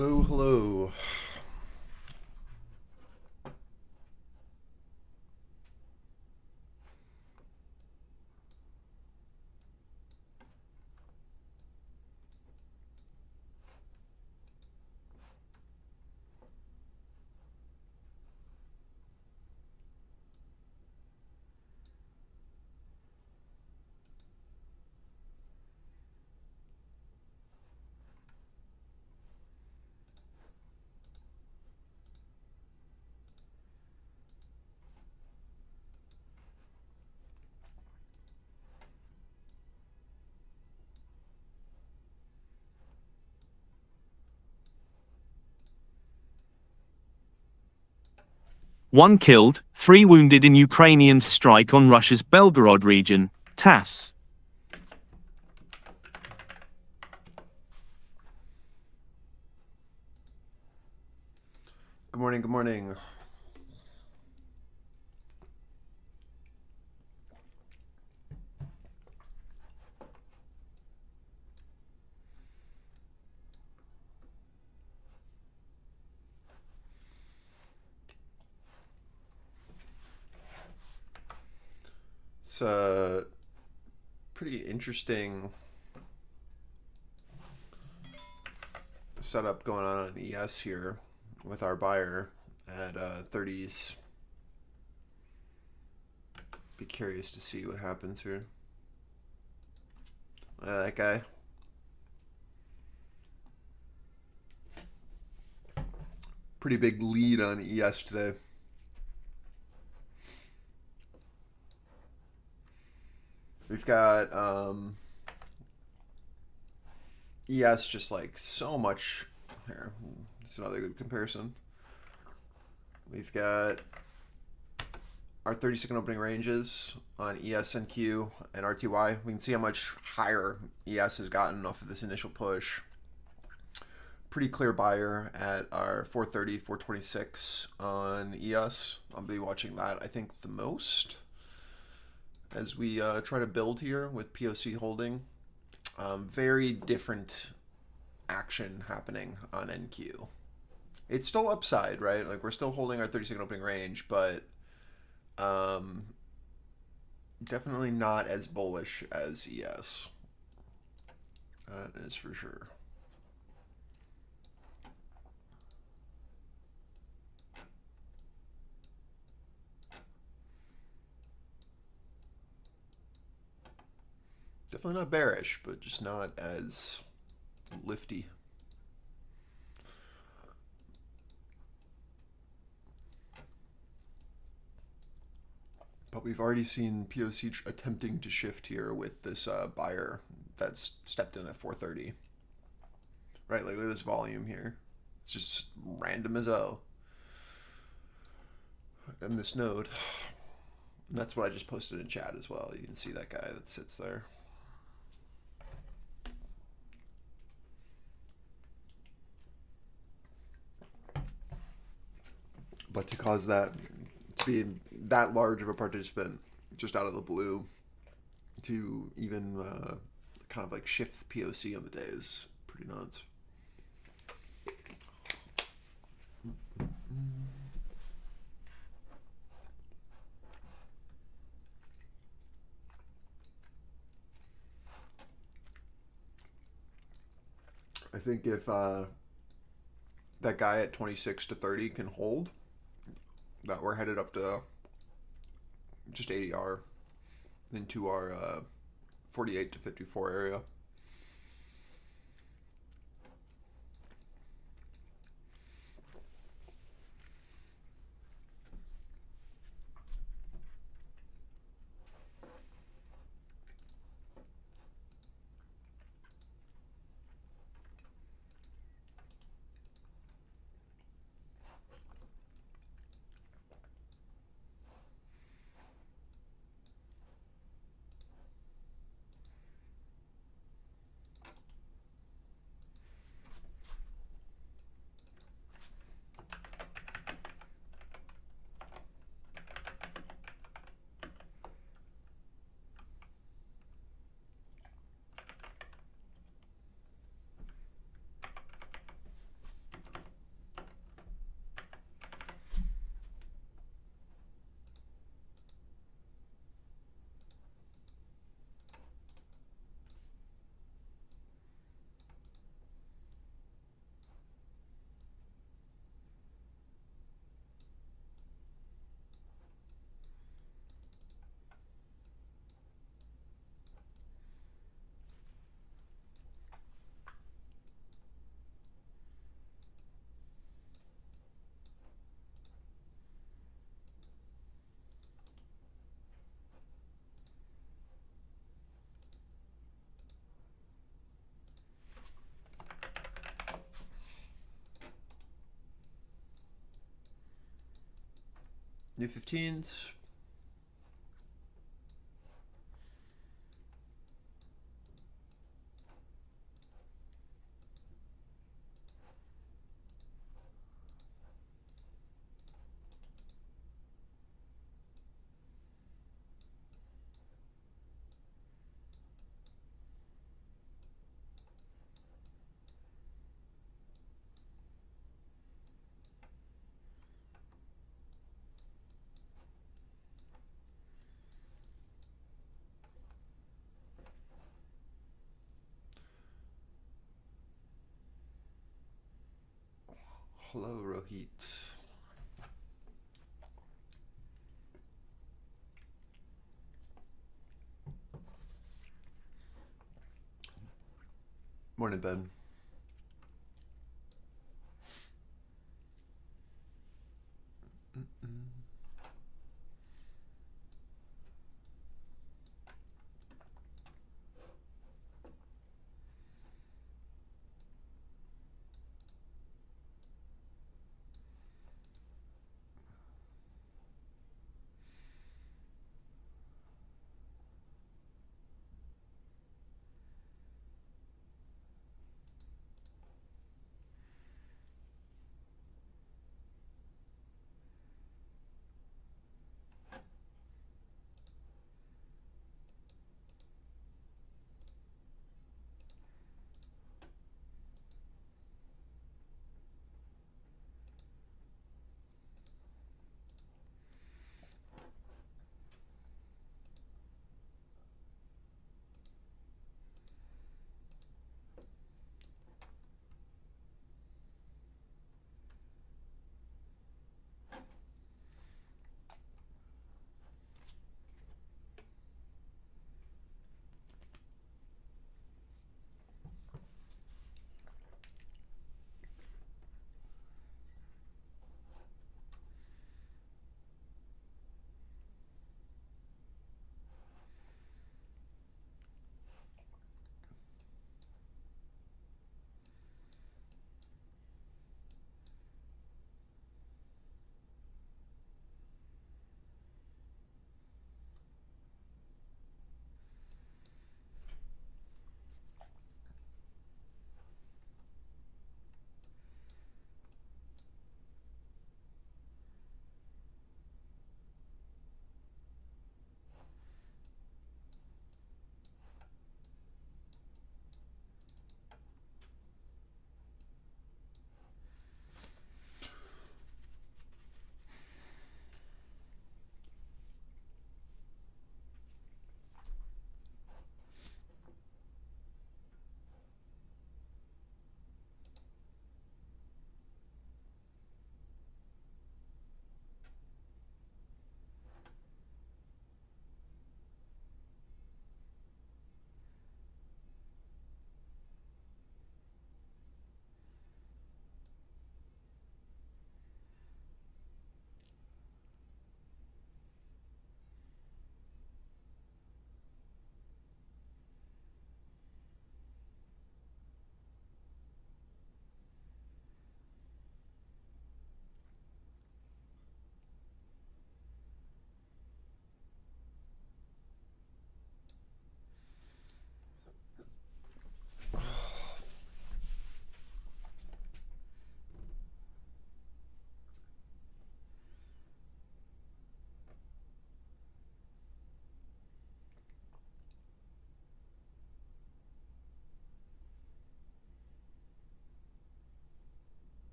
Hello, hello. One killed, 3 wounded in Ukrainian strike on Russia's Belgorod region, TASS. Good morning, good morning. It's a pretty interesting setup going on ES here with our buyer at 30s. Be curious to see what happens here. That guy. Pretty big lead on ES today. We've got ES just like so much. Here, it's another good comparison. We've got our 30-second opening ranges on ES and Q and RTY. We can see how much higher ES has gotten off of this initial push. Pretty clear buyer at our 430, 426 on ES. I'll be watching that, I think, the most as we try to build here with POC holding. Very different action happening on NQ. It's still upside, right? Like we're still holding our 30-second opening range, but definitely not as bullish as ES. That is for sure. Definitely not bearish, but just not as lifty. But we've already seen POC attempting to shift here with this buyer that's stepped in at 430. Right, like look at this volume here. It's just random as hell. And this node. And that's what I just posted in chat as well. You can see that guy that sits there. But to cause that to be that large of a participant just out of the blue to even kind of like shift the POC on the day is pretty nuts. I think if that guy at 26 to 30 can hold, that we're headed up to just ADR into our 48 to 54 area. New 15s. Hello, Rohit. Morning, Ben.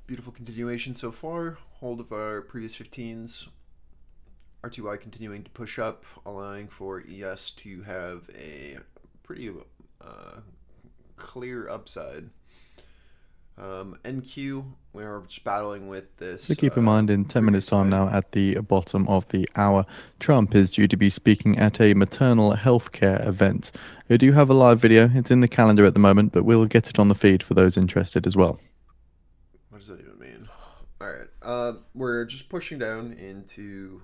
Beautiful continuation so far. Hold of our previous 15s. RTY continuing to push up, allowing for ES to have a pretty clear upside. NQ, we're just battling with this. So keep in mind, in 10 minutes' time now, at the bottom of the hour, Trump is due to be speaking at a maternal healthcare event. I do have a live video. It's in the calendar at the moment, but we'll get it on the feed for those interested as well. What does that even mean? All right. We're just pushing down into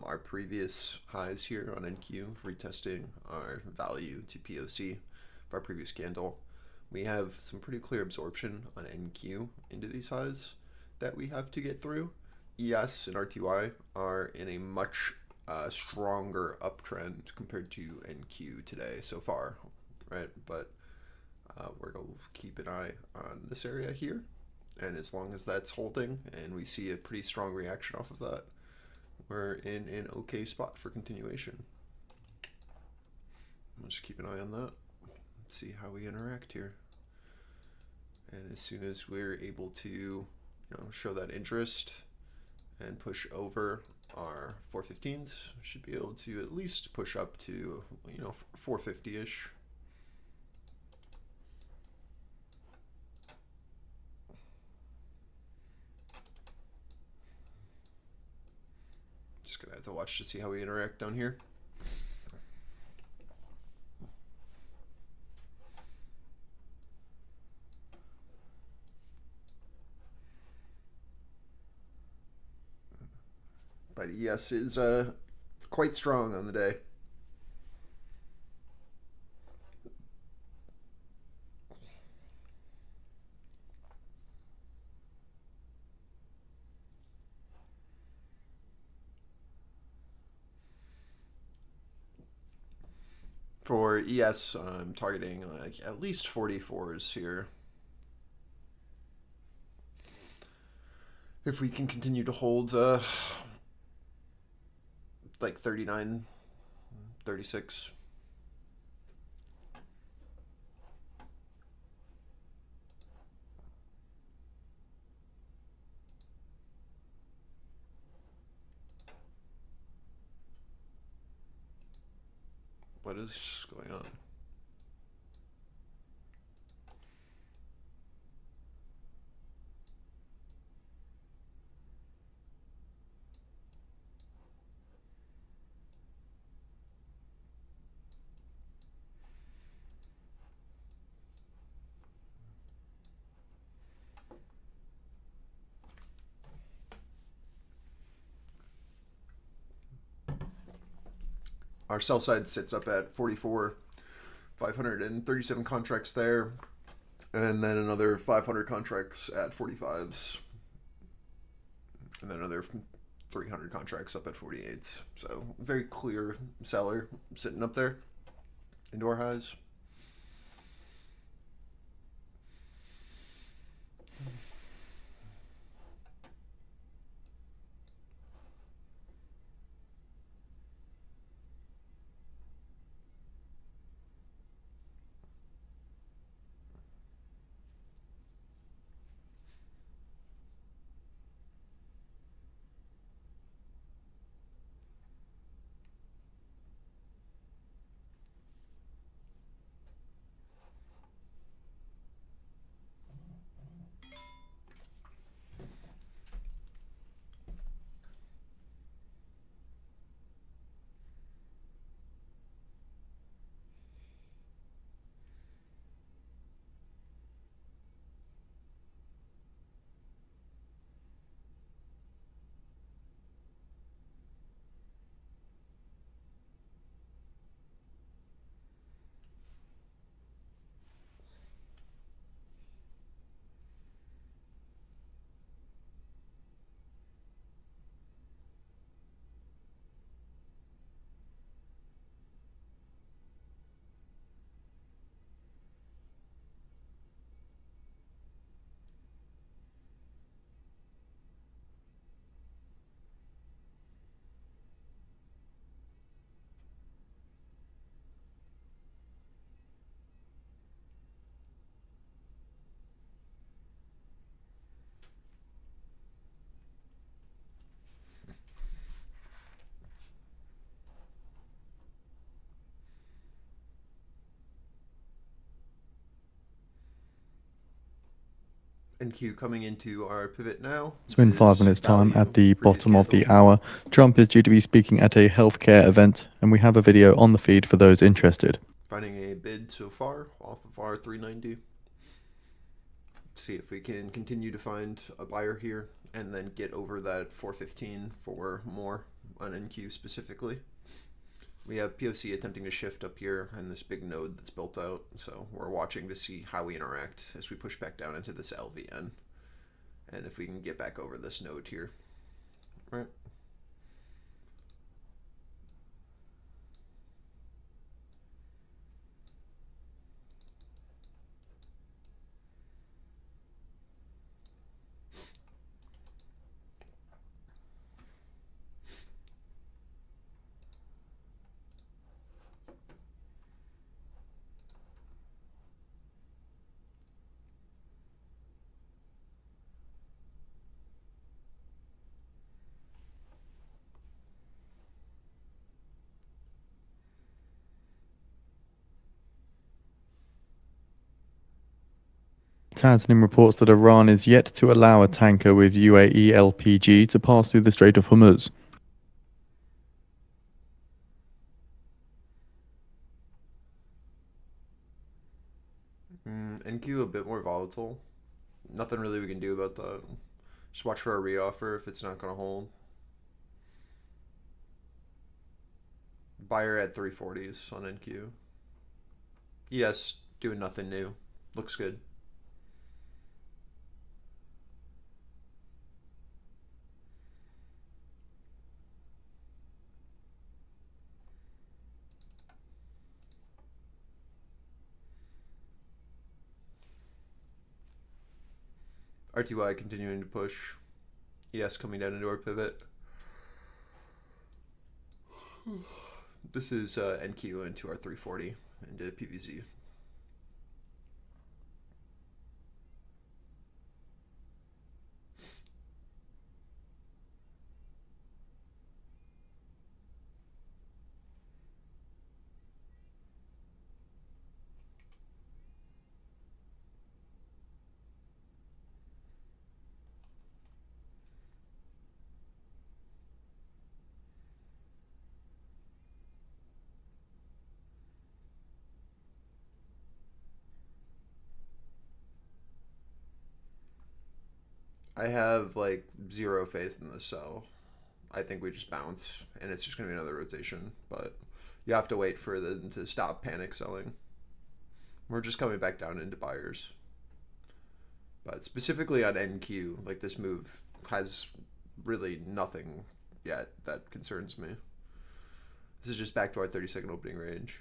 our previous highs here on NQ, retesting our value to POC of our previous candle. We have some pretty clear absorption on NQ into these highs that we have to get through. ES and RTY are in a much stronger uptrend compared to NQ today so far, right? But we're going to keep an eye on this area here. And as long as that's holding and we see a pretty strong reaction off of that, we're in an okay spot for continuation. I'll just keep an eye on that, see how we interact here. And as soon as we're able to, show that interest and push over our 415s, should be able to at least push up to, 450-ish. Just gonna have to watch to see how we interact down here. But ES is quite strong on the day. For ES, I'm targeting like at least 44s here. If we can continue to hold like 39, 36. What is going on? Our sell side sits up at 44, 537 contracts there, and then another 500 contracts at 45s, and then another 300 contracts up at 48s. So very clear seller sitting up there, indoor highs. NQ coming into our pivot now. So in 5 minutes time at the bottom of the hour, Trump is due to be speaking at a healthcare event, and we have a video on the feed for those interested. Finding a bid so far off of our 390. See if we can continue to find a buyer here and then get over that 415 for more on NQ specifically. We have POC attempting to shift up here and this big node that's built out, so we're watching to see how we interact as we push back down into this LVN and if we can get back over this node here. All right. Tasnim reports that Iran is yet to allow a tanker with UAE LPG to pass through the Strait of Hormuz. NQ a bit more volatile. Nothing really we can do about that. Just watch for a reoffer if it's not going to hold. Buyer at 340s on NQ. ES doing nothing new. Looks good. RTY continuing to push. ES coming down into our pivot. This is NQ into our 340 into PVZ. I have like zero faith in this sell. I think we just bounce and it's just going to be another rotation, but you have to wait for them to stop panic selling. We're just coming back down into buyers. But specifically on NQ, like this move has really nothing yet that concerns me. This is just back to our 30-second opening range.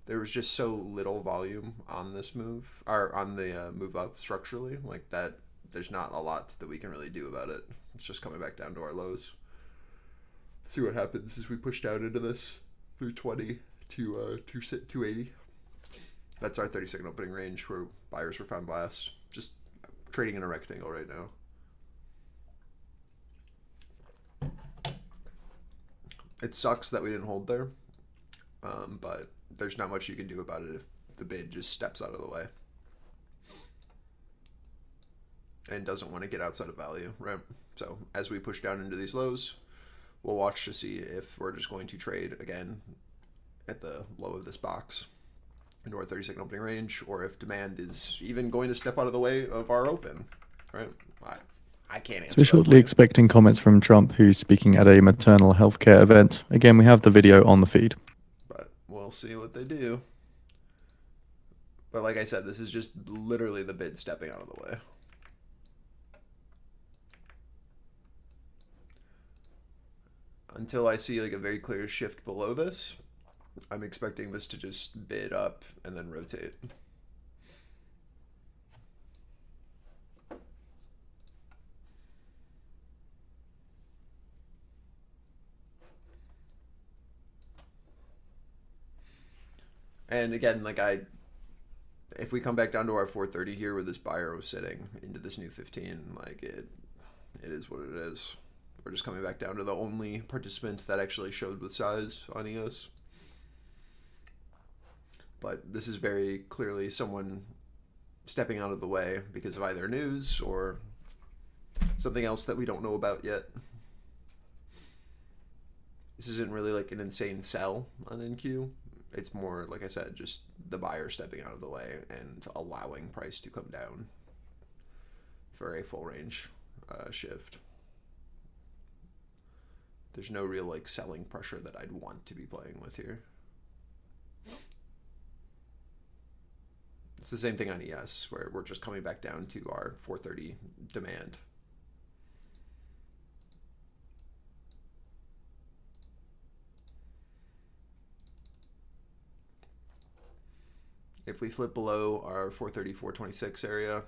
There was just so little volume on this move, or on the move up structurally, like that. There's not a lot that we can really do about it. It's just coming back down to our lows. See what happens as we push down into this 320 to 280. That's our 30-second opening range where buyers were found last. Just trading in a rectangle right now. It sucks that we didn't hold there, but there's not much you can do about it if the bid just steps out of the way and doesn't want to get outside of value, right? So as we push down into these lows, we'll watch to see if we're just going to trade again at the low of this box into our 30-second opening range, or if demand is even going to step out of the way of our open, right? I can't answer. So we're shortly expecting comments from Trump, who's speaking at a maternal healthcare event. Again, we have the video on the feed. But we'll see what they do. But like I said, this is just literally the bid stepping out of the way. Until I see like a very clear shift below this, I'm expecting this to just bid up and then rotate. And again, like if we come back down to our 430 here where this buyer was sitting into this new 15, like it is what it is. We're just coming back down to the only participant that actually showed with size on EOS. But this is very clearly someone stepping out of the way because of either news or something else that we don't know about yet. This isn't really like an insane sell on NQ. It's more, like I said, just the buyer stepping out of the way and allowing price to come down for a full range shift. There's no real like selling pressure that I'd want to be playing with here. It's the same thing on ES, where we're just coming back down to our 430 demand. If we flip below our 430, 426 area,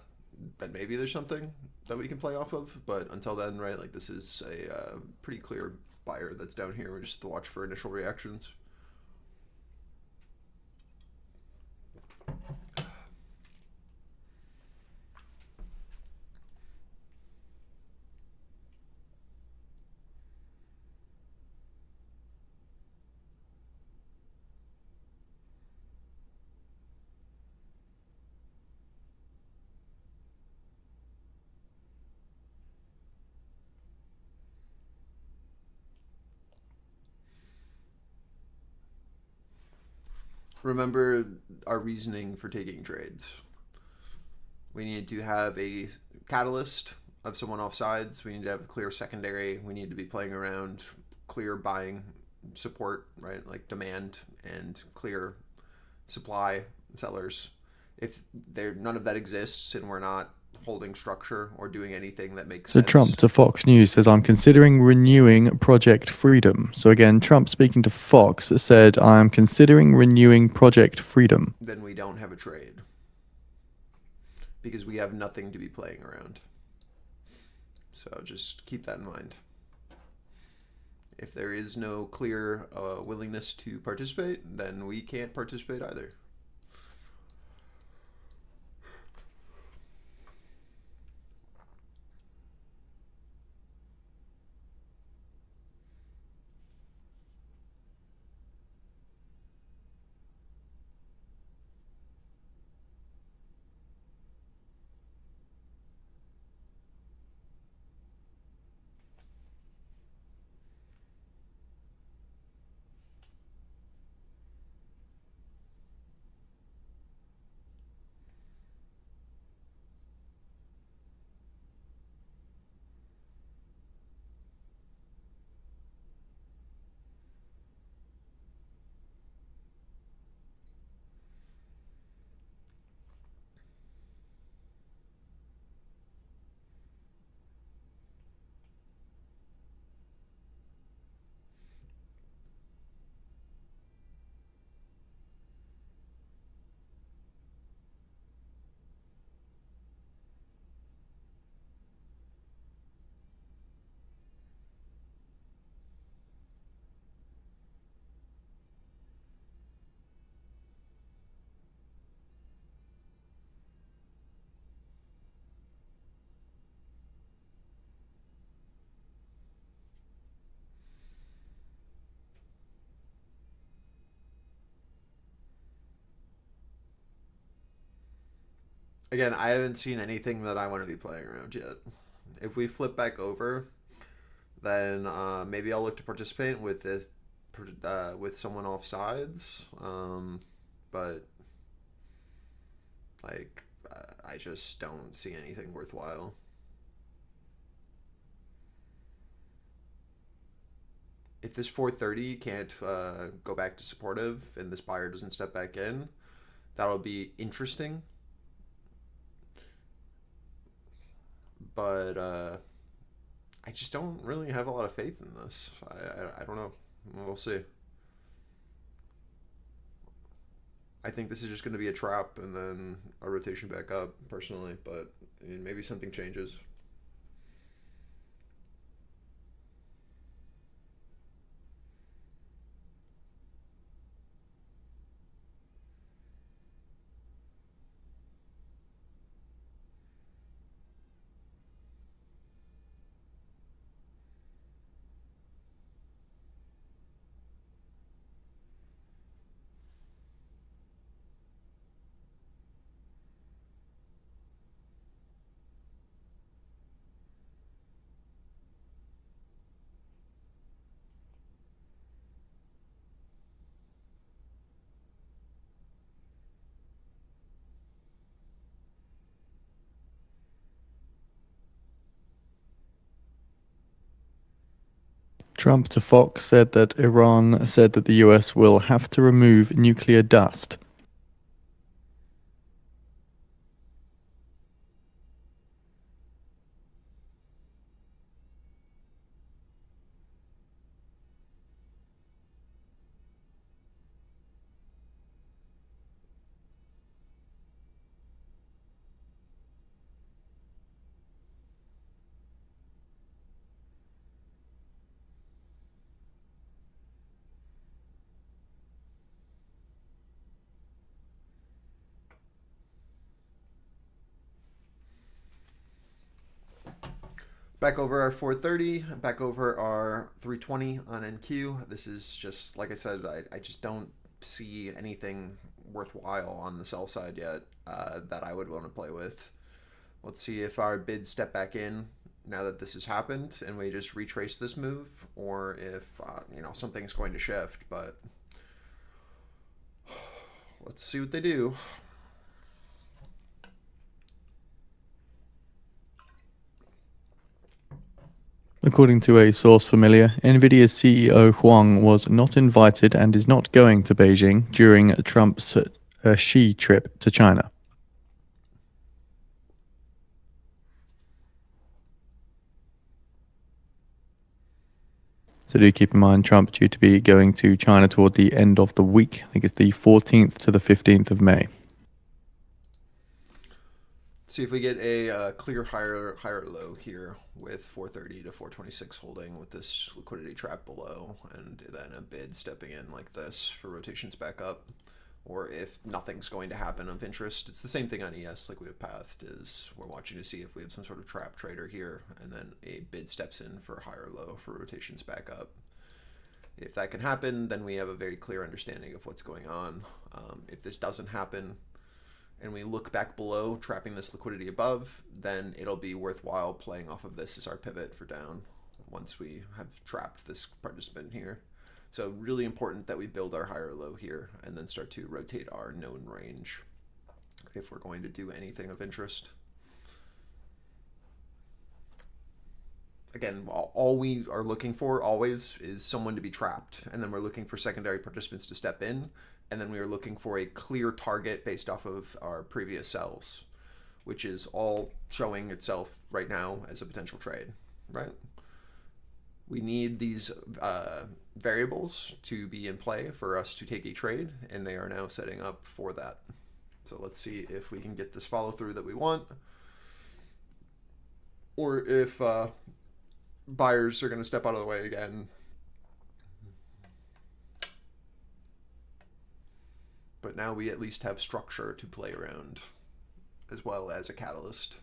then maybe there's something that we can play off of. But until then, right, like this is a pretty clear buyer that's down here. We just have to watch for initial reactions. Remember our reasoning for taking trades. We need to have a catalyst of someone off sides. We need to have a clear secondary. We need to be playing around clear buying support, right? Like demand and clear supply sellers. If none of that exists and we're not holding structure or doing anything that makes sense. So Trump to Fox News says, I'm considering renewing Project Freedom. So again, Trump speaking to Fox said, I'm considering renewing Project Freedom. Then we don't have a trade because we have nothing to be playing around. So just keep that in mind. If there is no clear willingness to participate, then we can't participate either. Again, I haven't seen anything that I want to be playing around yet. If we flip back over, then maybe I'll look to participate with it, with someone off sides. But like, I just don't see anything worthwhile. If this 430 can't go back to supportive and this buyer doesn't step back in, that'll be interesting. But I just don't really have a lot of faith in this. I don't know. We'll see. I think this is just going to be a trap and then a rotation back up, personally. But I mean, maybe something changes. Trump to Fox said that Iran said that the US will have to remove nuclear dust. Back over our 430, back over our 320 on NQ. This is just, like I said, I just don't see anything worthwhile on the sell side yet that I would want to play with. Let's see if our bids step back in now that this has happened and we just retrace this move, or if, something's going to shift, but let's see what they do. According to a source familiar, Nvidia's CEO Huang was not invited and is not going to Beijing during Trump's Xi trip to China. So do keep in mind Trump due to be going to China toward the end of the week. I think it's the 14th to the 15th of May. See if we get a clear higher low here with 430 to 426 holding with this liquidity trap below, and then a bid stepping in like this for rotations back up. Or if nothing's going to happen of interest, it's the same thing on ES like we have pathed, is we're watching to see if we have some sort of trap trader here, and then a bid steps in for higher low for rotations back up. If that can happen, then we have a very clear understanding of what's going on. If this doesn't happen, and we look back below, trapping this liquidity above, then it'll be worthwhile playing off of this as our pivot for down once we have trapped this participant here. So really important that we build our higher low here and then start to rotate our known range if we're going to do anything of interest. Again, all we are looking for always is someone to be trapped, and then we're looking for secondary participants to step in, and then we are looking for a clear target based off of our previous sells, which is all showing itself right now as a potential trade, right? We need these variables to be in play for us to take a trade, and they are now setting up for that. So let's see if we can get this follow through that we want, or if buyers are going to step out of the way again. But now we at least have structure to play around, as well as a catalyst.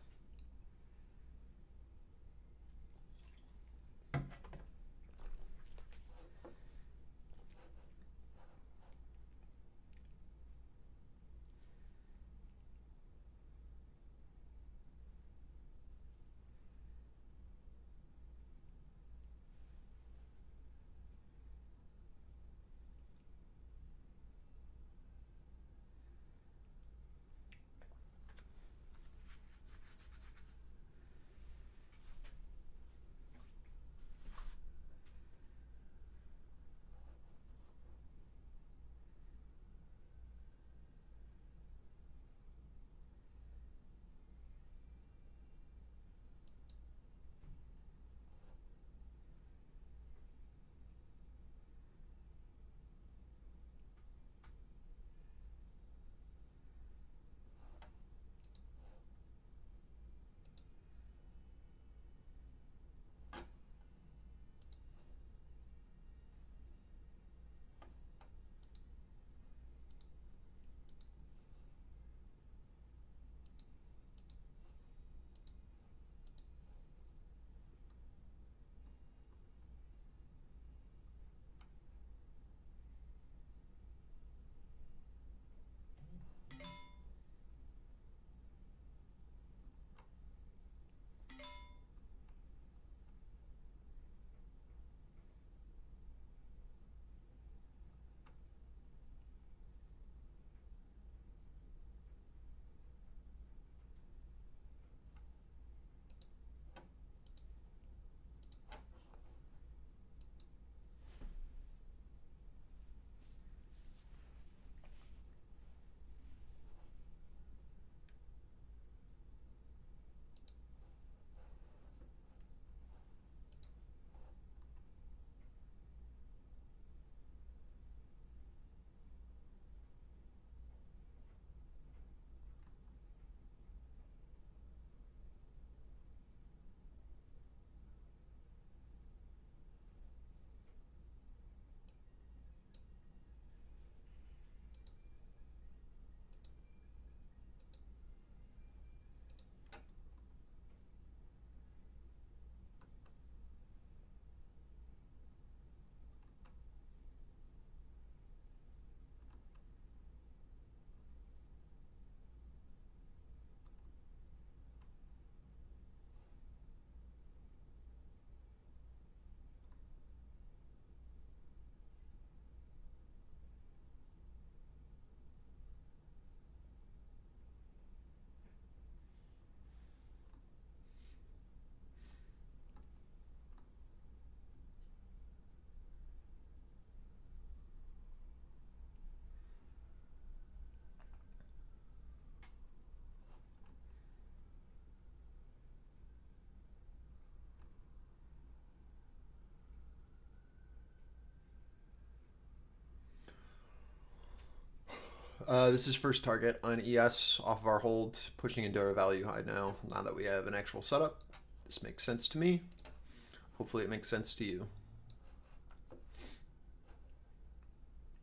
This is first target on ES off of our hold, pushing into our value high now. Now that we have an actual setup, this makes sense to me. Hopefully it makes sense to you.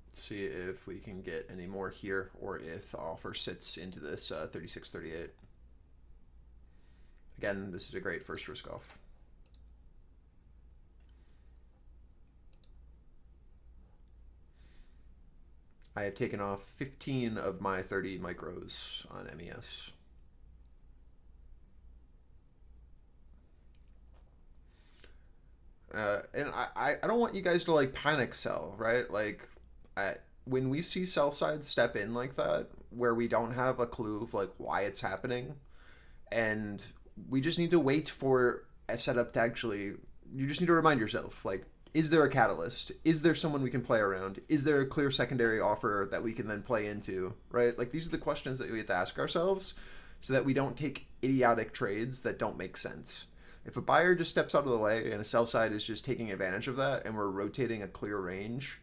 Let's see if we can get any more here, or if offer sits into this 36.38. Again, this is a great first risk off. I have taken off 15 of my 30 micros on MES. And I don't want you guys to like panic sell, right? Like when we see sell side step in like that, where we don't have a clue of like why it's happening, and we just need to wait for a setup to actually, you just need to remind yourself, like, is there a catalyst? Is there someone we can play around? Is there a clear secondary offer that we can then play into, right? Like, these are the questions that we have to ask ourselves so that we don't take idiotic trades that don't make sense. If a buyer just steps out of the way and a sell side is just taking advantage of that and we're rotating a clear range,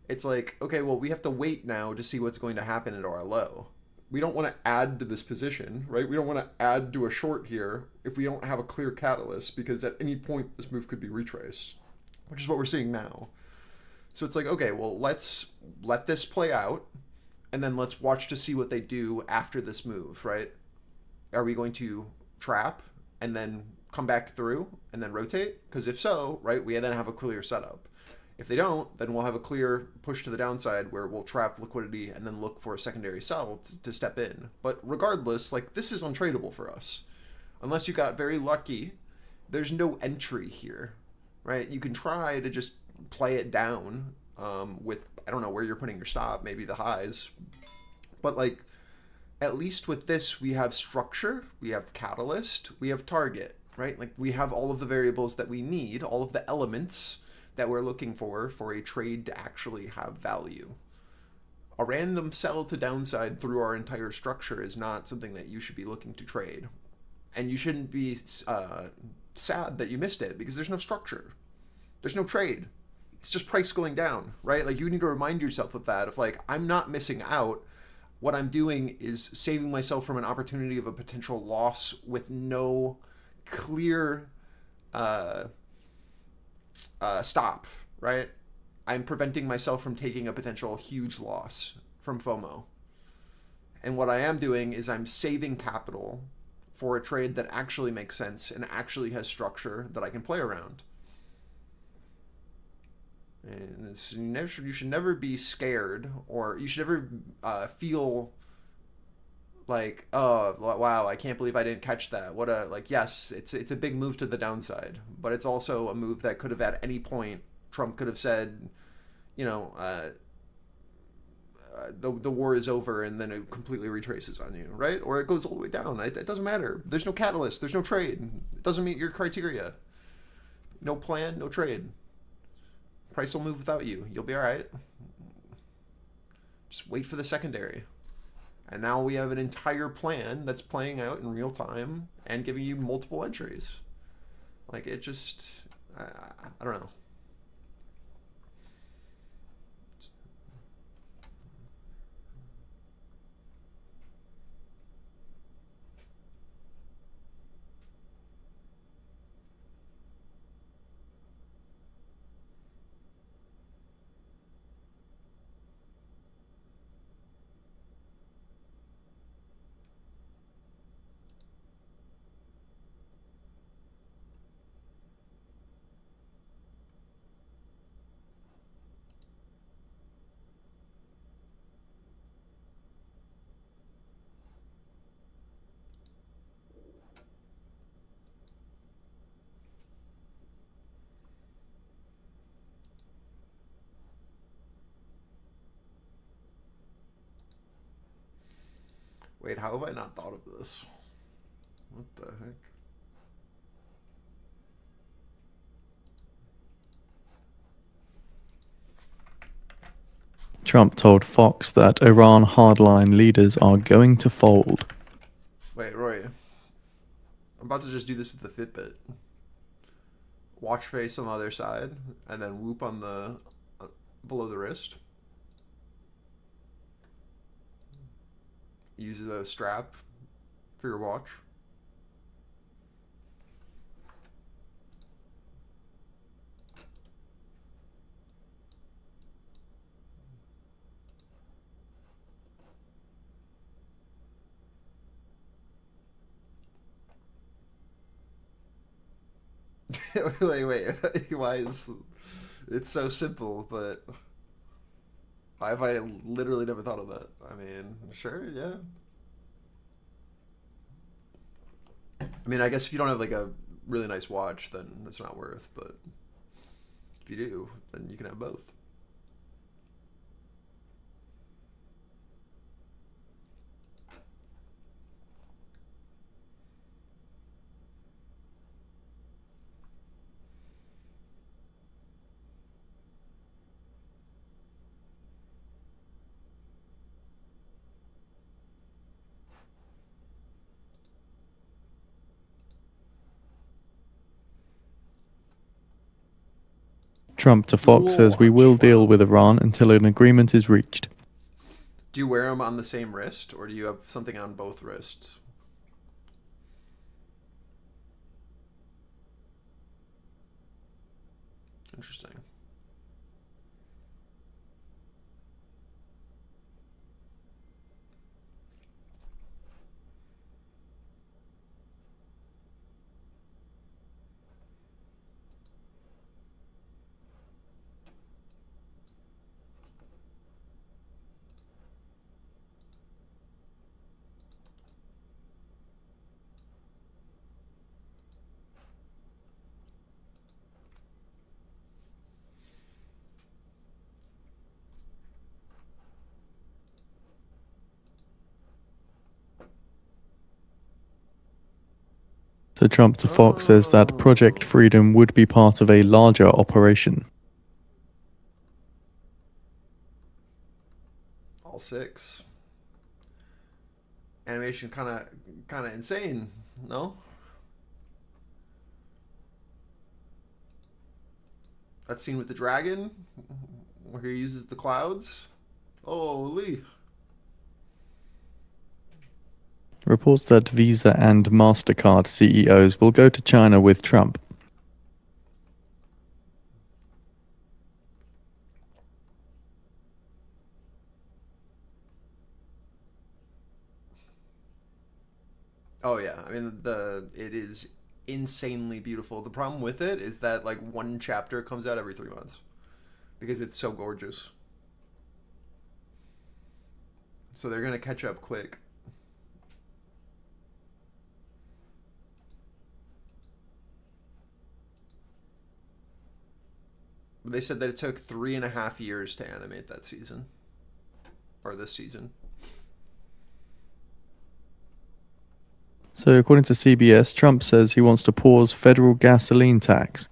it's like, okay, well, we have to wait now to see what's going to happen at our low. We don't want to add to this position, right? We don't want to add to a short here if we don't have a clear catalyst, because at any point this move could be retraced, which is what we're seeing now. So it's like, okay, well, let's let this play out, and then let's watch to see what they do after this move, right? Are we going to trap and then come back through and then rotate? Because if so, right, we then have a clear setup. If they don't, then we'll have a clear push to the downside where we'll trap liquidity and then look for a secondary sell to step in. But regardless, like, this is untradeable for us. Unless you got very lucky, there's no entry here, right? You can try to just play it down with, I don't know where you're putting your stop, maybe the highs. But like, at least with this, we have structure, we have catalyst, we have target, right? Like, we have all of the variables that we need, all of the elements that we're looking for a trade to actually have value. A random sell to downside through our entire structure is not something that you should be looking to trade. And you shouldn't be sad that you missed it, because there's no structure. There's no trade. It's just price going down, right? Like, you need to remind yourself of that, of like, I'm not missing out. What I'm doing is saving myself from an opportunity of a potential loss with no clear stop, right? I'm preventing myself from taking a potential huge loss from FOMO. And what I am doing is I'm saving capital for a trade that actually makes sense and actually has structure that I can play around. And you should never be scared, or you should never feel like, oh wow, I can't believe I didn't catch that. What a, like, yes, it's a big move to the downside, but it's also a move that could have, at any point, Trump could have said, you know, the war is over, and then it completely retraces on you, right? Or it goes all the way down. It doesn't matter. There's no catalyst. There's no trade. It doesn't meet your criteria. No plan, no trade. Price will move without you. You'll be all right. Just wait for the secondary. And now we have an entire plan that's playing out in real time and giving you multiple entries. Like, it just, I don't know. Wait, how have I not thought of this? What the heck? Trump told Fox that Iran hardline leaders are going to fold. Wait, Roy. I'm about to just do this with the Fitbit. Watch face on the other side, and then whoop on the below the wrist. use a strap for your watch. wait. Why is it's so simple? But I literally never thought of that. I mean, sure, yeah. I mean, I guess if you don't have like a really nice watch, then it's not worth. But if you do, then you can have both. Trump to Fox says we will deal with Iran until an agreement is reached. Do you wear them on the same wrist, or do you have something on both wrists? Interesting. So Trump to Fox says that Project Freedom would be part of a larger operation. All 6. Animation kind of insane, no? That scene with the dragon, where he uses the clouds. Holy. Reports that Visa and MasterCard CEOs will go to China with Trump. Oh yeah, I mean it is insanely beautiful. The problem with it is that like one chapter comes out every 3 months because it's so gorgeous. So they're gonna catch up quick. They said that it took 3.5 years to animate that season, or this season. So according to CBS, Trump says he wants to pause federal gasoline tax.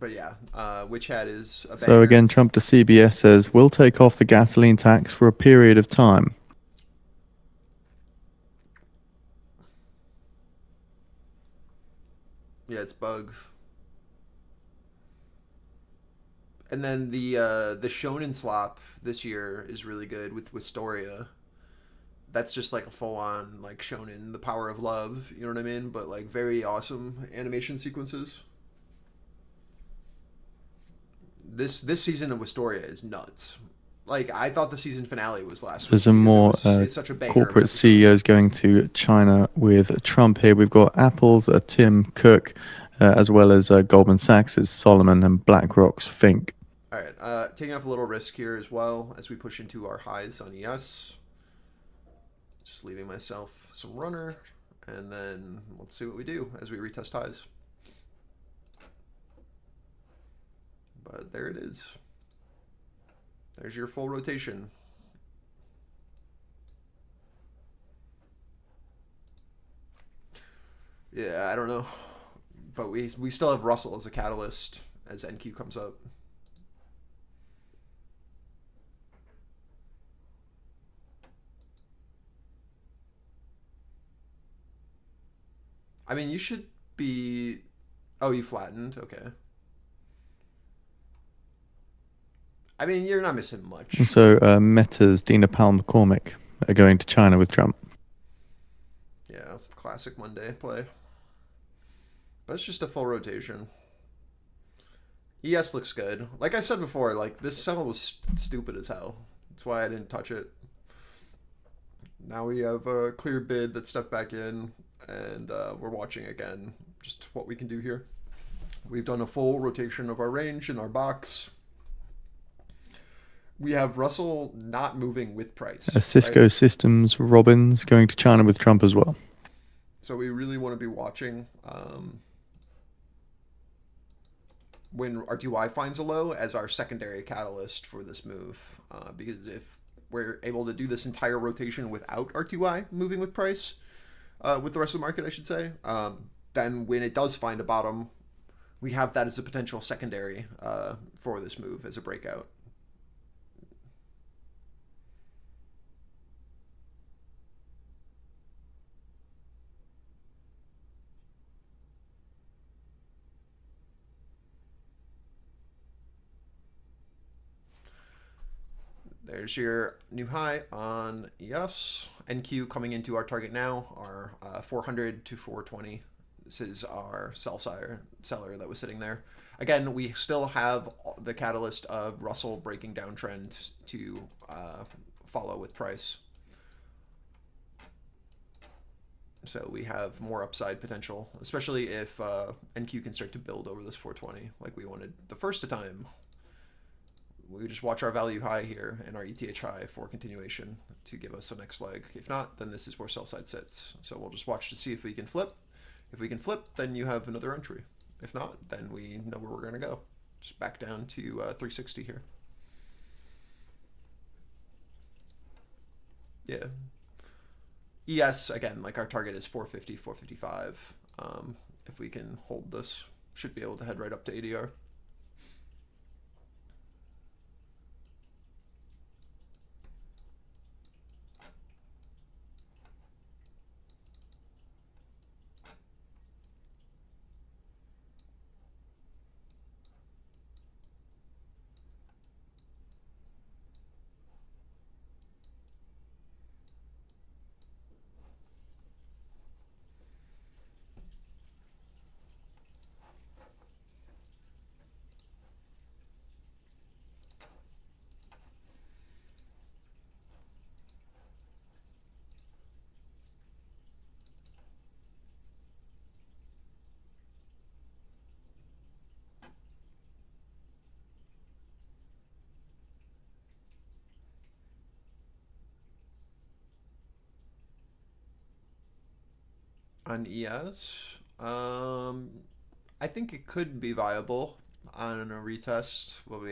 But yeah, which hat is a banger. So again, Trump to CBS says we'll take off the gasoline tax for a period of time. Yeah, it's bug. And then the Shonen slop this year is really good with Wistoria. That's just like a full on like Shonen, the power of love, you know what I mean? But like very awesome animation sequences. This season of Wistoria is nuts. Like I thought the season finale was last week. There's some more it's such a banger corporate episode. CEOs going to China with Trump here. We've got Apple's Tim Cook, as well as Goldman Sachs' Solomon and BlackRock's Fink. All right, taking off a little risk here as well as we push into our highs on ES. Just leaving myself some runner, and then let's see what we do as we retest highs. But there it is. There's your full rotation. Yeah, I don't know. But we still have Russell as a catalyst, as NQ comes up. I mean, you should be... Oh, you flattened? Okay. I mean, you're not missing much. So Meta's Dina Powell-McCormick are going to China with Trump. Yeah, classic Monday play. But it's just a full rotation. ES looks good. Like I said before, like this sell was stupid as hell. That's why I didn't touch it. Now we have a clear bid that stepped back in, and we're watching again just what we can do here. We've done a full rotation of our range in our box. We have Russell not moving with price. Cisco right? Systems, Robbins going to China with Trump as well. So we really want to be watching when RTY finds a low as our secondary catalyst for this move. Because if we're able to do this entire rotation without RTY moving with price, with the rest of the market, I should say, then when it does find a bottom, we have that as a potential secondary for this move as a breakout. There's your new high on ES. NQ coming into our target now, our 400 to 420. This is our seller that was sitting there. Again, we still have the catalyst of Russell breaking downtrend to follow with price. So we have more upside potential, especially if NQ can start to build over this 420 like we wanted the first time. We just watch our value high here and our ETH high for continuation to give us a next leg. If not, then this is where sell side sits. So we'll just watch to see if we can flip. If we can flip, then you have another entry. If not, then we know where we're going to go. Just back down to 360 here. Yeah. ES, again, like our target is 450, 455. If we can hold this, should be able to head right up to ADR. On ES, I think it could be viable on a retest. What we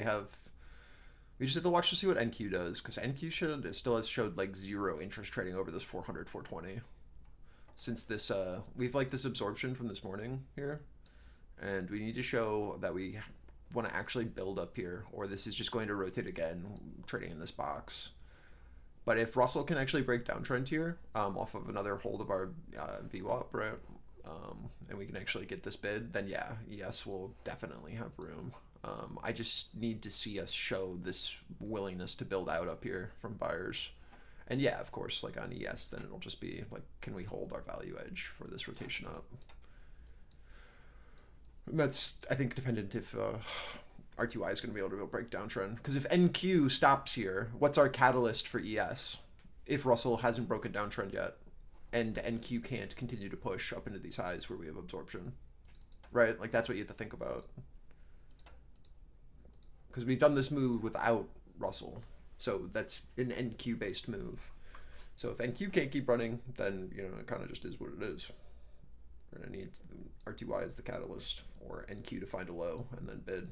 just have to watch to see what NQ does, because NQ still has showed like zero interest trading over this 400, 420. Since this, we've like this absorption from this morning here, and we need to show that we want to actually build up here, or this is just going to rotate again, trading in this box. But if Russell can actually break downtrend here off of another hold of our VWAP, right, and we can actually get this bid, then yeah, ES will definitely have room. I just need to see us show this willingness to build out up here from buyers. And yeah, of course, like on ES, then it'll just be like, can we hold our value edge for this rotation up? And that's, I think, dependent if RTY is going to be able to break downtrend. Because if NQ stops here, what's our catalyst for ES? If Russell hasn't broken downtrend yet, and NQ can't continue to push up into these highs where we have absorption, right? Like that's what you have to think about. Because we've done this move without Russell, so that's an NQ based move. So if NQ can't keep running, then you know it kind of just is what it is. We're gonna need RTY as the catalyst, or NQ to find a low and then bid.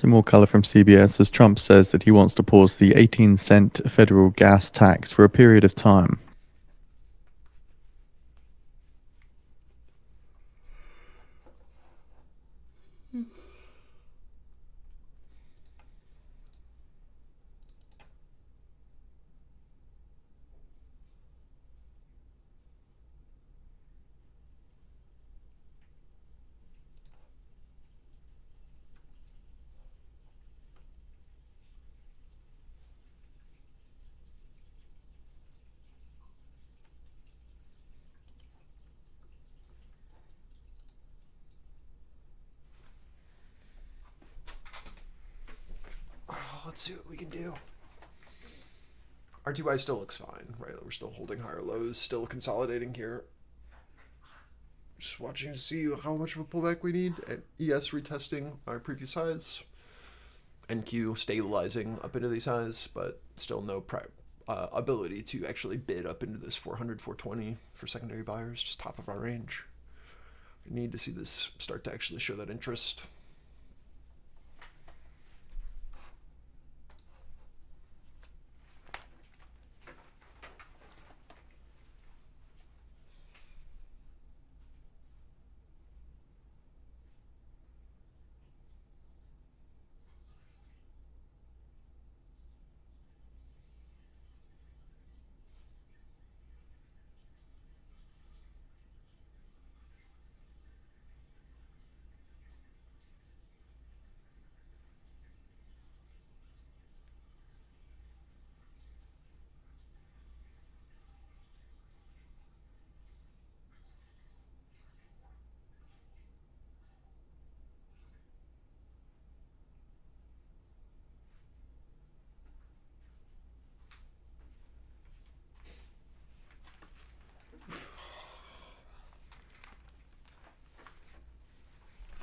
Some more color from CBS as Trump says that he wants to pause the 18-cent federal gas tax for a period of time. Let's see what we can do. RTY still looks fine, right? We're still holding higher lows, still consolidating here. Just watching to see how much of a pullback we need. At ES retesting our previous highs. NQ stabilizing up into these highs, but still no ability to actually bid up into this 400, 420 for secondary buyers, just top of our range. We need to see this start to actually show that interest.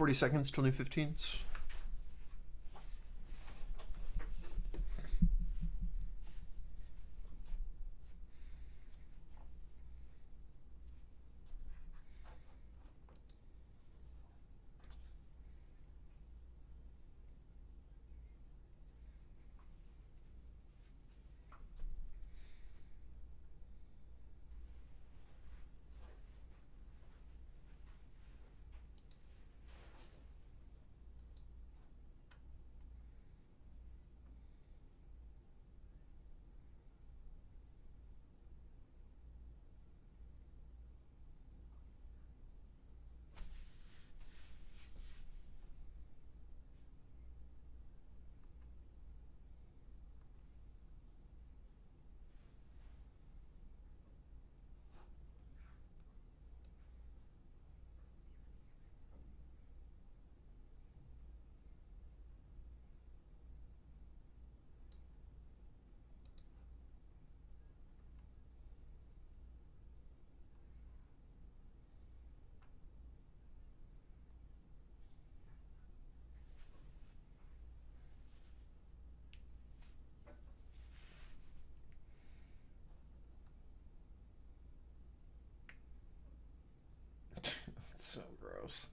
$40 2015s. So gross.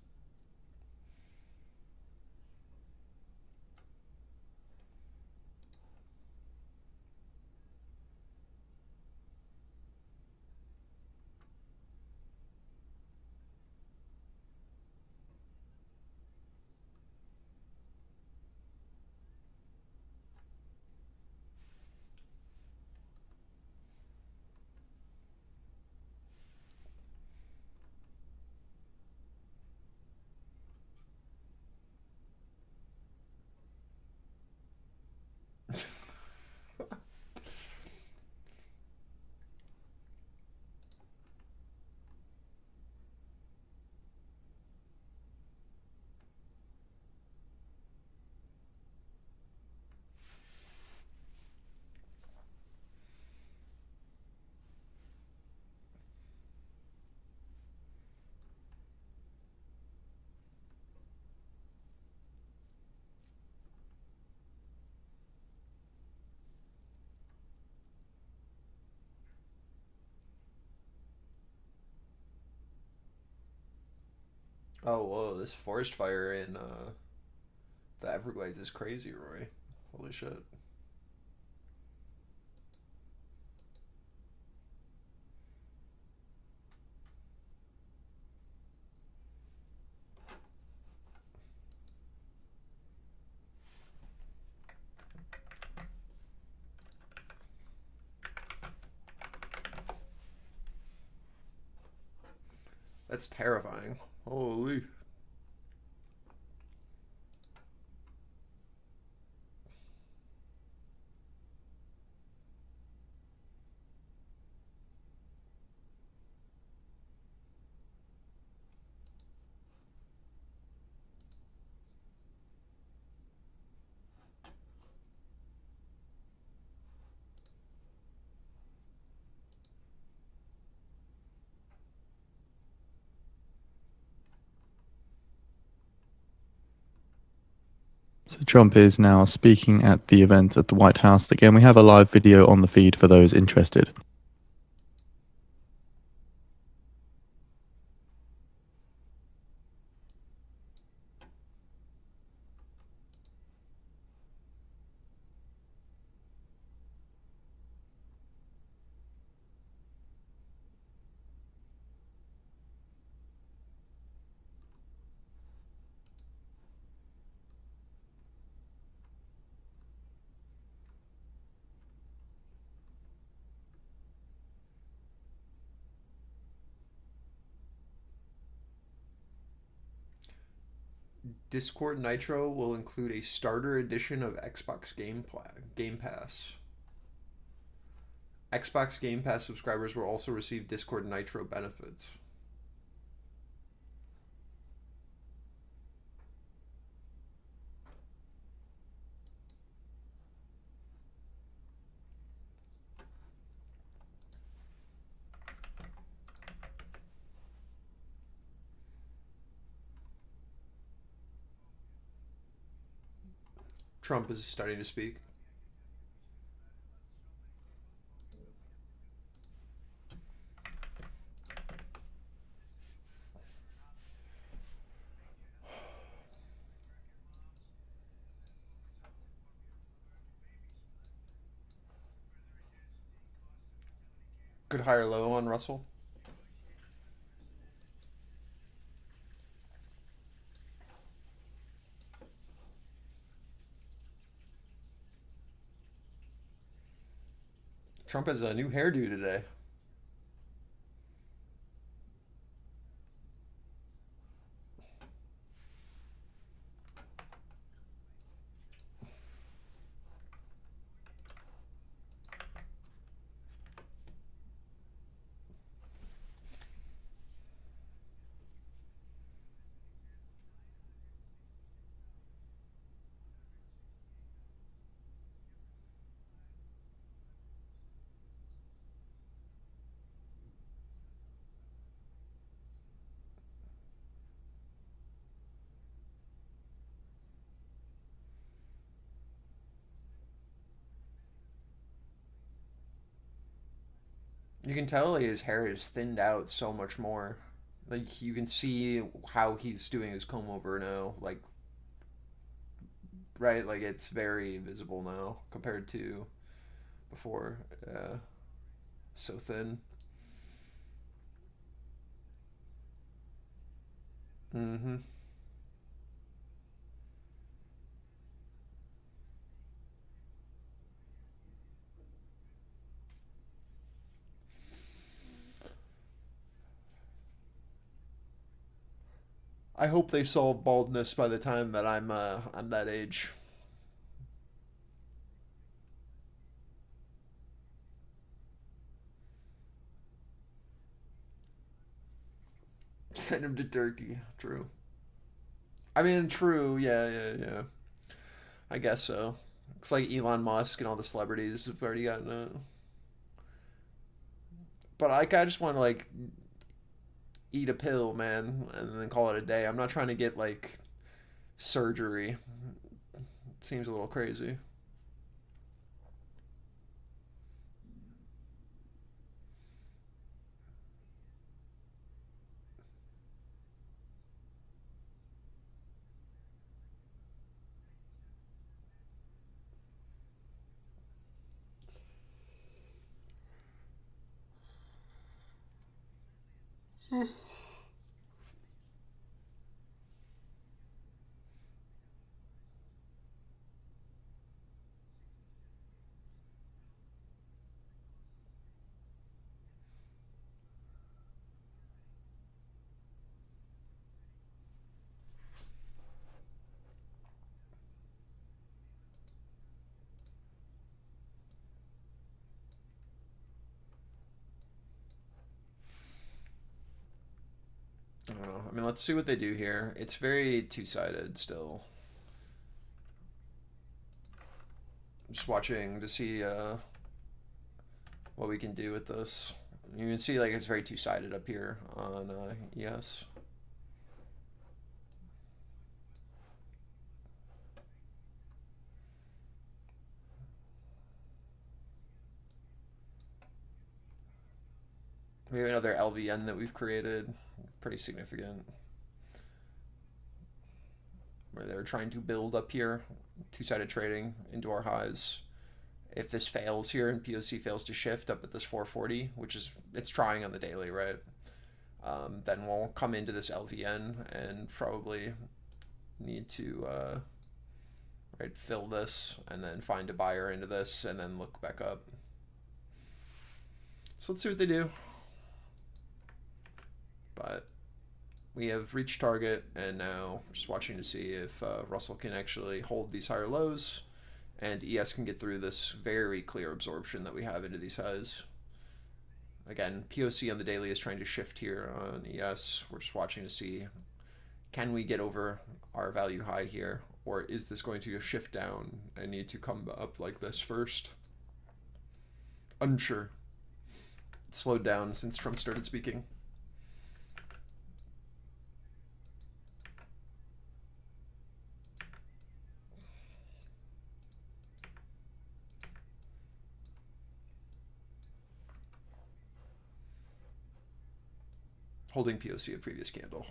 Oh, whoa, this forest fire in The Everglades is crazy, Roy. Holy shit. That's terrifying. Holy. So Trump is now speaking at the event at the White House. Again, we have a live video on the feed for those interested. Discord Nitro will include a starter edition of Xbox Game Pass. Xbox Game Pass subscribers will also receive Discord Nitro benefits. Trump is starting to speak. Good high or low on Russell? Trump has a new hairdo today. You can tell his hair is thinned out so much more. Like you can see how he's doing his comb over now. Like right, like it's very visible now compared to before. So thin. Mm-hmm. I hope they solve baldness by the time that I'm that age. Send him to Turkey. True. I mean, true. Yeah, yeah, yeah. I guess so. Looks like Elon Musk and all the celebrities have already gotten it. But I just want to like eat a pill, man, and then call it a day. I'm not trying to get like surgery. It seems a little crazy. I don't know. I mean, let's see what they do here. It's very two-sided still. I'm just watching to see what we can do with this. You can see like it's very two-sided up here on ES. We have another LVN that we've created, pretty significant, where they're trying to build up here, two-sided trading into our highs. If this fails here and POC fails to shift up at this 440, which is, it's trying on the daily, right? Then we'll come into this LVN and probably need to right, fill this and then find a buyer into this and then look back up. So let's see what they do. But we have reached target, and now just watching to see if Russell can actually hold these higher lows and ES can get through this very clear absorption that we have into these highs. Again, POC on the daily is trying to shift here on ES. We're just watching to see, can we get over our value high here, or is this going to shift down and need to come up like this first? Unsure. It's slowed down since Trump started speaking. Holding POC a previous candle.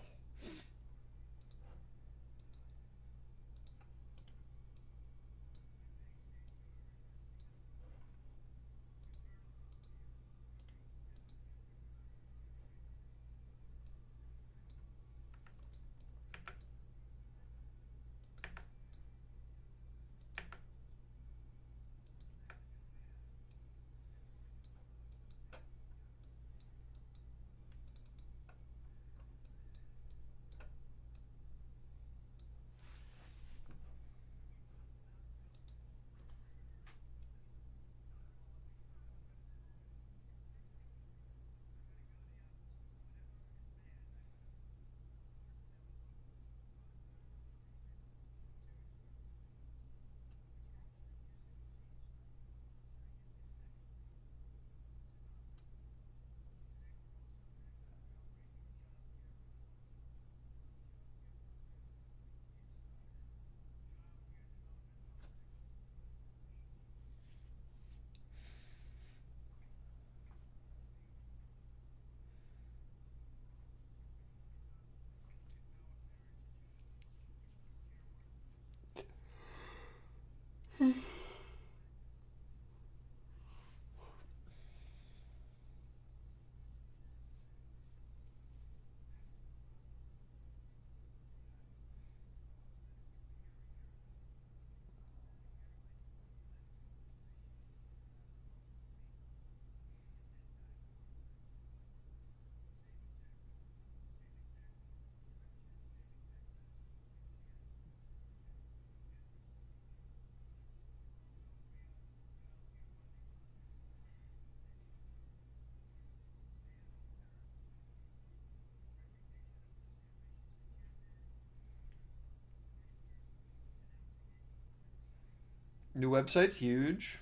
New website, huge.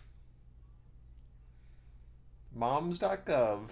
Moms.gov.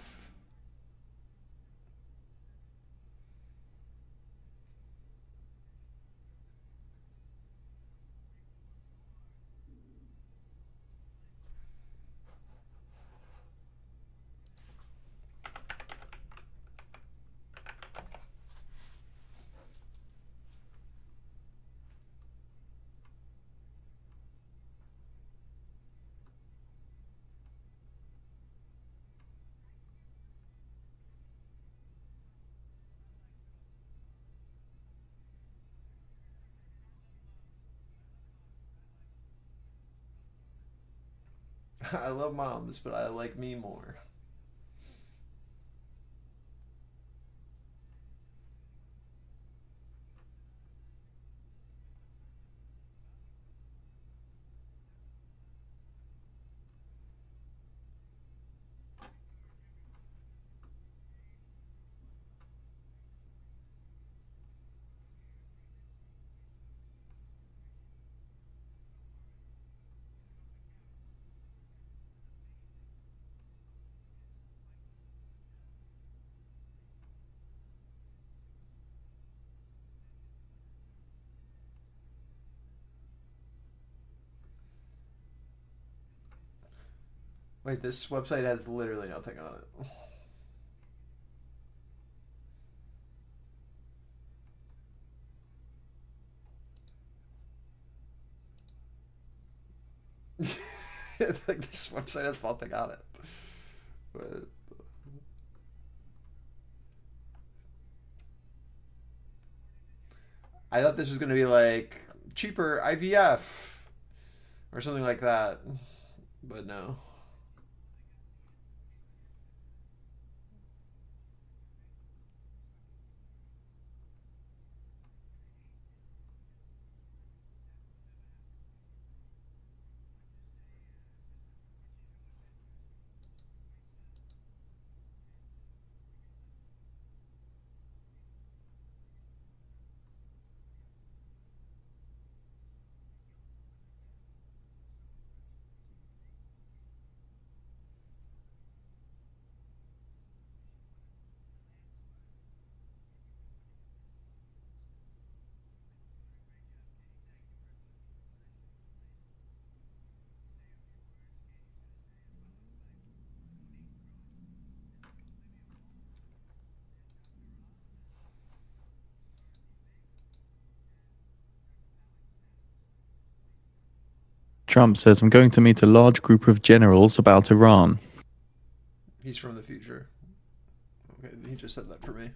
I love moms, but I like me more. Wait, this website has literally nothing on it. Like this website has nothing on it. But I thought this was gonna be like cheaper IVF or something like that, but no. Trump says, I'm going to meet a large group of generals about Iran. He's from the future. Okay, he just said that for me.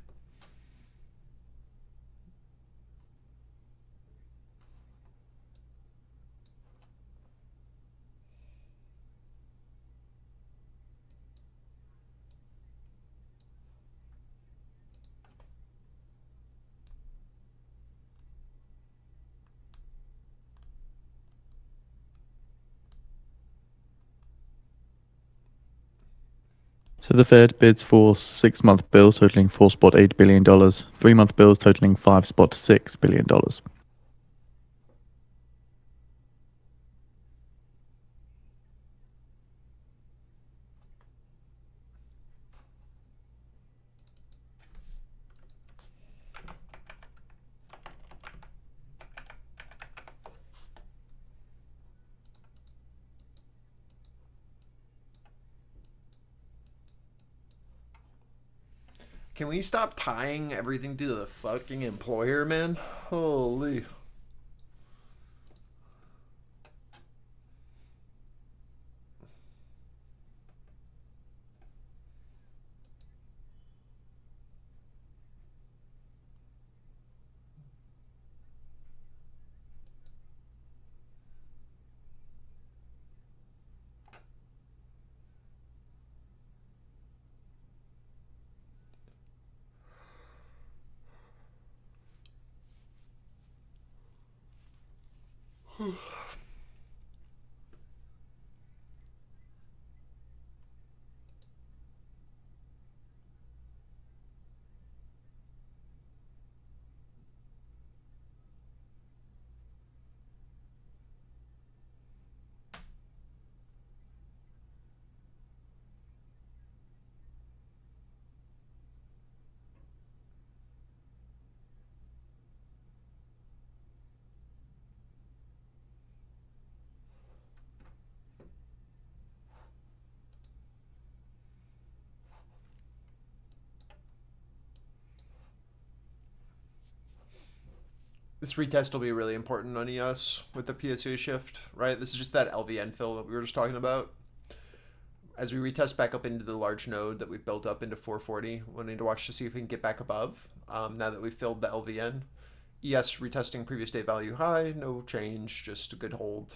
So the Fed bids for 6-month bills totaling $4.8 billion, 3-month bills totaling $5.6 billion. Can we stop tying everything to the fucking employer, man? Holy. This retest will be really important on ES with the PSU shift, right? This is just that LVN fill that we were just talking about. As we retest back up into the large node that we've built up into 440, we'll need to watch to see if we can get back above now that we've filled the LVN. ES retesting previous day value high, no change, just a good hold.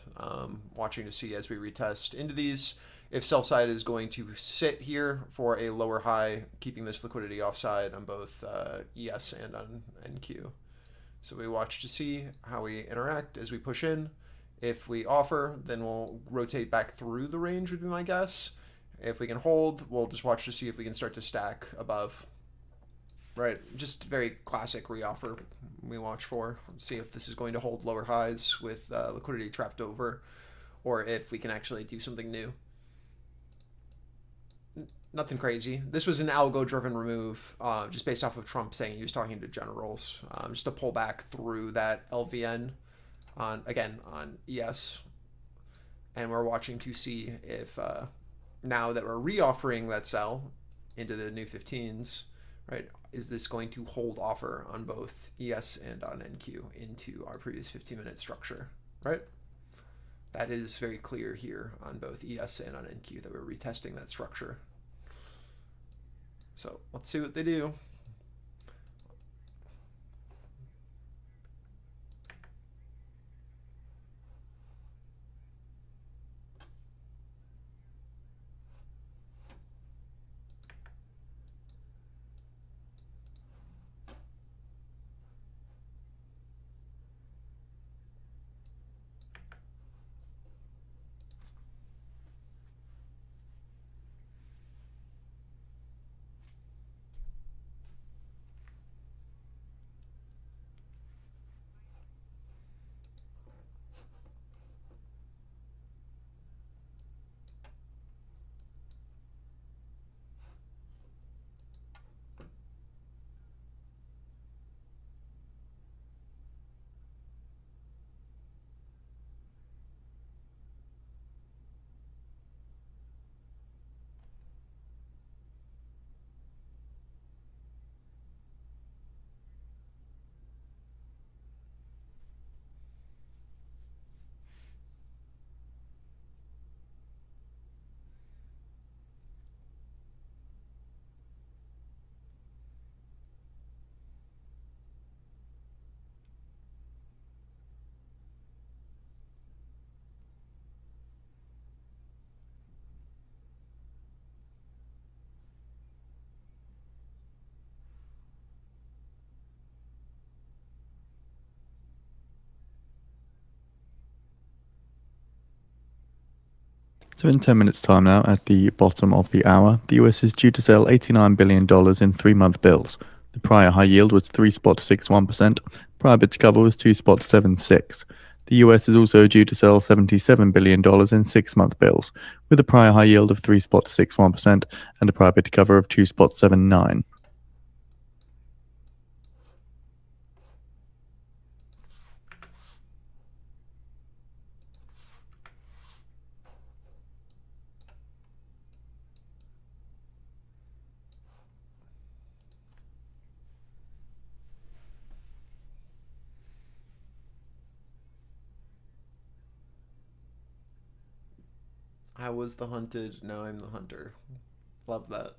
Watching to see as we retest into these if sell side is going to sit here for a lower high, keeping this liquidity offside on both ES and on NQ. So we watch to see how we interact as we push in. If we offer, then we'll rotate back through the range would be my guess. If we can hold, we'll just watch to see if we can start to stack above. Right, just very classic reoffer we watch for. See if this is going to hold lower highs with liquidity trapped over, or if we can actually do something new. Nothing crazy. This was an algo-driven remove, just based off of Trump saying he was talking to generals, just to pull back through that LVN on ES. And we're watching to see if now that we're reoffering that sell into the new 15s, right, is this going to hold offer on both ES and on NQ into our previous 15-minute structure, right? That is very clear here on both ES and on NQ that we're retesting that structure. So let's see what they do. So in 10 minutes time now, at the bottom of the hour, the US is due to sell $89 billion in 3-month bills. The prior high yield was 3.61%, prior bid to cover was 2.76%. The US is also due to sell $77 billion in 6-month bills, with a prior high yield of 3.61% and a prior bid to cover of 2.79%. I was the hunted, now I'm the hunter. Love that.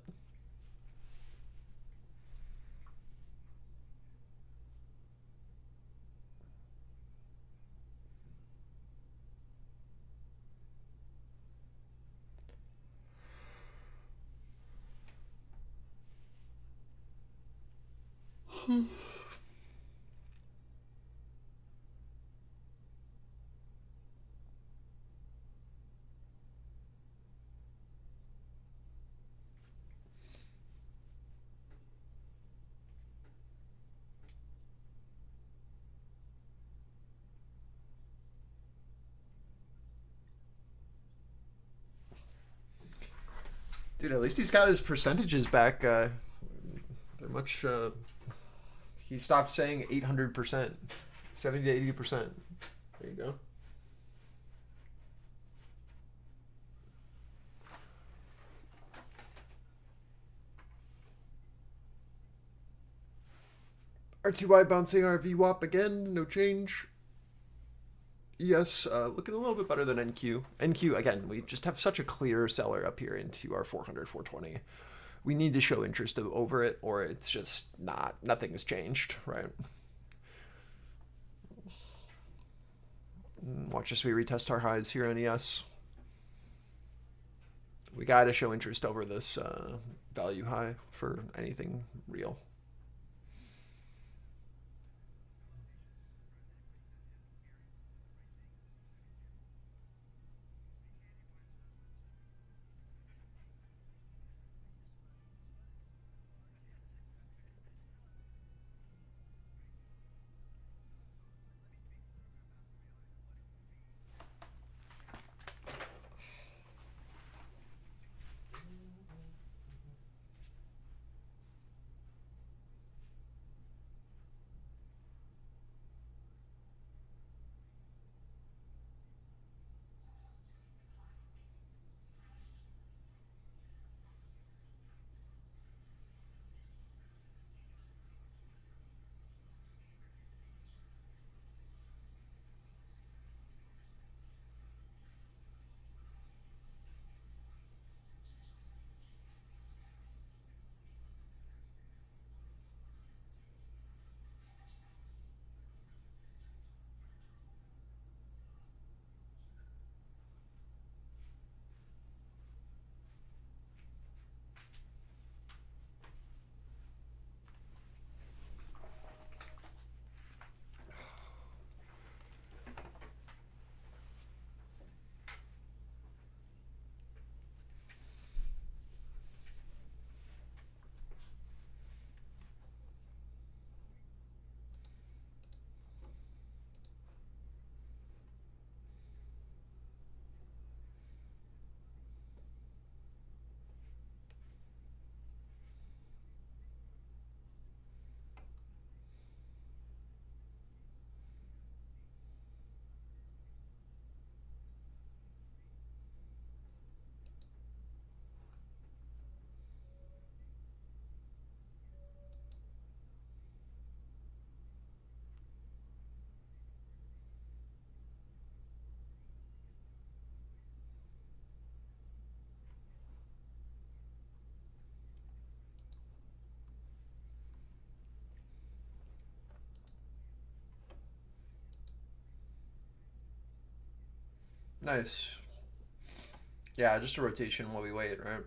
Dude, at least he's got his percentages back. They're much. He stopped saying 800%, 70 to 80%. There you go. RTY bouncing our VWAP again, no change. Yes, looking a little bit better than NQ. NQ, again, we just have such a clear seller up here into our 400, 420. We need to show interest over it, or it's just nothing has changed, right? Watch as we retest our highs here on ES. We got to show interest over this value high for anything real. Nice. Yeah, just a rotation while we wait, right?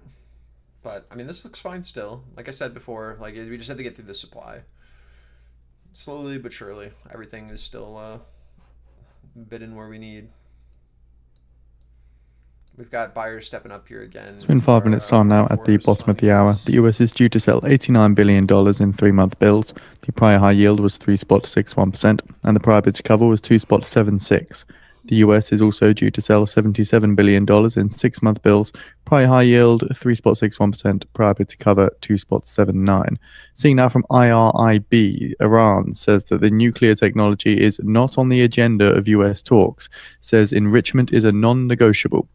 But I mean, this looks fine still. Like I said before, like we just had to get through the supply. Slowly but surely, everything is still bidding where we need. We've got buyers stepping up here again. It's been 5 minutes time now at the bottom of the hour. The US is due to sell $89 billion in 3-month bills. The prior high yield was 3.61%, and the prior bid to cover was 2.76. The US is also due to sell $77 billion in 6-month bills. Prior high yield 3.61%, prior bid to cover 2.79. Seeing now from IRIB, Iran says that the nuclear technology is not on the agenda of US talks. Says enrichment is a non-negotiable.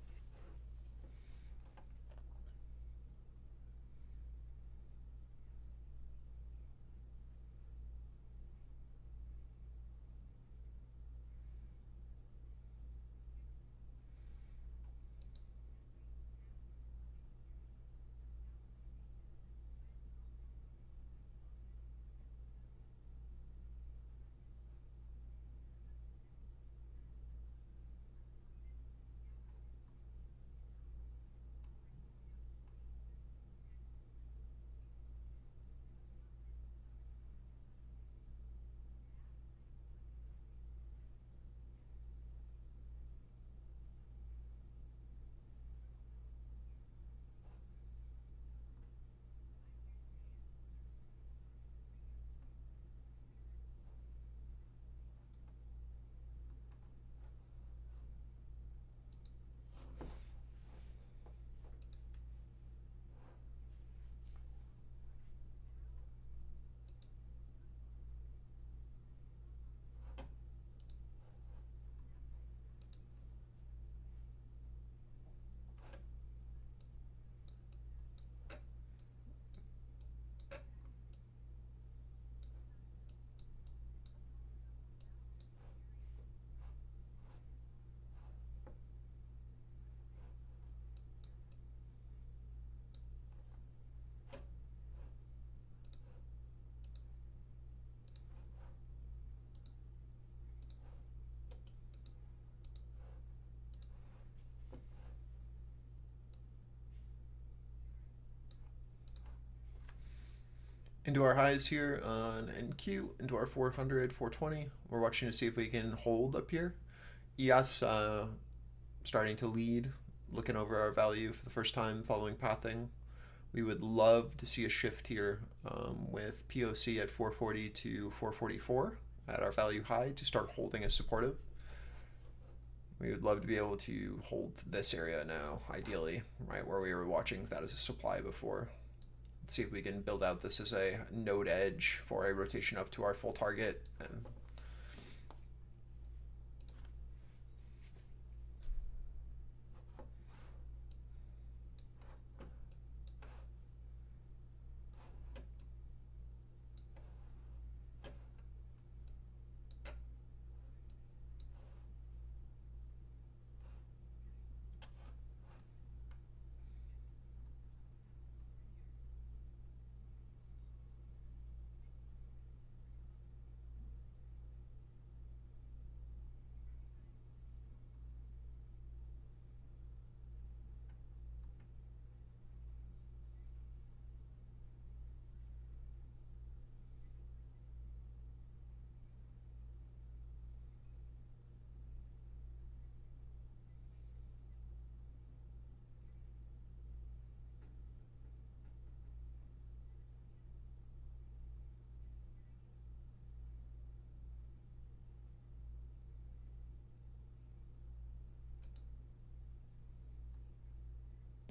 into our highs here on NQ, into our 400, 420. We're watching to see if we can hold up here. ES starting to lead, looking over our value for the first time following pathing. We would love to see a shift here with POC at 440 to 444 at our value high to start holding as supportive. We would love to be able to hold this area now, ideally, right where we were watching that as a supply before. Let's see if we can build out this as a node edge for a rotation up to our full target.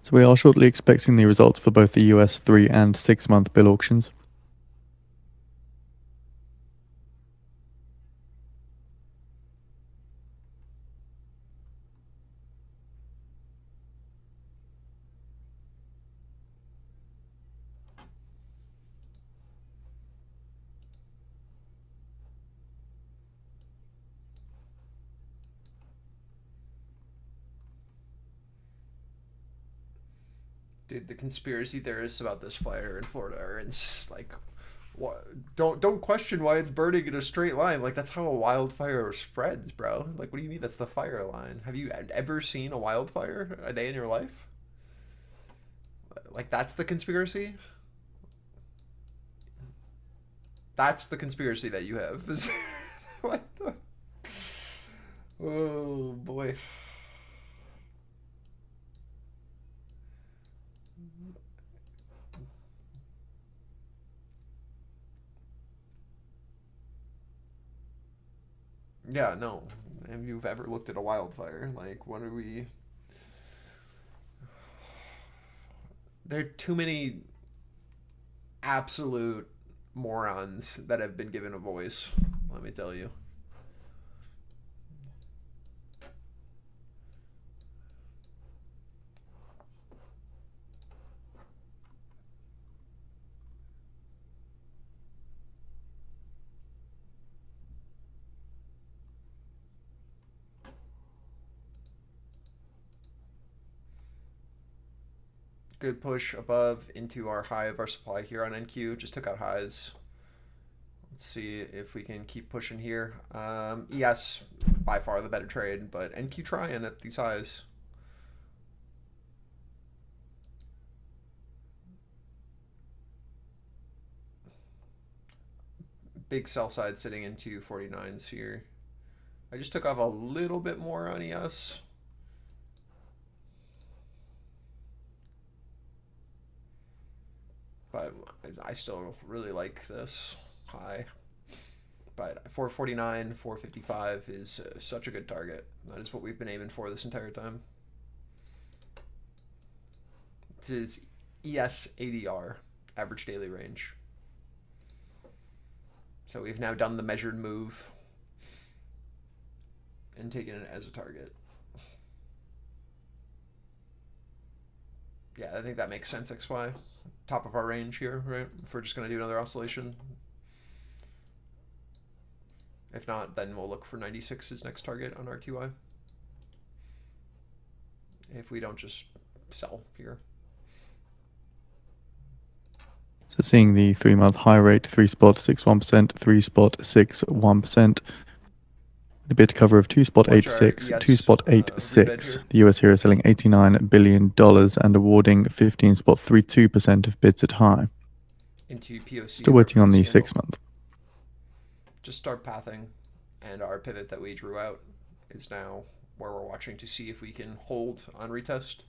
So we are shortly expecting the results for both the US 3 and 6 month bill auctions. Dude, the conspiracy theorists about this fire in Florida are like, what? Don't question why it's burning in a straight line. Like, that's how a wildfire spreads, bro. Like, what do you mean that's the fire line? Have you ever seen a wildfire a day in your life? Like, that's the conspiracy? That's the conspiracy that you have. What the? Oh boy. Yeah, no. Have you ever looked at a wildfire? Like, what are we... There are too many absolute morons that have been given a voice, let me tell you. Good push above into our high of our supply here on NQ. Just took out highs. Let's see if we can keep pushing here. ES, by far the better trade, but NQ trying at these highs. Big sell side sitting in 249s here. I just took off a little bit more on ES. But I still really like this high. But 449, 455 is such a good target. That is what we've been aiming for this entire time. This is ES ADR, average daily range. So we've now done the measured move and taken it as a target. Yeah, I think that makes sense, XY. Top of our range here, right? If we're just going to do another oscillation. If not, then we'll look for 96 as next target on RTY. If we don't just sell here. So seeing the 3 month high rate, 3.61%, 3.61%. The bid cover of 2.86, 2.86. The US here is selling $89 billion and awarding 15.32% of bids at high. into POC. Still waiting on the candle. 6 month. Just start pathing, and our pivot that we drew out is now where we're watching to see if we can hold on retest.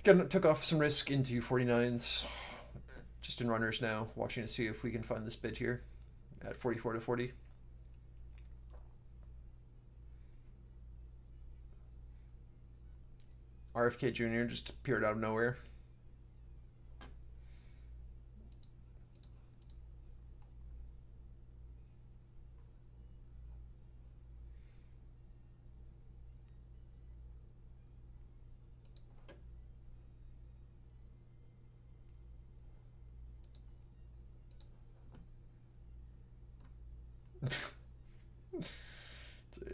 Took off some risk into 49s, just in runners now, watching to see if we can find this bid here at 44 to 40. RFK Jr. just appeared out of nowhere.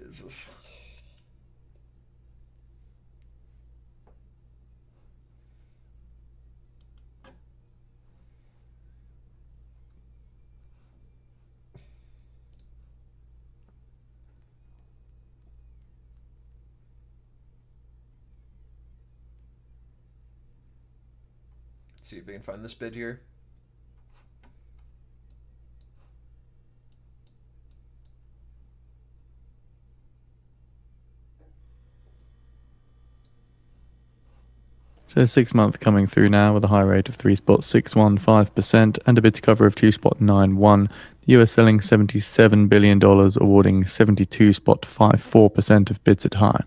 Jesus. Let's see if we can find this bid here. So 6 month coming through now with a high rate of 3.615% and a bid to cover of 2.91. The US selling $77 billion, awarding 72.54% of bids at high.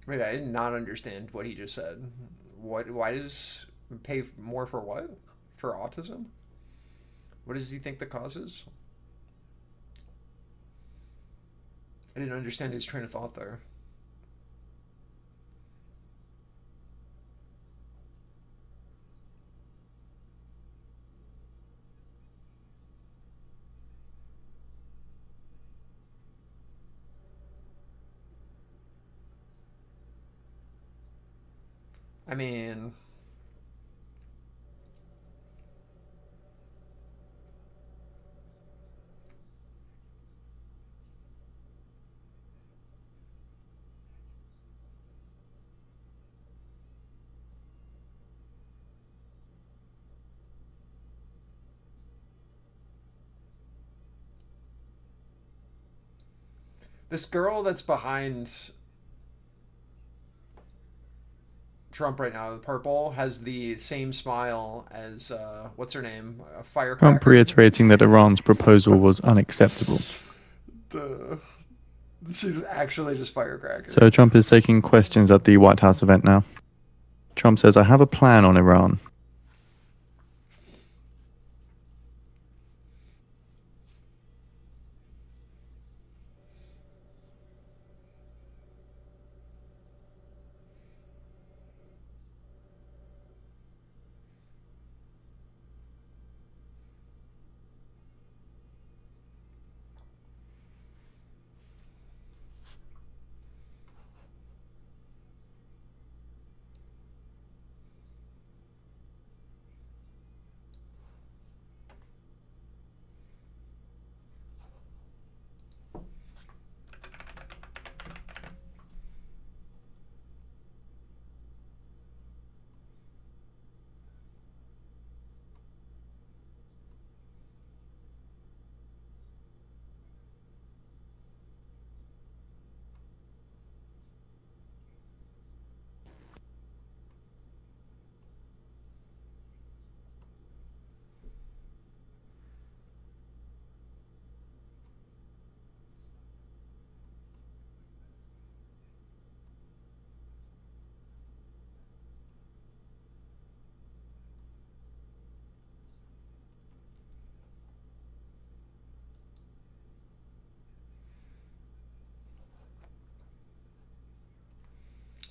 Wait, I did not understand what he just said. What? Why does pay more for what? For autism? What does he think the cause is? I didn't understand his train of thought there. I mean, this girl that's behind Trump right now, the purple, has the same smile as what's her name, Firecracker. Trump reiterating that Iran's proposal was unacceptable. She's actually just Firecracker. So Trump is taking questions at the White House event now. Trump says, I have a plan on Iran.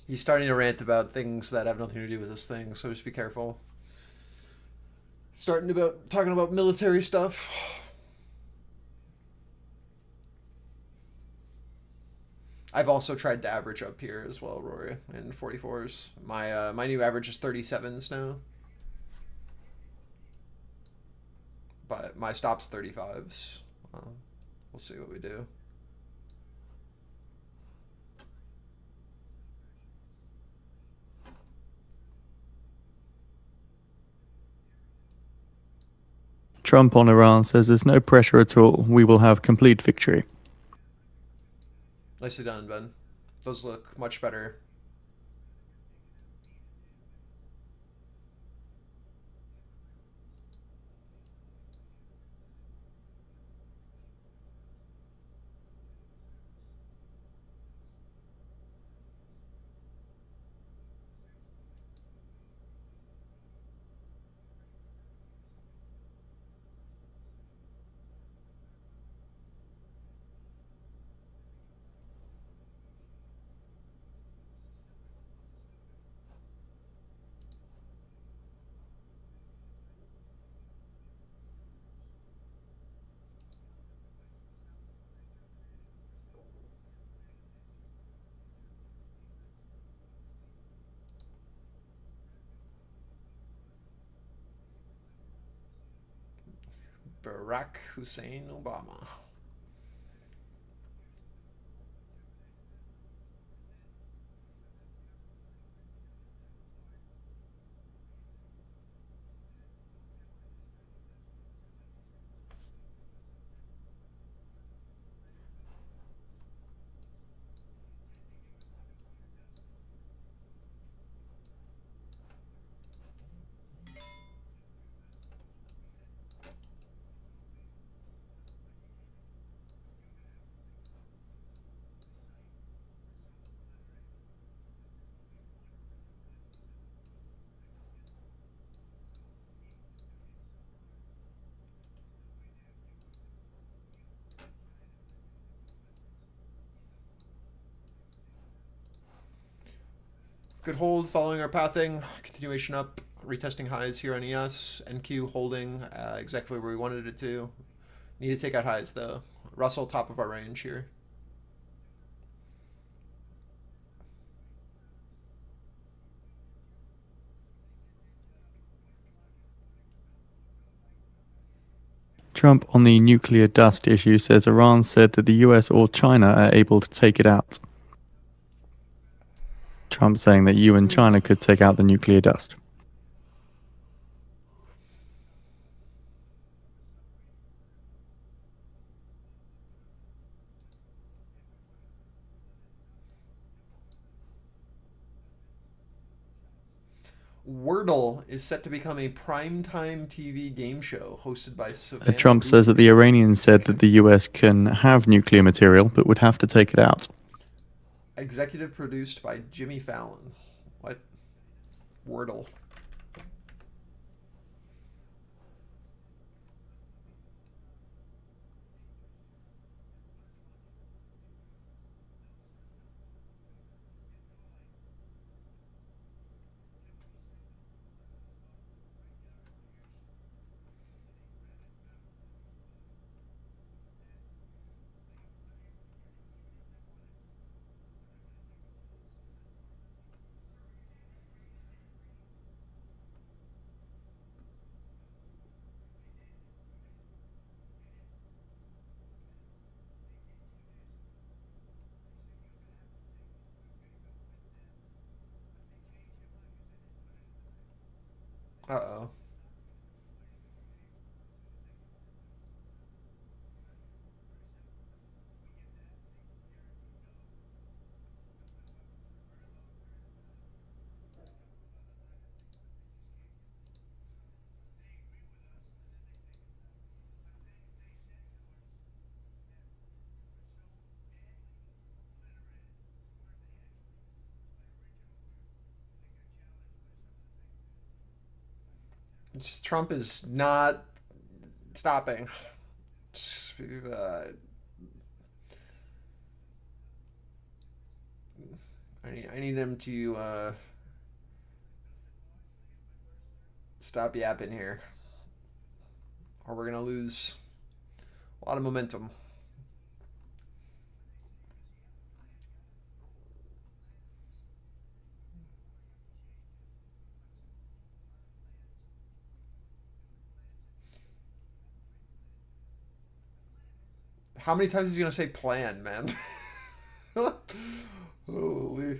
He's starting to rant about things that have nothing to do with this thing, so just be careful. Talking about military stuff. I've also tried to average up here as well, Rory, in 44s. My new average is 37s now. But my stop's 35s. We'll see what we do. Trump on Iran says there's no pressure at all. We will have complete victory. Nicely done, Ben. Those look much better. Barack Hussein Obama. Good hold following our pathing. Continuation up. Retesting highs here on ES. NQ holding exactly where we wanted it to. Need to take out highs though. Russell top of our range here. Trump on the nuclear dust issue says Iran said that the US or China are able to take it out. Trump saying that you and China could take out the nuclear dust. Wordle is set to become a primetime TV game show hosted by Savannah Trump says that the Iranians said that the US can have nuclear material but would have to take it out. Executive produced by Jimmy Fallon. What? Wordle. Uh-oh. Trump is not stopping. I need him to stop yapping here, or we're gonna lose a lot of momentum. How many times is he gonna say plan, man? Holy.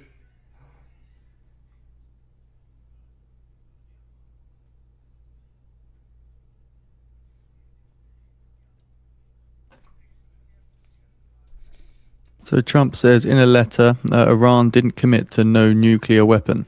So Trump says in a letter, Iran didn't commit to no nuclear weapon.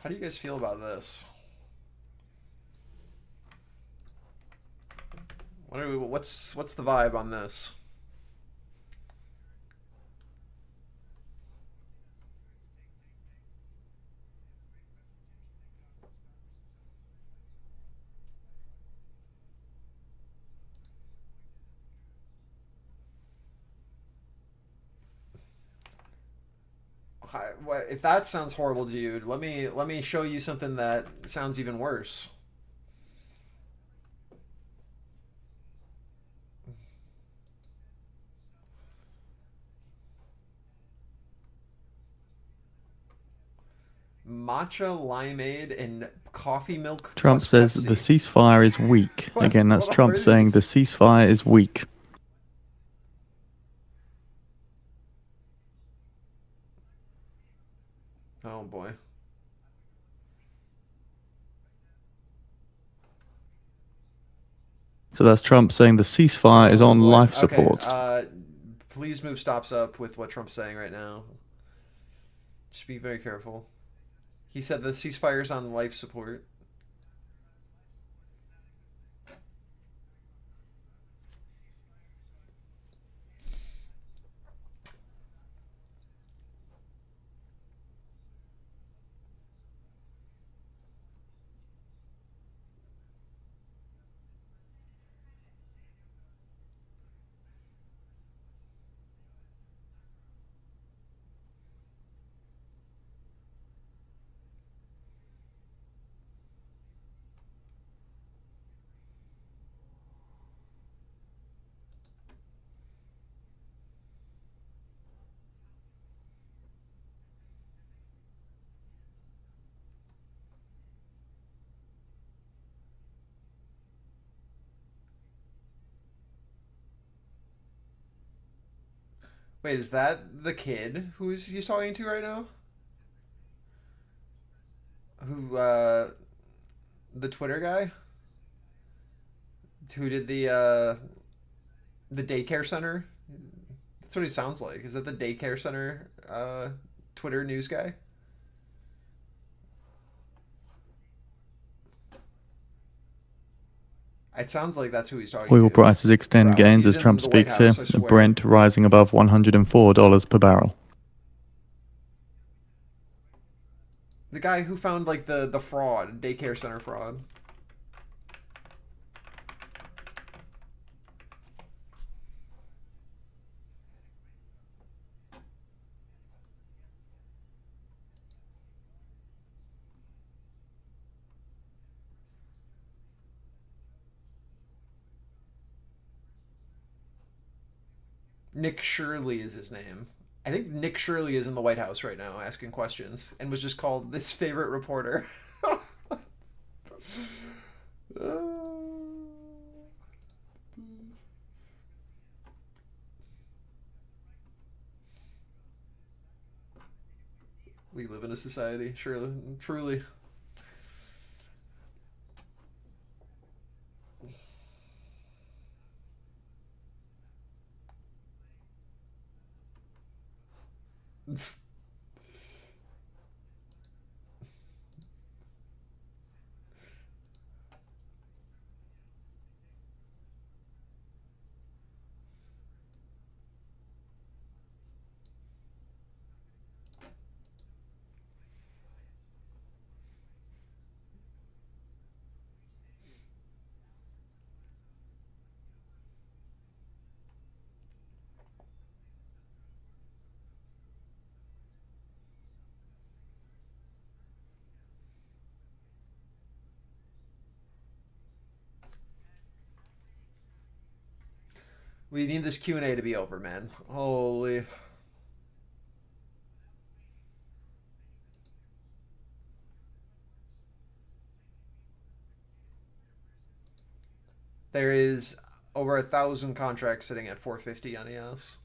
How do you guys feel about this? What's the vibe on this? If that sounds horrible to you, let me show you something that sounds even worse. Matcha, limeade, and coffee milk. Trump plus says Pepsi. the ceasefire is weak. Again, that's Trump saying the ceasefire is weak. Oh boy. So that's Trump saying the ceasefire is on life support. Okay, please move stops up with what Trump's saying right now. Just be very careful. He said the ceasefire is on life support. Wait, is that the kid who he's talking to right now? Who, the Twitter guy? Who did the daycare center? That's what he sounds like. Is that the daycare center, Twitter news guy? It sounds like that's who he's talking Oil to. prices extend Bro, gains he's as in Trump the White speaks here. House, I swear. Brent rising above $104 per barrel. The guy who found like the fraud, daycare center fraud. Nick Shirley is his name. I think Nick Shirley is in the White House right now asking questions and was just called his favorite reporter. We live in a society, surely, truly. We need this Q&A to be over, man. Holy. There is over 1,000 contracts sitting at 450 on EOS.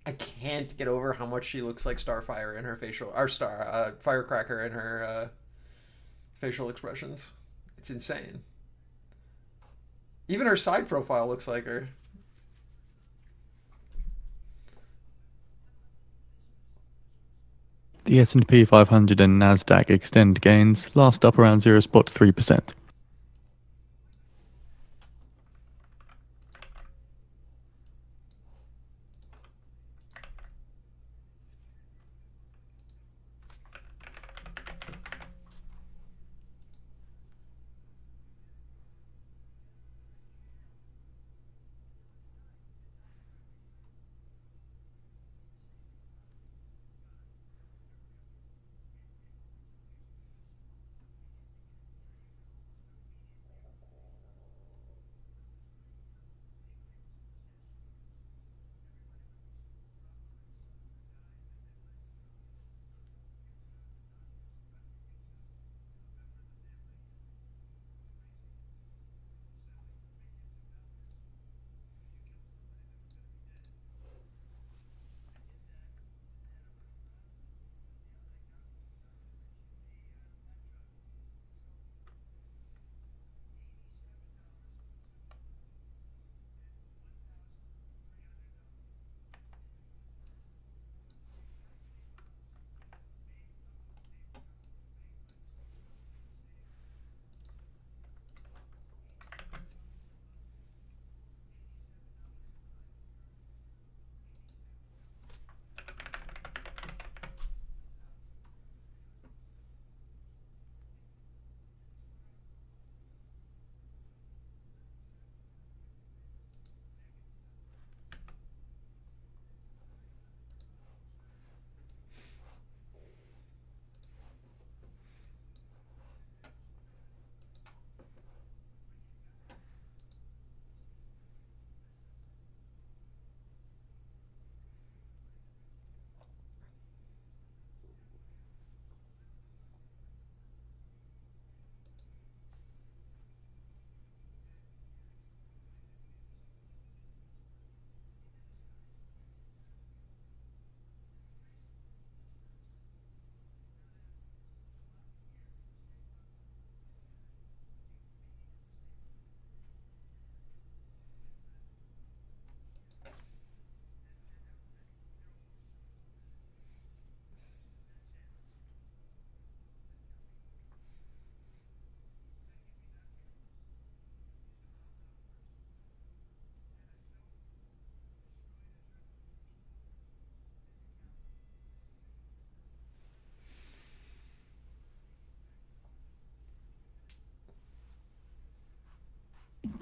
I can't get over how much she looks like Starfire in her facial, or Firecracker in her facial expressions. It's insane. Even her side profile looks like her. The S&P 500 and Nasdaq extend gains, last up around 0.3%.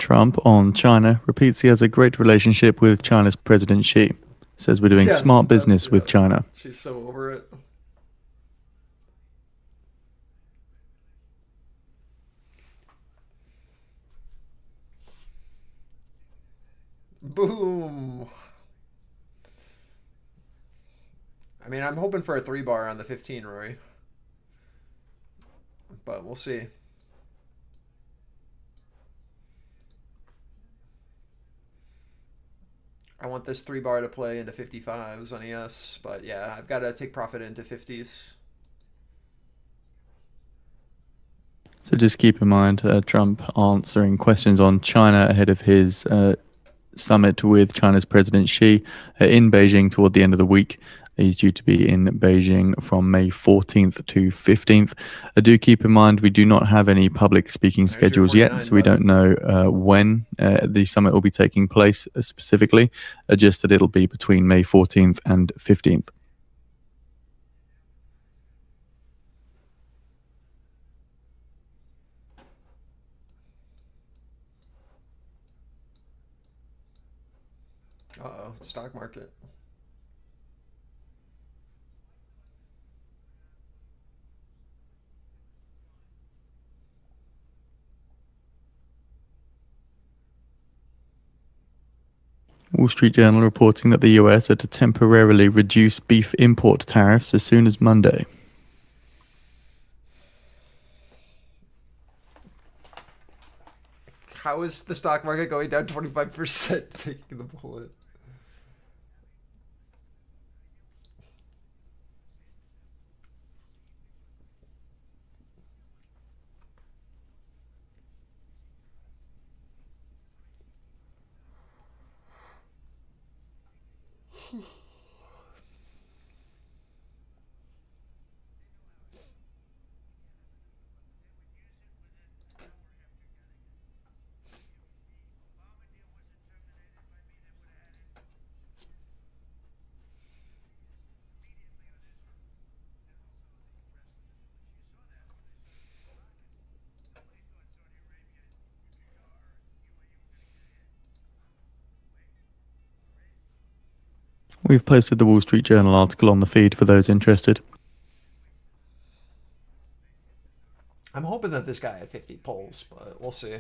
Trump on China repeats he has a great relationship with China's President Xi. Says we're doing Yes, smart business with China. She's so over it. Boom. I mean, I'm hoping for a 3-bar on the 15, Rory. But we'll see. I want this 3-bar to play into 55s on ES, but yeah, I've got to take profit into 50s. So just keep in mind, Trump answering questions on China ahead of his summit with China's President Xi in Beijing toward the end of the week. He's due to be in Beijing from May 14th to 15th. Do keep in mind, we do not have any public speaking schedules yet, so we don't know when the summit will be taking place specifically, just that it'll be between May 14th and 15th. Uh-oh, stock market. Wall Street Journal reporting that the US are to temporarily reduce beef import tariffs as soon as Monday. How is the stock market going down 25% taking the bullet? We've posted the Wall Street Journal article on the feed for those interested. I'm hoping that this guy at 50 pulls, but we'll see.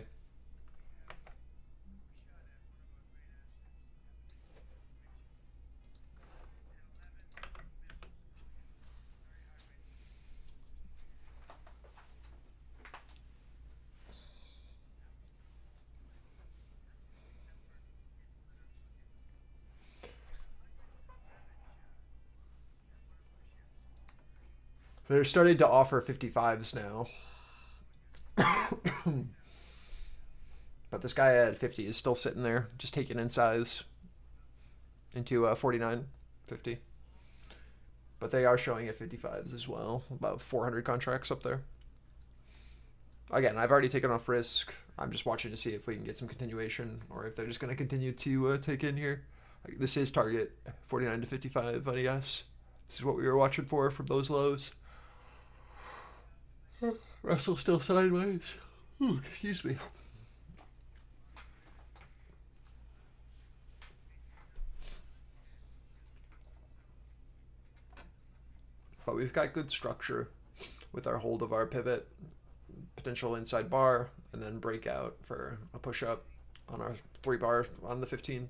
They're starting to offer 55s now. But this guy at 50 is still sitting there, just taking in size into 49.50. But they are showing at 55s as well, about 400 contracts up there. Again, I've already taken off risk. I'm just watching to see if we can get some continuation or if they're just going to continue to take in here. This is target 49 to 55 on ES. This is what we were watching for from those lows. Russell still sideways. Ooh, excuse me. But we've got good structure with our hold of our pivot, potential inside bar, and then breakout for a push up on our 3-bar on the 15.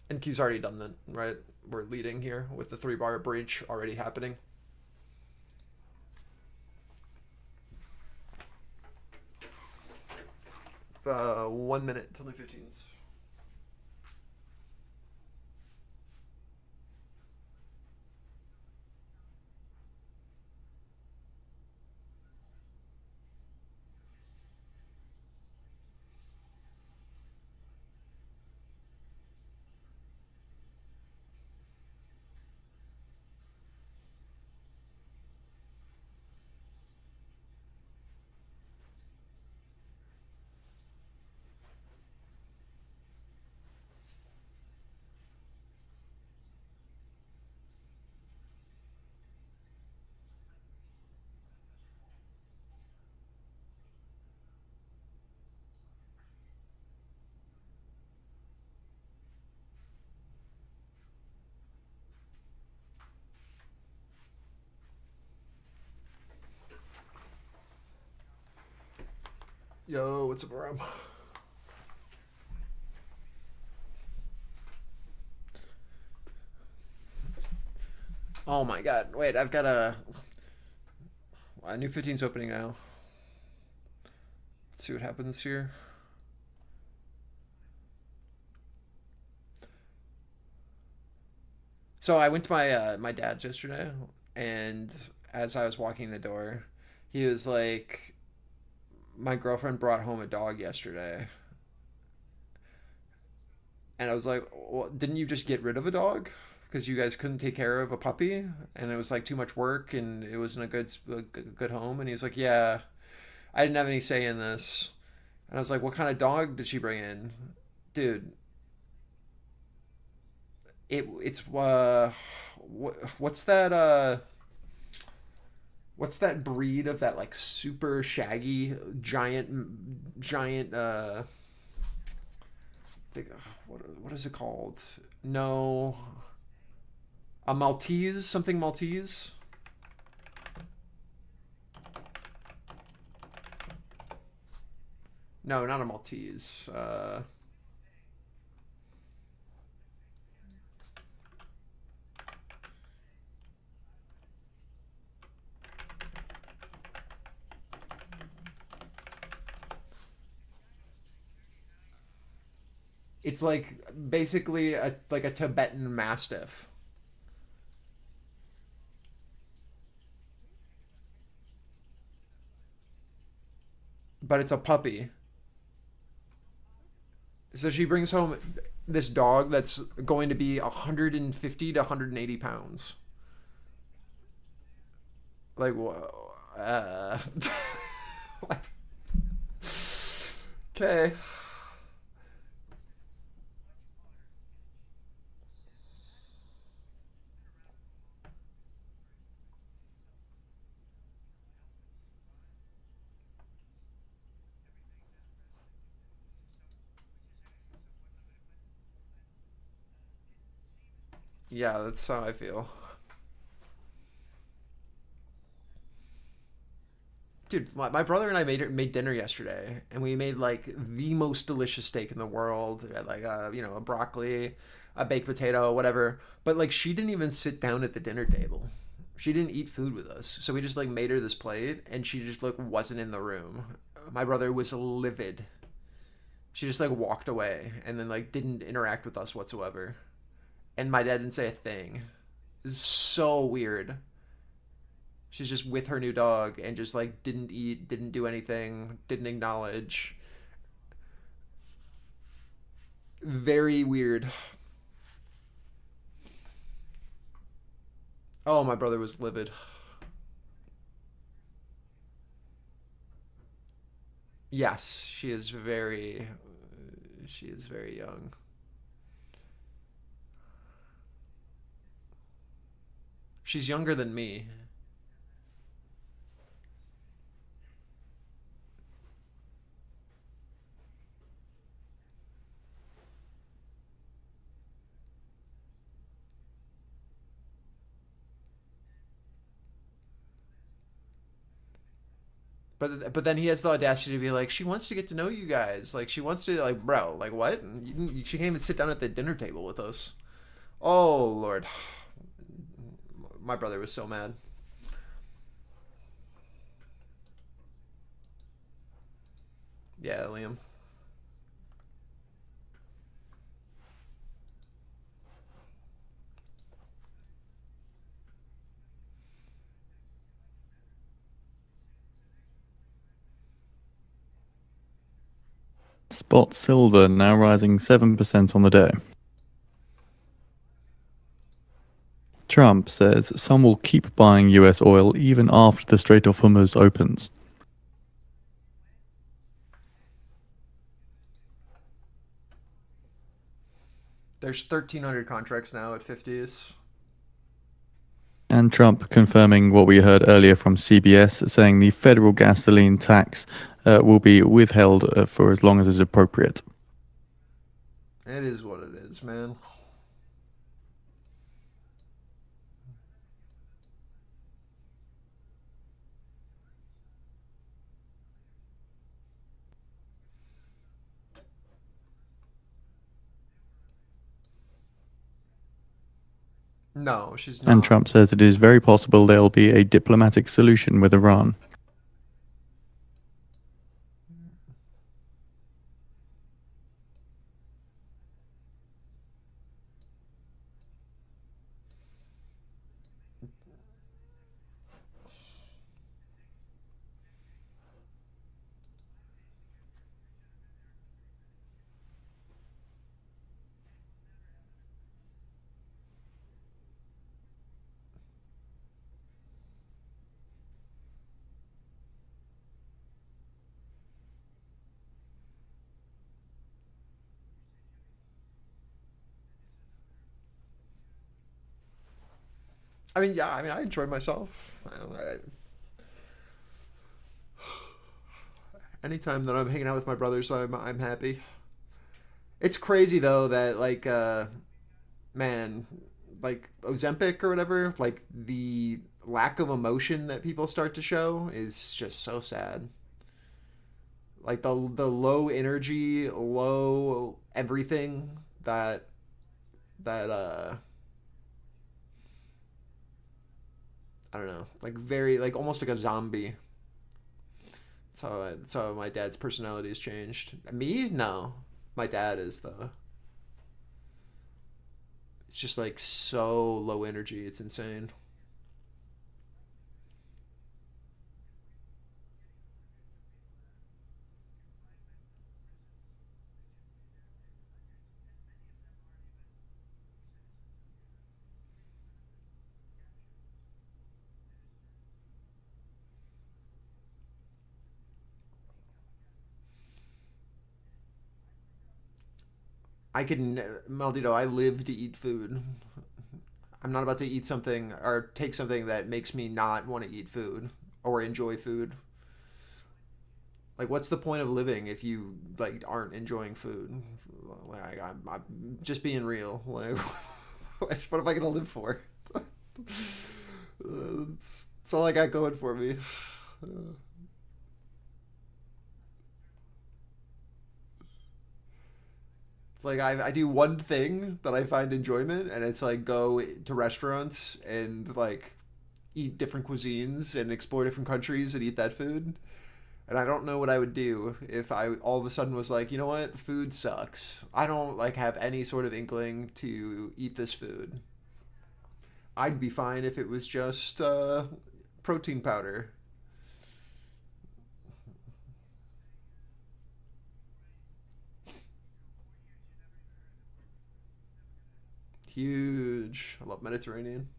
And Q's already done that, right? We're leading here with the 3-bar breach already happening. 1 minute till the 15s. Yo, what's up, Ram? Oh my god, wait, I've got a new 15's opening now. Let's see what happens here. So I went to my dad's yesterday, and as I was walking the door, he was like, "My girlfriend brought home a dog yesterday," and I was like, well, "Didn't you just get rid of a dog? Because you guys couldn't take care of a puppy, and it was like too much work, and it wasn't a good home." And he's like, "Yeah, I didn't have any say in this." And I was like, "What kind of dog did she bring in, dude?" It's what's that what's that breed of that like super shaggy giant big, what is it called? No, a Maltese, something Maltese. No, not a Maltese. It's like basically like a Tibetan Mastiff, but it's a puppy. So she brings home this dog that's going to be 150 to 180 pounds. Like, okay. Yeah, that's how I feel. Dude, my brother and I made dinner yesterday, and we made like the most delicious steak in the world. Like a broccoli, a baked potato, whatever. But like she didn't even sit down at the dinner table. She didn't eat food with us, so we just like made her this plate, and she just like wasn't in the room. My brother was livid. She just like walked away and then like didn't interact with us whatsoever. And my dad didn't say a thing. It's so weird. She's just with her new dog and just like didn't eat, didn't do anything, didn't acknowledge. Very weird. Oh, my brother was livid. Yes, she is very young. She's younger than me. But then he has the audacity to be like, she wants to get to know you guys. Like she wants to like, bro, like what? She can't even sit down at the dinner table with us. Oh Lord, my brother was so mad. Yeah, Liam. Spot silver now rising 7% on the day. Trump says some will keep buying US oil even after the Strait of Hormuz opens. There's 1,300 contracts now at 50s. And Trump confirming what we heard earlier from CBS, saying the federal gasoline tax will be withheld for as long as is appropriate. It is what it is, man. No, she's And not. Trump says it is very possible there'll be a diplomatic solution with Iran. I mean, yeah. I mean, I enjoy myself. Anytime that I'm hanging out with my brothers, I'm happy. It's crazy though that like man, like Ozempic or whatever, like the lack of emotion that people start to show is just so sad. Like the low energy, low everything that I don't know, like very like almost like a zombie. That's how my dad's personality has changed. Me? No. My dad is though. It's just like so low energy. It's insane. I can, Maldito, I live to eat food. I'm not about to eat something or take something that makes me not want to eat food or enjoy food. Like, what's the point of living if you like aren't enjoying food? Like, I'm just being real. Like, what am I gonna live for? That's all I got going for me. It's like I do one thing that I find enjoyment, and it's like go to restaurants and like eat different cuisines and explore different countries and eat that food. And I don't know what I would do if I all of a sudden was like, you know what, food sucks. I don't like have any sort of inkling to eat this food. I'd be fine if it was just protein powder. Huge. I love Mediterranean.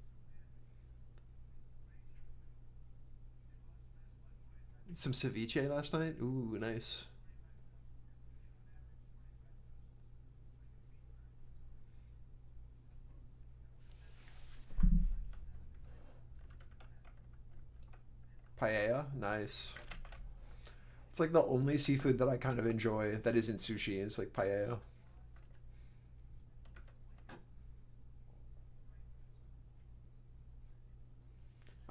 Some ceviche last night. Ooh, nice. Paella, nice. It's like the only seafood that I kind of enjoy that isn't sushi is like paella.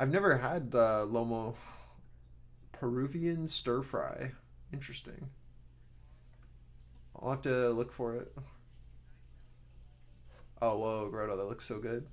I've never had lomo. Peruvian stir fry. Interesting. I'll have to look for it. Oh, whoa, Grotto, that looks so good.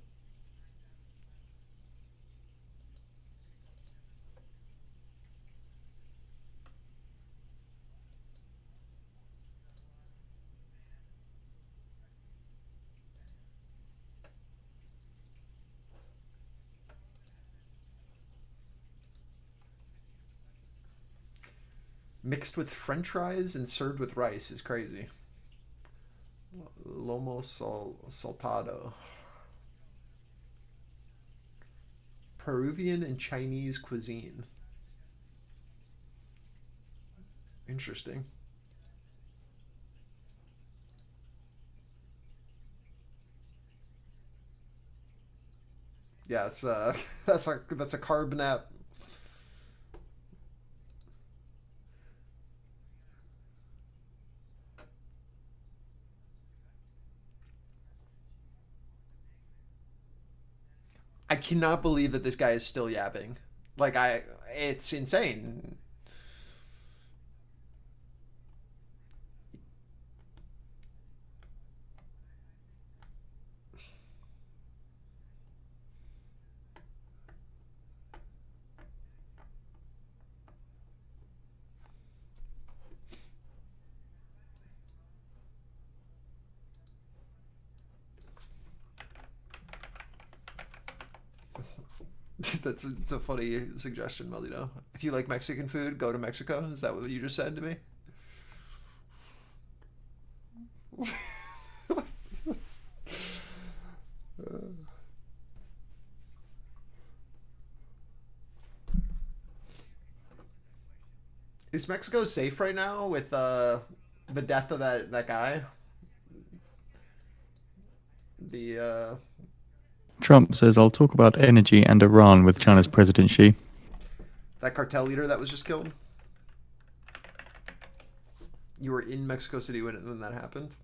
Mixed with French fries and served with rice is crazy. Lomo saltado. Peruvian and Chinese cuisine. Interesting. Yeah, it's that's a carb nap. I cannot believe that this guy is still yapping. Like it's insane. It's a funny suggestion, Maldito. If you like Mexican food, go to Mexico. Is that what you just said to me? Is Mexico safe right now with the death of that guy? The Trump says, I'll talk about energy and Iran with China's President Xi. that cartel leader that was just killed. You were in Mexico City when that happened.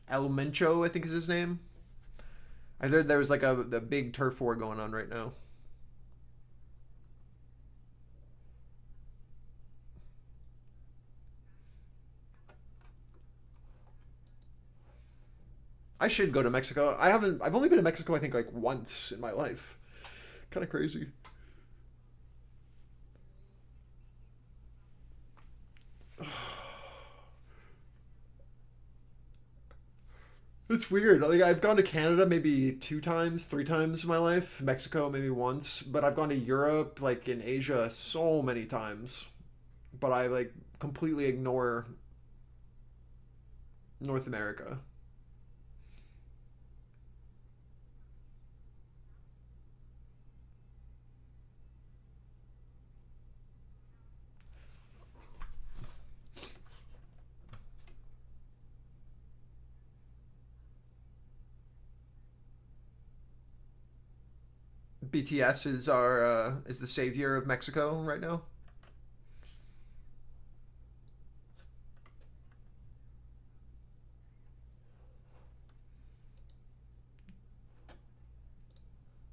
El Mencho, I think is his name. I heard there was like a big turf war going on right now. I should go to Mexico. I've only been to Mexico I think like once in my life. Kind of crazy. It's weird. Like I've gone to Canada maybe 2 times, 3 times in my life. Mexico maybe once, but I've gone to Europe, like in Asia, so many times. But I like completely ignore North America. BTS is the savior of Mexico right now.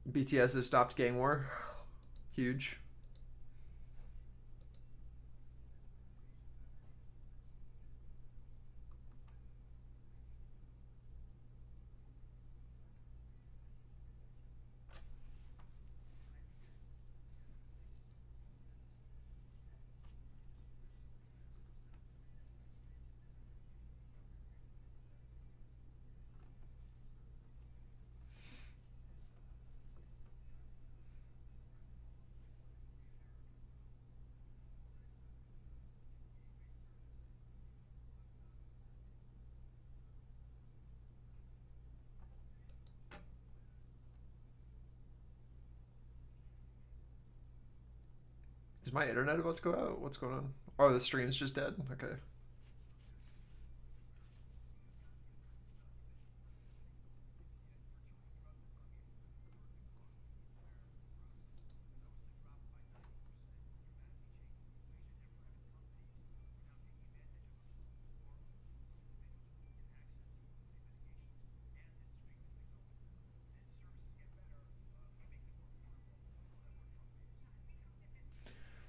BTS has stopped gang war. Huge. Is my internet about to go out? What's going on? Oh, the stream's just dead? Okay.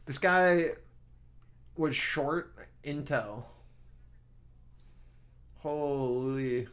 This guy was short Intel. Holy.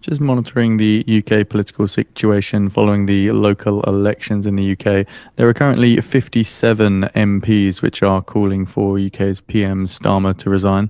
Just monitoring the UK political situation following the local elections in the UK. There are currently 57 MPs which are calling for UK's PM Starmer to resign.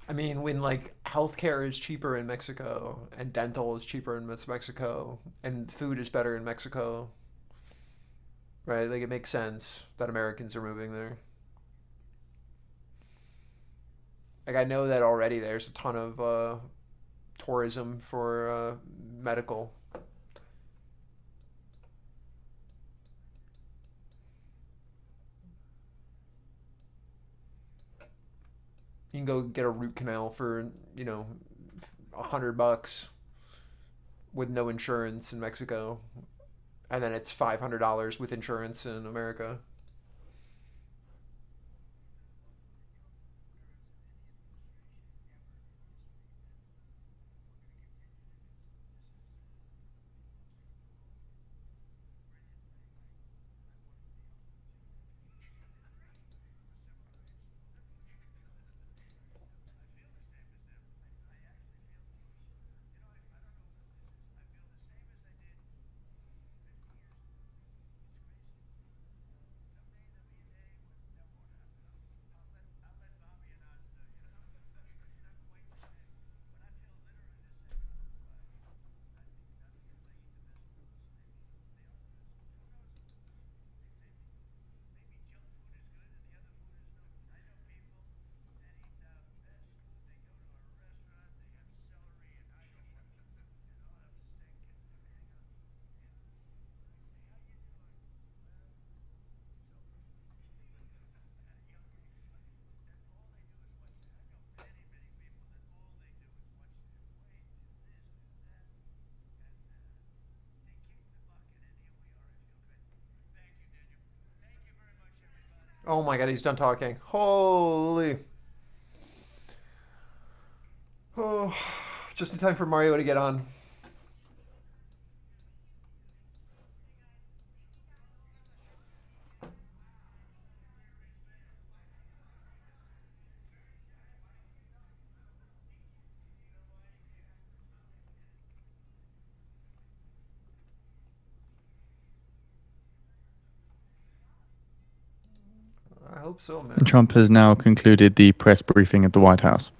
I mean, when like healthcare is cheaper in Mexico and dental is cheaper in Mexico and food is better in Mexico, right? Like it makes sense that Americans are moving there. Like I know that already there's a ton of tourism for medical. You can go get a root canal for, you know, $100 with no insurance in Mexico, and then it's $500 with insurance in America. Oh my god, he's done talking. Holy. Oh, just in time for Mario to get on. I hope so, man. And Trump has now concluded the press briefing at the White House.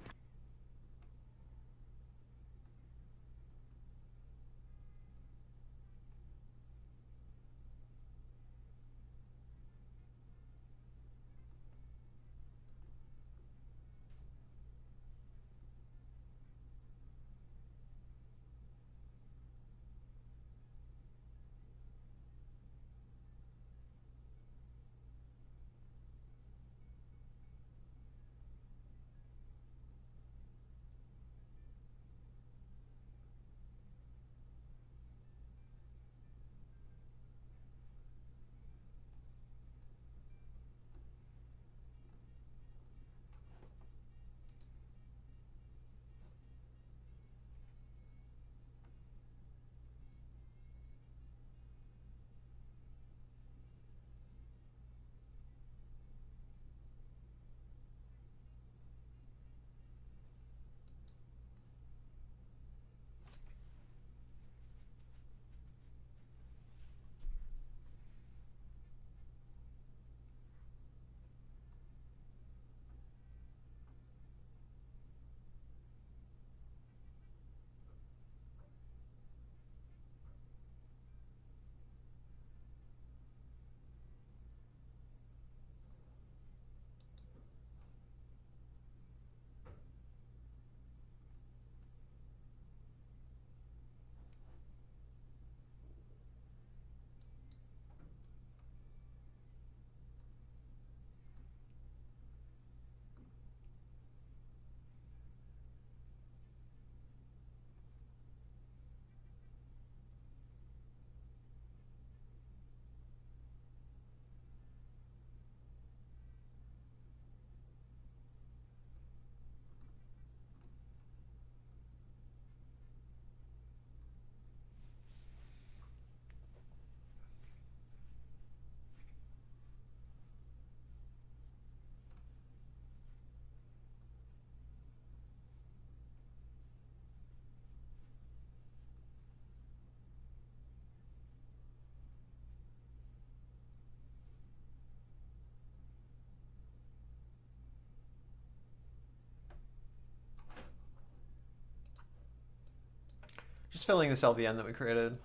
Just filling this LVN that we created.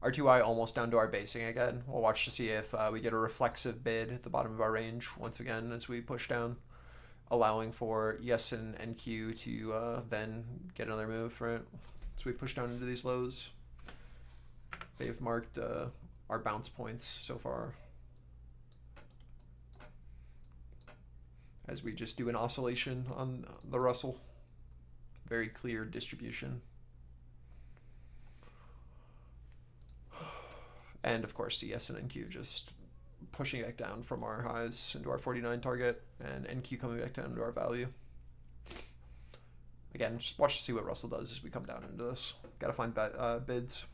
RTY almost down to our basing again. We'll watch to see if we get a reflexive bid at the bottom of our range once again as we push down, allowing for ES and NQ to then get another move, right? So we push down into these lows. They've marked our bounce points so far, as we just do an oscillation on the Russell. Very clear distribution. And of course, ES and NQ just pushing back down from our highs into our 49 target, and NQ coming back down to our value. Again, just watch to see what Russell does as we come down into this. Gotta find bids.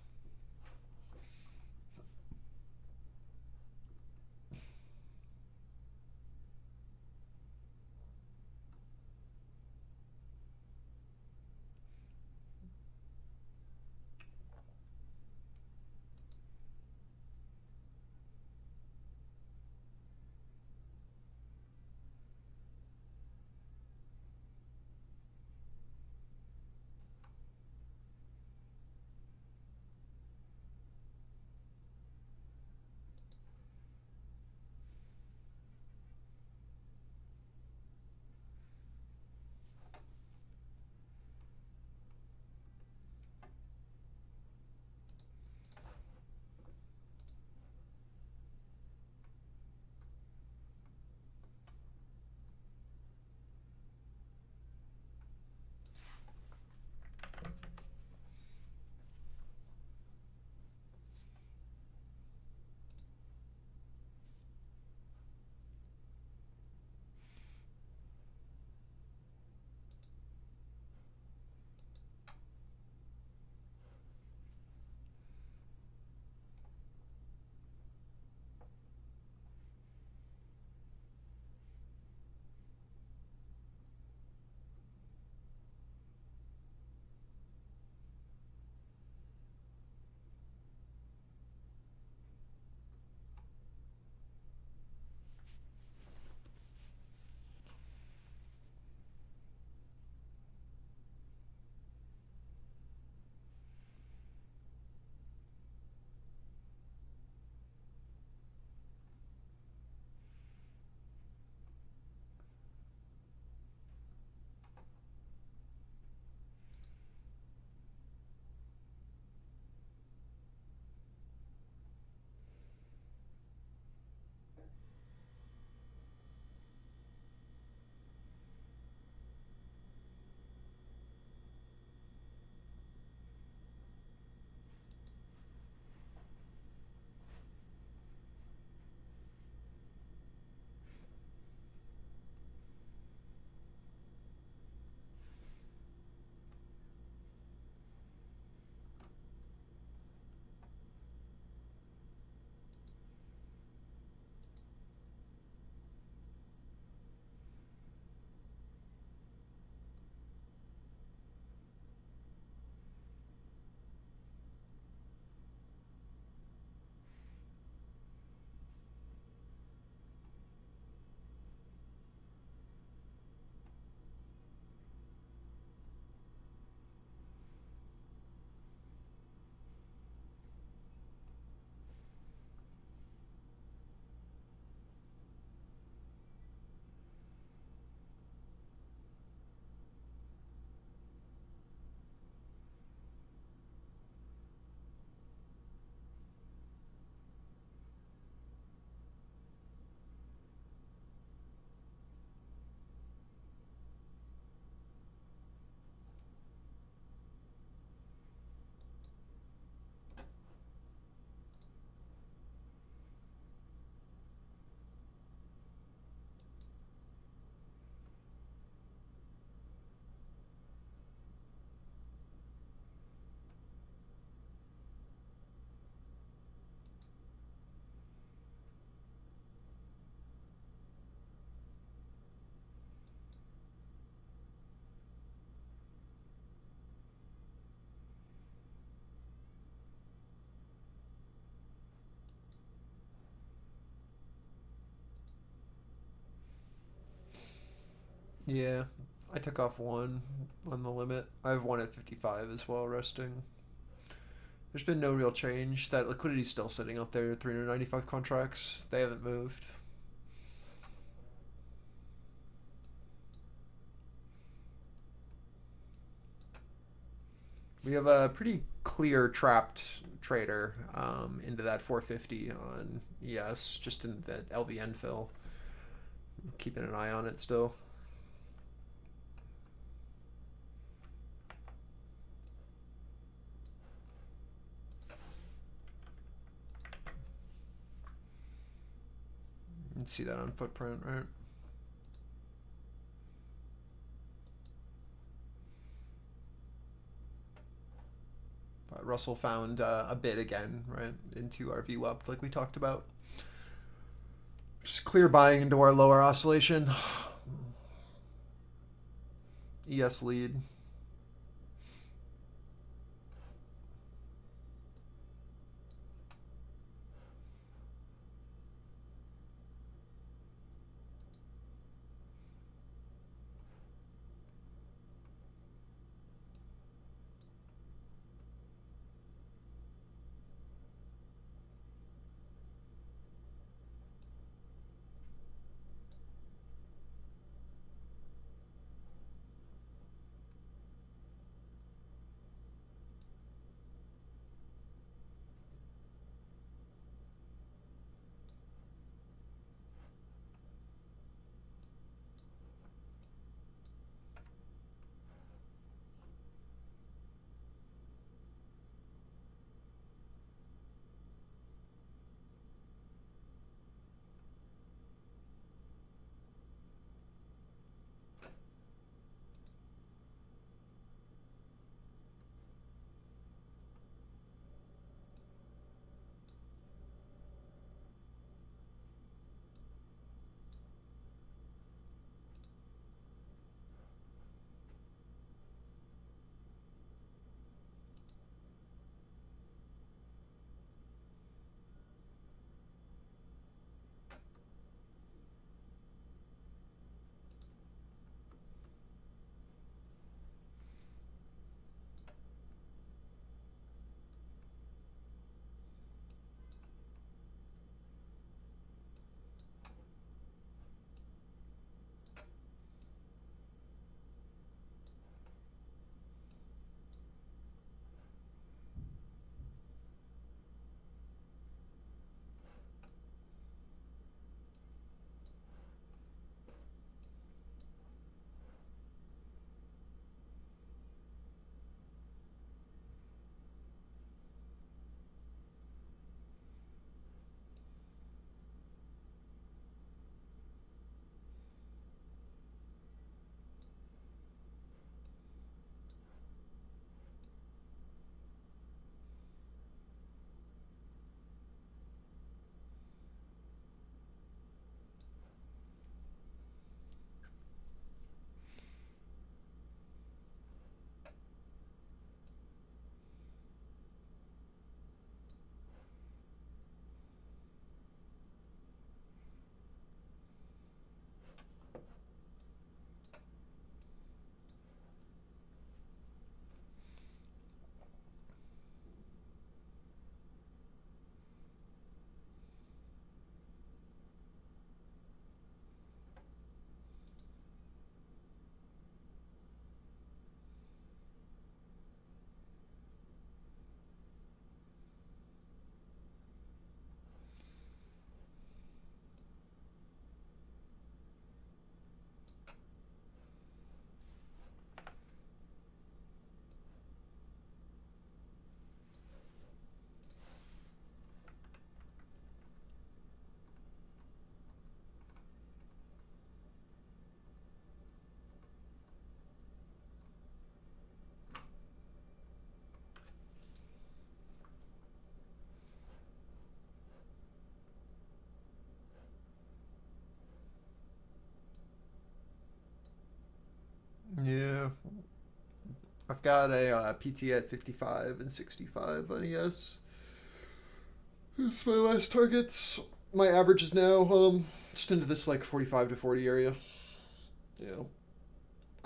Yeah, I took off 1 on the limit. I have 1 at 55 as well, resting. There's been no real change. That liquidity's still sitting up there, 395 contracts. They haven't moved. We have a pretty clear trapped trader into that 450 on ES, just in that LVN fill. Keeping an eye on it still. You can see that on footprint, right? But Russell found a bid again, right, into our VWAP like we talked about. Just clear buying into our lower oscillation. ES lead. Yeah. I've got a PT at 55 and 65 on ES. That's my last targets. My average is now just into this like 45 to 40 area. Yeah.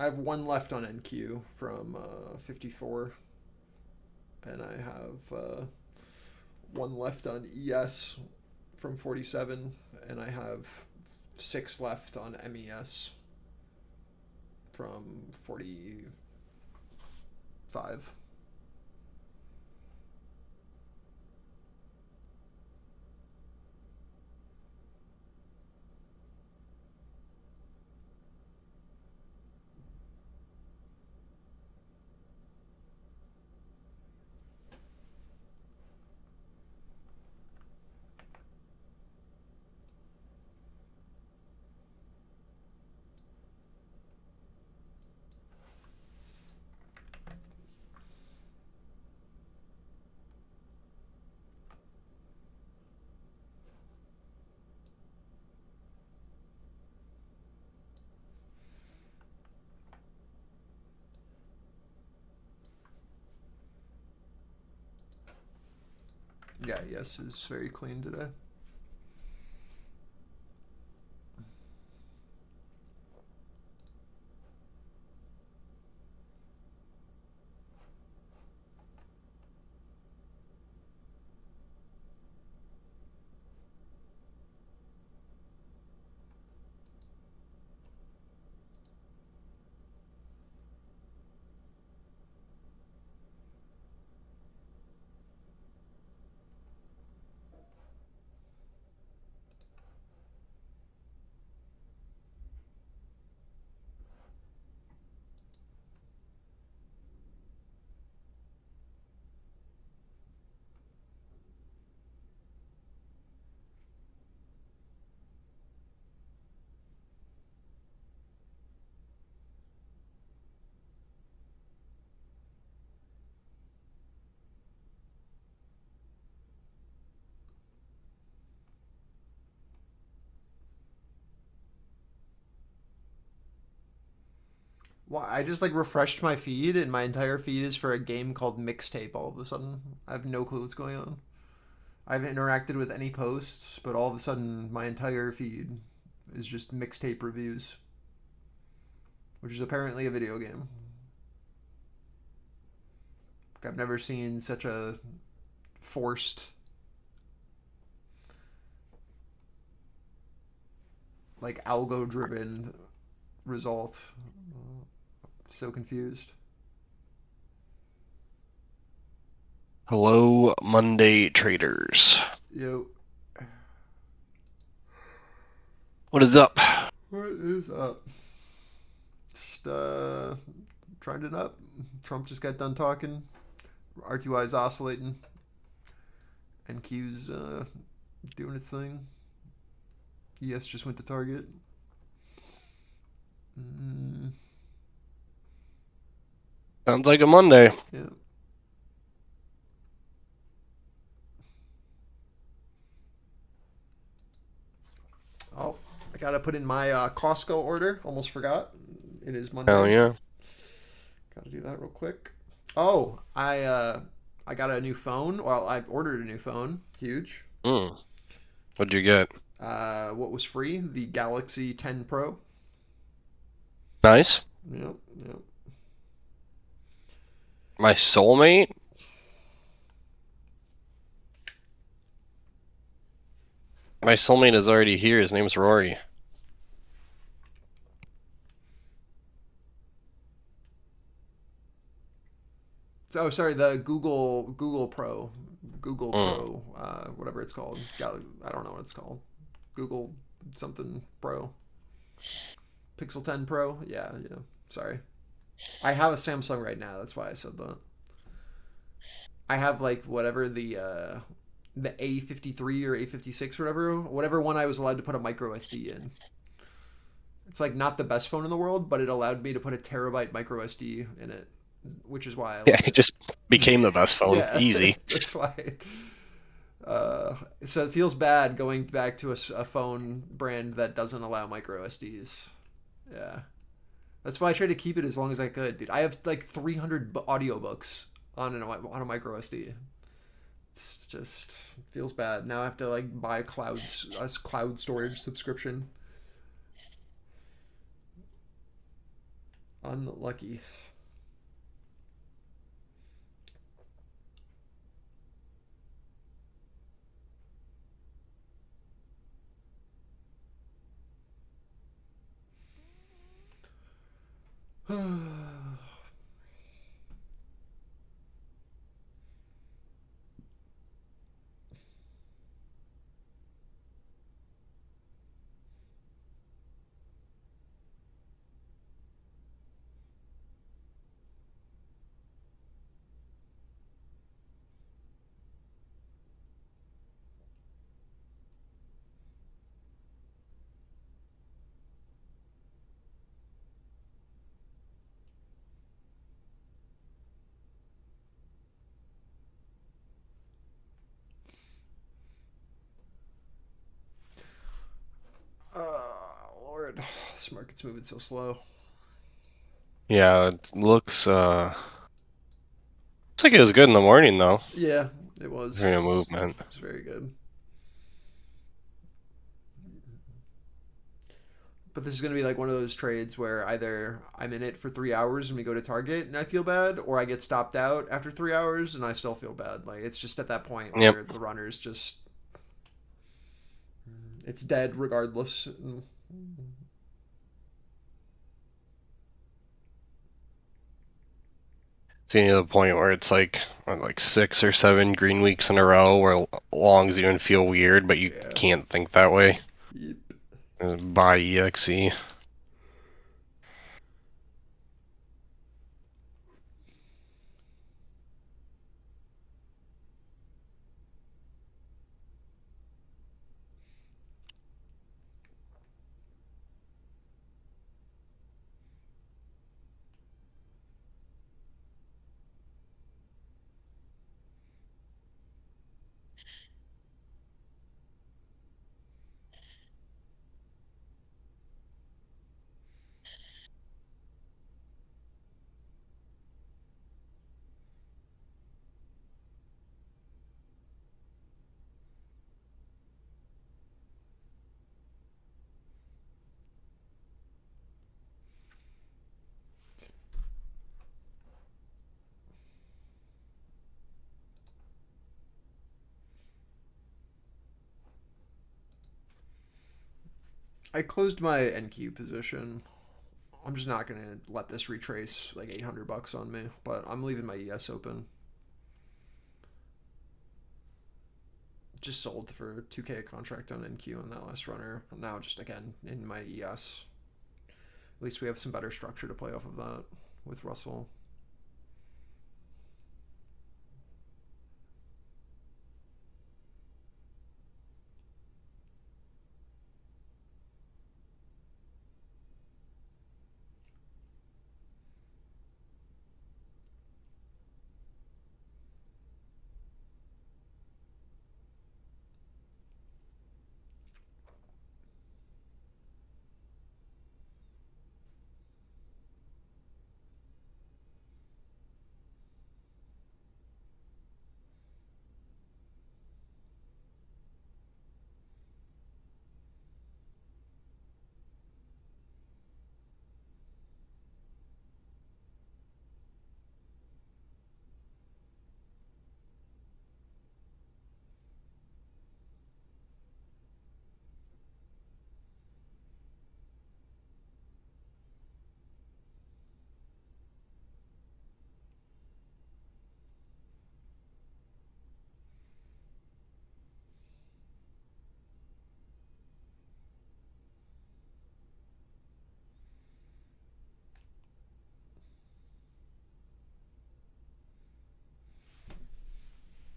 I have one left on NQ from 54, and I have one left on ES from 47, and I have 6 left on MES from 45. Yeah, yes is very clean today. Well, I just like refreshed my feed, and my entire feed is for a game called Mixtape. All of a sudden, I have no clue what's going on. I haven't interacted with any posts, but all of a sudden, my entire feed is just Mixtape reviews, which is apparently a video game. I've never seen such a forced, like, algo-driven result. So confused. Hello, Monday traders. Yo. What is up? What is up? Just trying it up. Trump just got done talking. RTY is oscillating. NQ's doing its thing. ES just went to target. Sounds like a Monday. Yeah. Oh, I gotta put in my Costco order. Almost forgot. It is Monday. Hell yeah. Gotta do that real quick. Oh, I got a new phone. Well, I ordered a new phone. Huge. What'd you get? What was free? The Galaxy 10 Pro. Nice. Yep. My soulmate? My soulmate is already here. His name's Rory. Oh, sorry, the Google Pro. Google Pro, whatever it's called. I don't know what it's called. Google something Pro. Pixel 10 Pro? Yeah. Sorry. I have a Samsung right now. That's why I said that. I have like whatever the A53 or A56 or whatever one I was allowed to put a micro SD in. It's like not the best phone in the world, but it allowed me to put a terabyte micro SD in it, which is why I Yeah, it just became the best phone. Yeah, Easy. That's why. So it feels bad going back to a phone brand that doesn't allow micro SDs. Yeah. That's why I tried to keep it as long as I could, dude. I have like 300 audiobooks on a micro SD. It's just feels bad. Now I have to like buy a cloud storage subscription. Unlucky. Lord, this market's moving so slow. Yeah, it looks like it was good in the morning though. Yeah, it was. Very a movement. It's very good. But this is going to be like one of those trades where either I'm in it for 3 hours and we go to target and I feel bad, or I get stopped out after 3 hours and I still feel bad. Like, it's just at that point where the runner's just, it's dead regardless. It's getting to the point where it's like 6 or 7 green weeks in a row where longs even feel weird, but you can't think that way. Yep. Buy EXE. I closed my NQ position. I'm just not gonna let this retrace like $800 on me, but I'm leaving my ES open. Just sold for 2K a contract on NQ on that last runner. Now just again in my ES. At least we have some better structure to play off of that with Russell.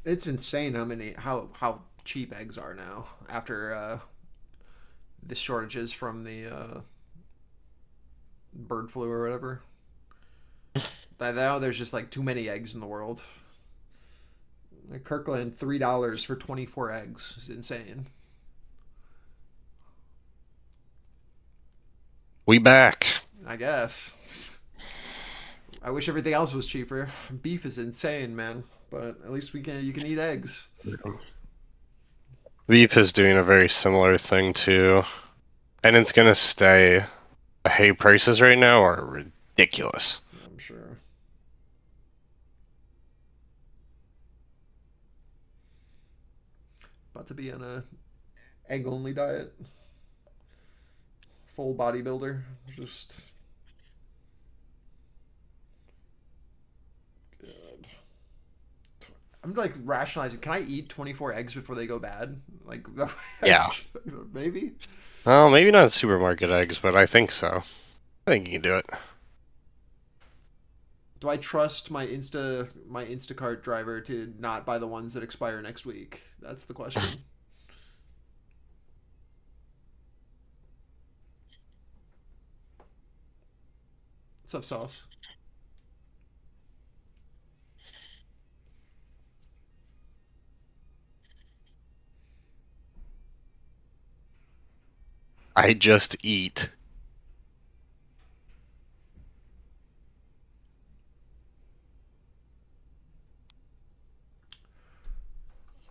It's insane how cheap eggs are now after the shortages from the bird flu or whatever. Now there's just like too many eggs in the world. Kirkland $3 for 24 eggs is insane. We back. I guess. I wish everything else was cheaper. Beef is insane, man. But at least you can eat eggs. Beef is doing a very similar thing too, and it's gonna stay. Hay prices right now are ridiculous. I'm sure. About to be on a egg-only diet. Full bodybuilder. Just... God. I'm like rationalizing. Can I eat 24 eggs before they go bad? Like, Yeah. maybe? Well, maybe not supermarket eggs, but I think so. I think you can do it. Do I trust my Instacart driver to not buy the ones that expire next week? That's the question. What's up, Sauce? I just eat.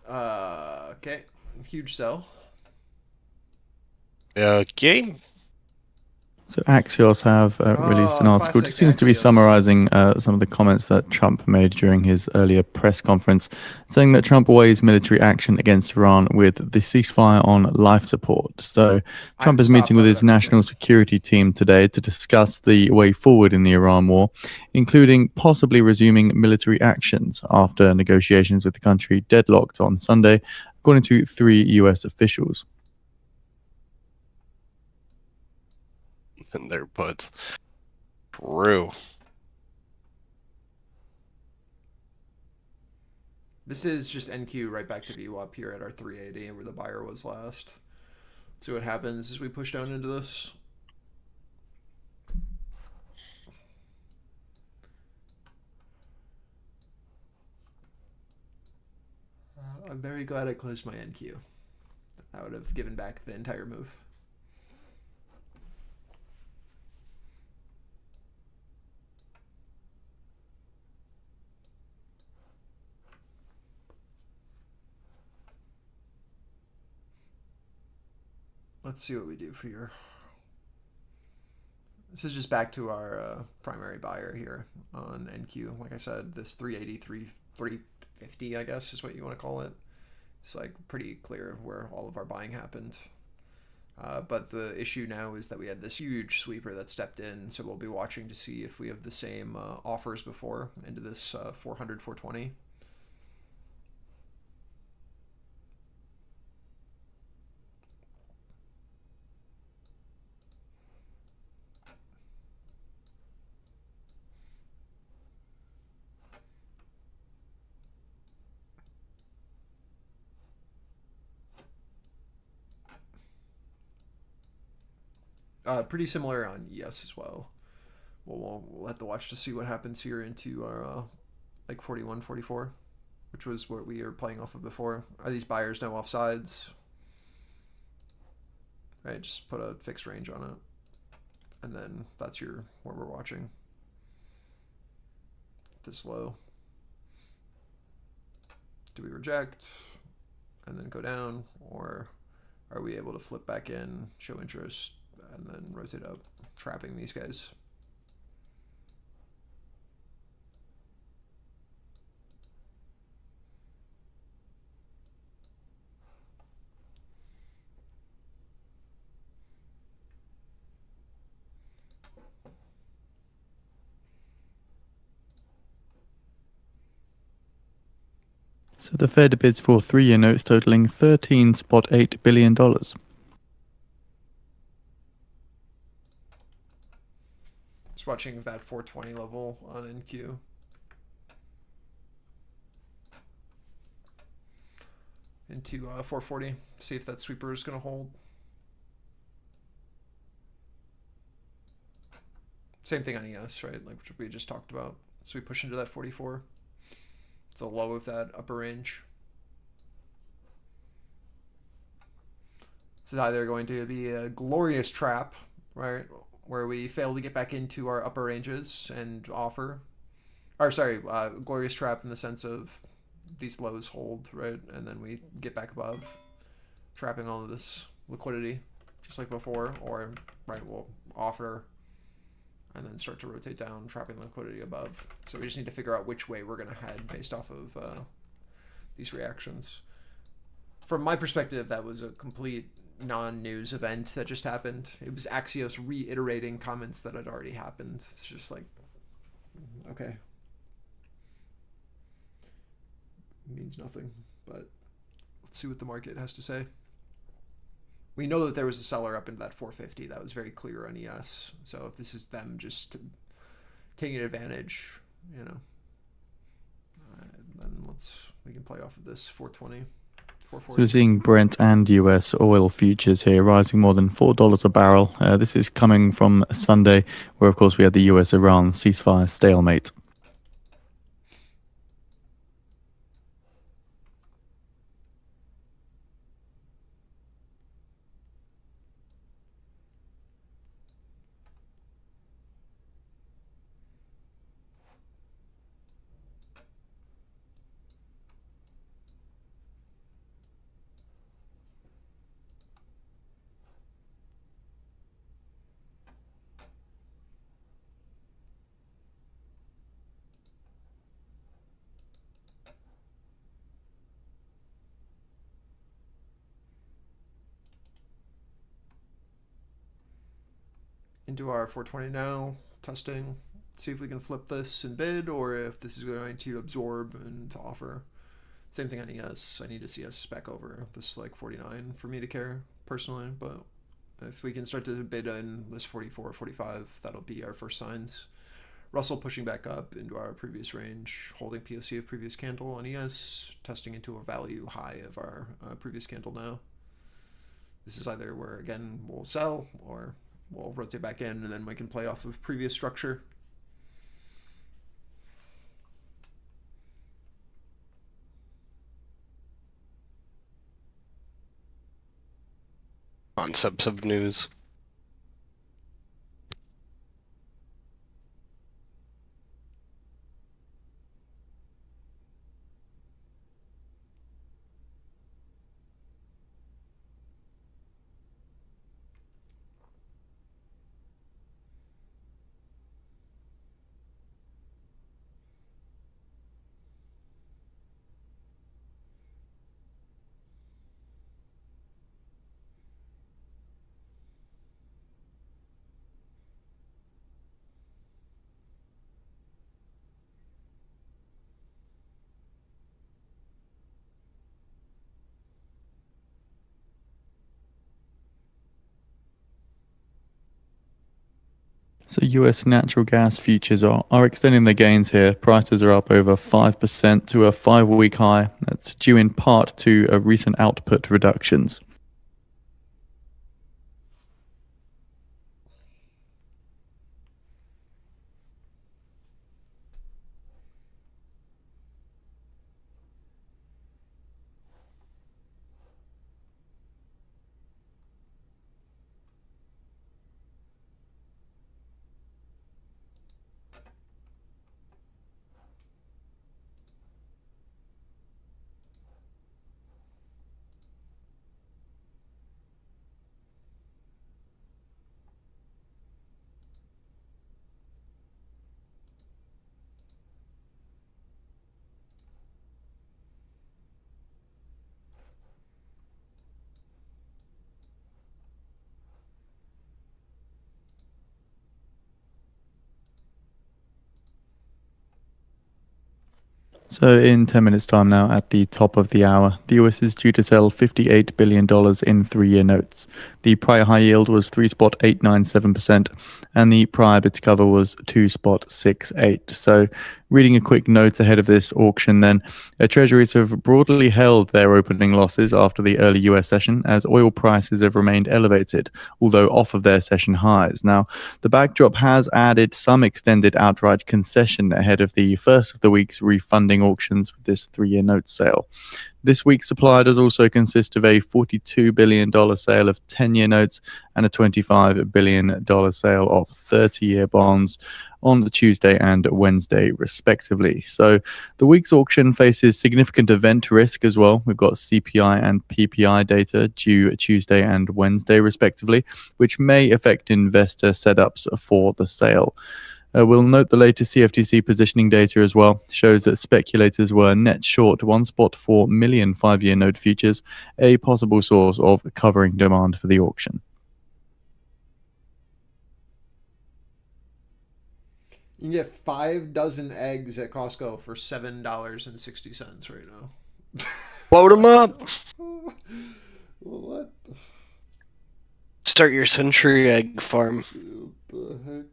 Okay. Huge sell. Okay. So Axios have released an article. It Classic seems to be Axios. summarizing some of the comments that Trump made during his earlier press conference, saying that Trump weighs military action against Iran with the ceasefire on life support. So Trump is meeting with his national security team today to discuss the way forward in the Iran war, including possibly resuming military actions after negotiations with the country deadlocked on Sunday, according to 3 U.S. officials. And their puts. True. This is just NQ right back to VWAP here at our 380 where the buyer was last. See what happens as we push down into this. I'm very glad I closed my NQ. I would have given back the entire move. Let's see what we do for your... This is just back to our primary buyer here on NQ. Like I said, this 380, 350, I guess is what you want to call it. It's like pretty clear where all of our buying happened. But the issue now is that we had this huge sweeper that stepped in, so we'll be watching to see if we have the same offers before into this 400, 420. Pretty similar on ES as well. We'll have to watch to see what happens here into our like 41, 44, which was what we were playing off of before. Are these buyers now off sides? Right, just put a fixed range on it, and then that's where we're watching. This low. Do we reject and then go down, or are we able to flip back in, show interest, and then rotate up, trapping these guys? So the Fed bids for 3-year notes totaling $13.8 billion. Just watching that 420 level on NQ. Into 440, see if that sweeper is going to hold. Same thing on ES, right? Like which we just talked about. So we push into that 44. The low of that upper range. This is either going to be a glorious trap, right, where we fail to get back into our upper ranges and offer, or sorry, glorious trap in the sense of these lows hold, right, and then we get back above, trapping all of this liquidity, just like before, or right, we'll offer and then start to rotate down, trapping liquidity above. So we just need to figure out which way we're going to head based off of these reactions. From my perspective, that was a complete non-news event that just happened. It was Axios reiterating comments that had already happened. It's just like, okay. It means nothing, but let's see what the market has to say. We know that there was a seller up into that 450. That was very clear on ES. So if this is them just taking advantage, you know, then we can play off of this 420. So we're seeing Brent and US oil futures here rising more than $4 a barrel. This is coming from Sunday, where of course we had the US-Iran ceasefire stalemate. Into our 420 now, testing, see if we can flip this and bid, or if this is going to absorb and to offer. Same thing on ES. I need to see us back over this like 49 for me to care personally, but if we can start to bid in this 44, 45, that'll be our first signs. Russell pushing back up into our previous range, holding POC of previous candle on ES, testing into a value high of our previous candle now. This is either where, again, we'll sell, or we'll rotate back in, and then we can play off of previous structure. Concepts of news. So US natural gas futures are extending their gains here. Prices are up over 5% to a 5-week high. That's due in part to recent output reductions. So in 10 minutes time now, at the top of the hour, the US is due to sell $58 billion in 3-year notes. The prior high yield was 3.897%, and the prior bid to cover was 2.68. So reading a quick note ahead of this auction then, treasuries have broadly held their opening losses after the early US session as oil prices have remained elevated, although off of their session highs. Now, the backdrop has added some extended outright concession ahead of the first of the week's refunding auctions with this 3-year note sale. This week's supply does also consist of a $42 billion sale of 10-year notes and a $25 billion sale of 30-year bonds on the Tuesday and Wednesday, respectively. So the week's auction faces significant event risk as well. We've got CPI and PPI data due Tuesday and Wednesday, respectively, which may affect investor setups for the sale. We'll note the latest CFTC positioning data as well shows that speculators were net short 1.4 million 5-year note futures, a possible source of covering demand for the auction. You can get 5 dozen eggs at Costco for $7.60 right now. Load them up. What? Start your century egg farm. What the heck?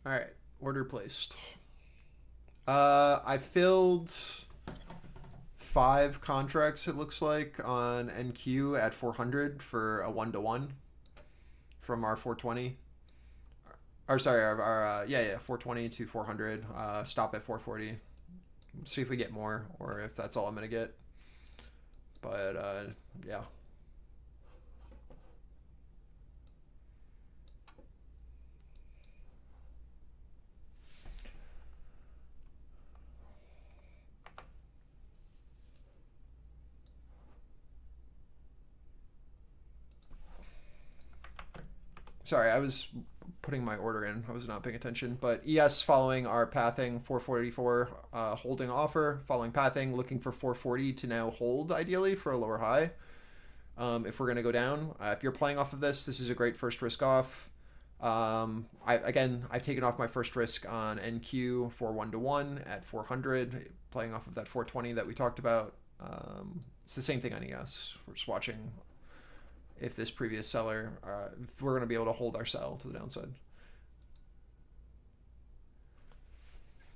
All right, order placed. I filled 5 contracts, it looks like, on NQ at 400 for a 1-to-1 from our 420. Or sorry, our 420 to 400. Stop at 440. See if we get more or if that's all I'm gonna get. But yeah. Sorry, I was putting my order in. I was not paying attention. But ES following our pathing, 444 holding offer, following pathing, looking for 440 to now hold, ideally, for a lower high. If we're going to go down. If you're playing off of this, this is a great first risk off. I've taken off my first risk on NQ for 1-to-1 at 400, playing off of that 420 that we talked about. It's the same thing on ES. We're just watching if this previous seller, if we're going to be able to hold our sell to the downside.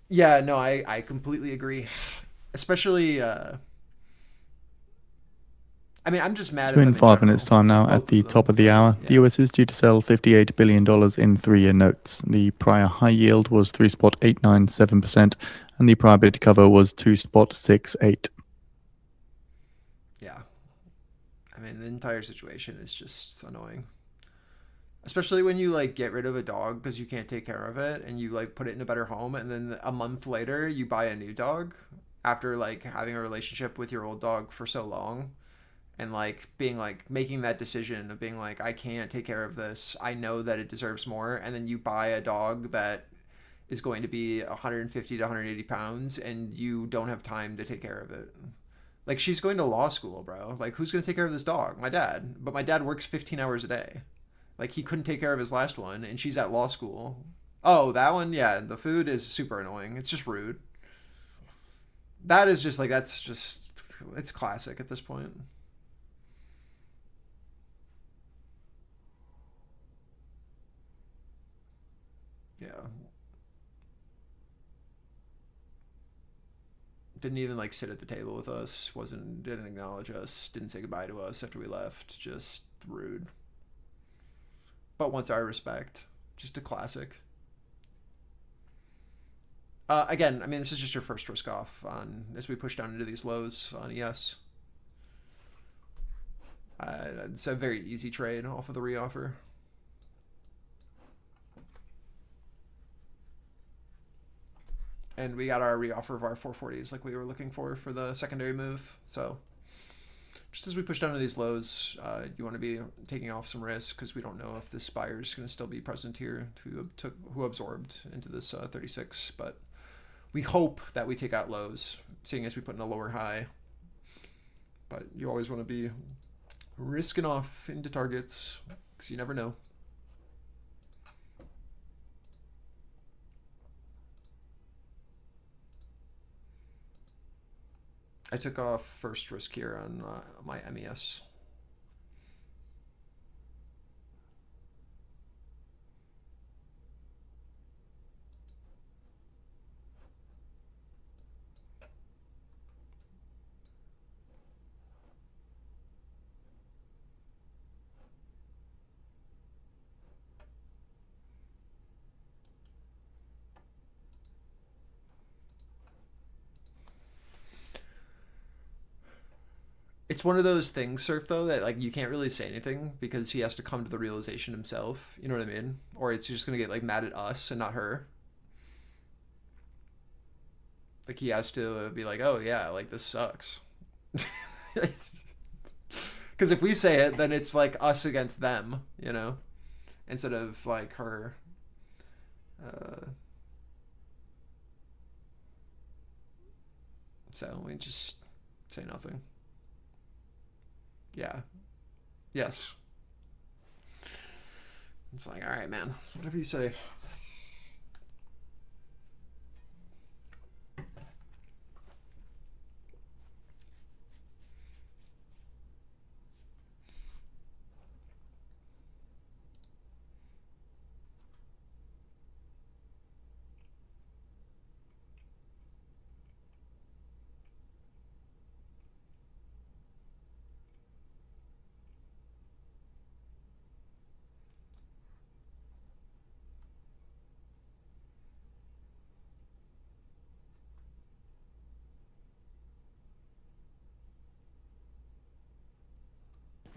Yeah, no, I completely agree. Especially, I mean, I'm just mad It's been at them 5 minutes time now at the top of the hour. Yeah. The US is due to sell $58 billion in 3-year notes. The prior high yield was 3.897%, and the prior bid cover was 2.68. Yeah. I mean, the entire situation is just annoying. Especially when you like get rid of a dog because you can't take care of it and you like put it in a better home, and then a month later you buy a new dog after like having a relationship with your old dog for so long. and like being like making that decision of being like, I can't take care of this, I know that it deserves more, and then you buy a dog that is going to be 150 to 180 pounds and you don't have time to take care of it. Like, she's going to law school, bro. Like, who's going to take care of this dog? My dad. But my dad works 15 hours a day. Like, he couldn't take care of his last one, and she's at law school. Oh, that one? Yeah, the food is super annoying. It's just rude. That is just, like, that's just, it's classic at this point. Yeah. Didn't even like sit at the table with us, didn't acknowledge us, didn't say goodbye to us after we left. Just rude. But wants our respect. Just a classic. Again, I mean, this is just your first risk off on as we push down into these lows on ES. It's a very easy trade off of the reoffer. And we got our reoffer of our 440s like we were looking for the secondary move. So just as we push down to these lows, you want to be taking off some risk because we don't know if this buyer is going to still be present here who absorbed into this 36. But we hope that we take out lows, seeing as we put in a lower high. But you always want to be risking off into targets because you never know. I took off first risk here on my MES. It's one of those things, Surf, though, that like you can't really say anything because he has to come to the realization himself. You know what I mean? Or it's just gonna get like mad at us and not her. Like he has to be like, oh yeah, like this sucks. Because if we say it, then it's like us against them, you know, instead of like her. So we just say nothing. Yeah. Yes. It's like, all right, man, whatever you say.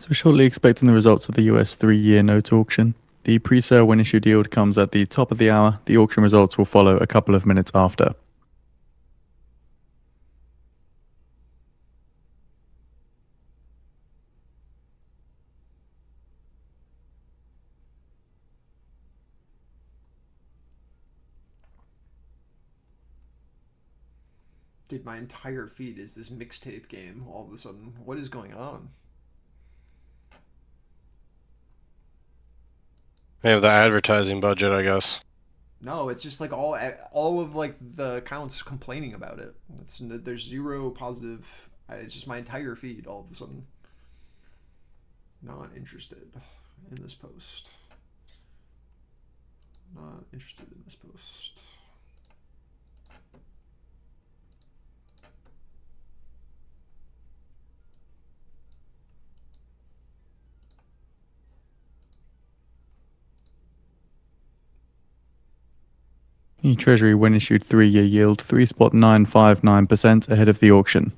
So shortly expecting the results of the US 3-year note auction. The pre-sale when issued yield comes at the top of the hour. The auction results will follow a couple of minutes after. Dude, my entire feed is this mixtape game all of a sudden. What is going on? They have the advertising budget, I guess. No, it's just like all of like the accounts complaining about it. There's zero positive. It's just my entire feed all of a sudden. Not interested in this post. Not interested in this post. The Treasury when issued 3-year yield 3.959% ahead of the auction.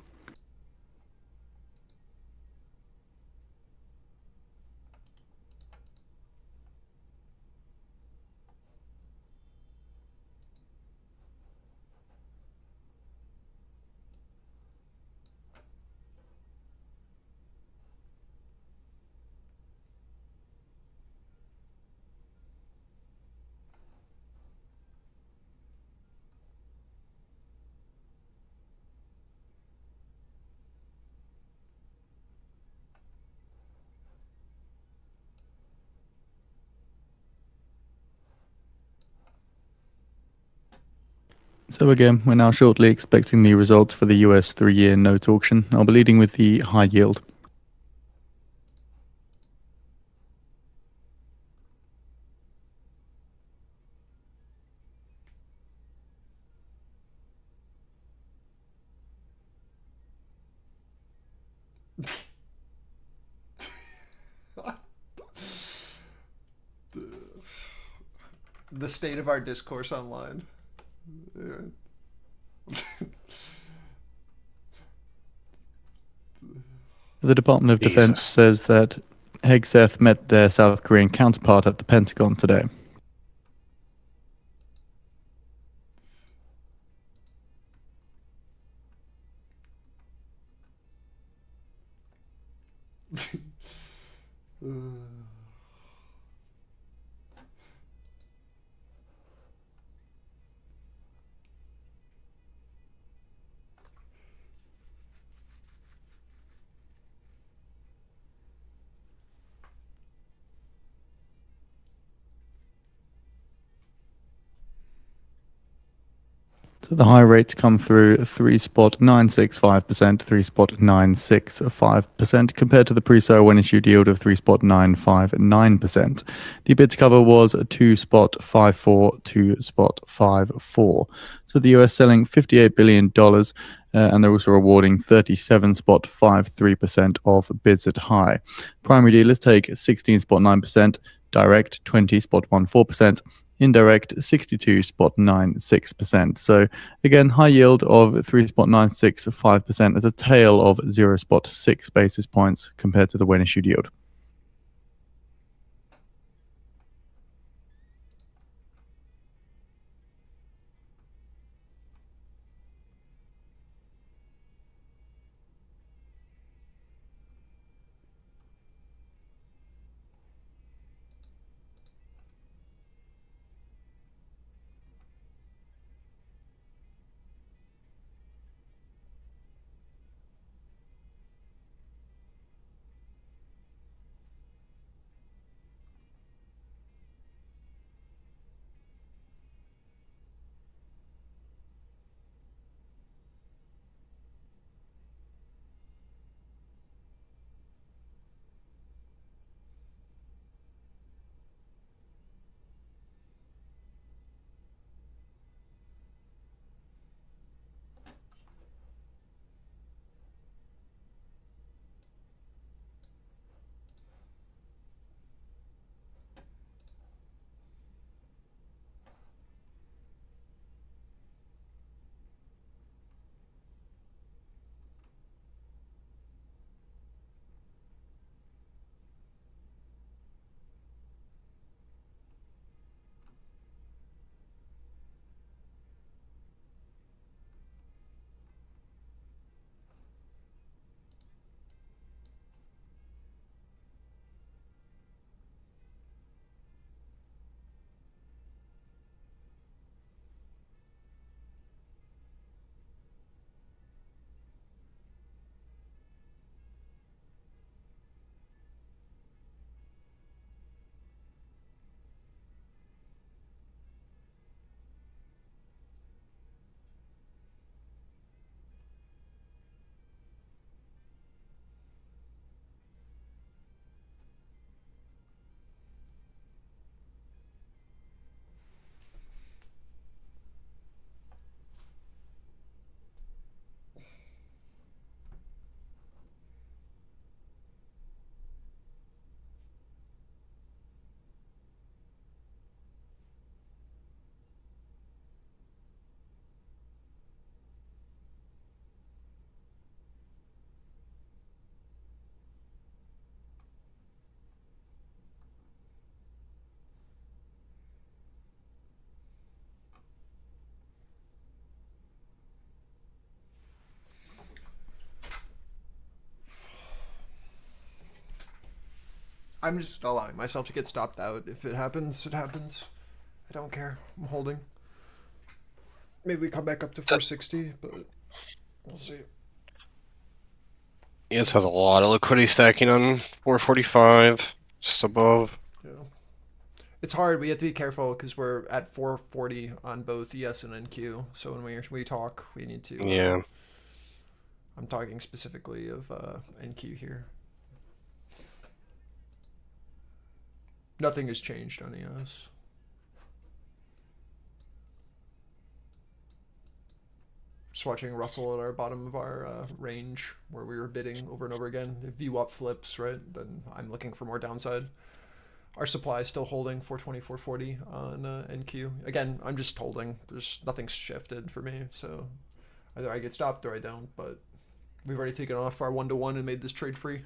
So again, we're now shortly expecting the results for the US 3-year note auction. I'll be leading with the high yield. The state of our discourse online. Yeah. The Department of Defense Jesus. says that Hegseth met their South Korean counterpart at the Pentagon today. So the high rates come through 3.965%, 3.965% compared to the pre-sale when issued yield of 3.959%. The bid to cover was 2.54 to 2.54. So the US selling $58 billion, and they're also awarding 37.53% of bids at high. Primary dealers take 16.9%, direct 20.14%. Indirect 62.96%. So again, high yield of 3.965% as a tail of 0.6 basis points compared to the when issued yield. I'm just allowing myself to get stopped out. If it happens, it happens. I don't care. I'm holding. Maybe we come back up to 460, but we'll see. ES has a lot of liquidity stacking on 445, just above. Yeah. It's hard. We have to be careful because we're at 440 on both ES and NQ. So when we talk, we need to. Yeah. I'm talking specifically of NQ here. Nothing has changed on ES. Just watching Russell at our bottom of our range where we were bidding over and over again. If view up flips, right, then I'm looking for more downside. Our supply is still holding 420, 440 on NQ. Again, I'm just holding. There's nothing's shifted for me, so either I get stopped or I don't. But we've already taken off our 1-to-1 and made this trade free.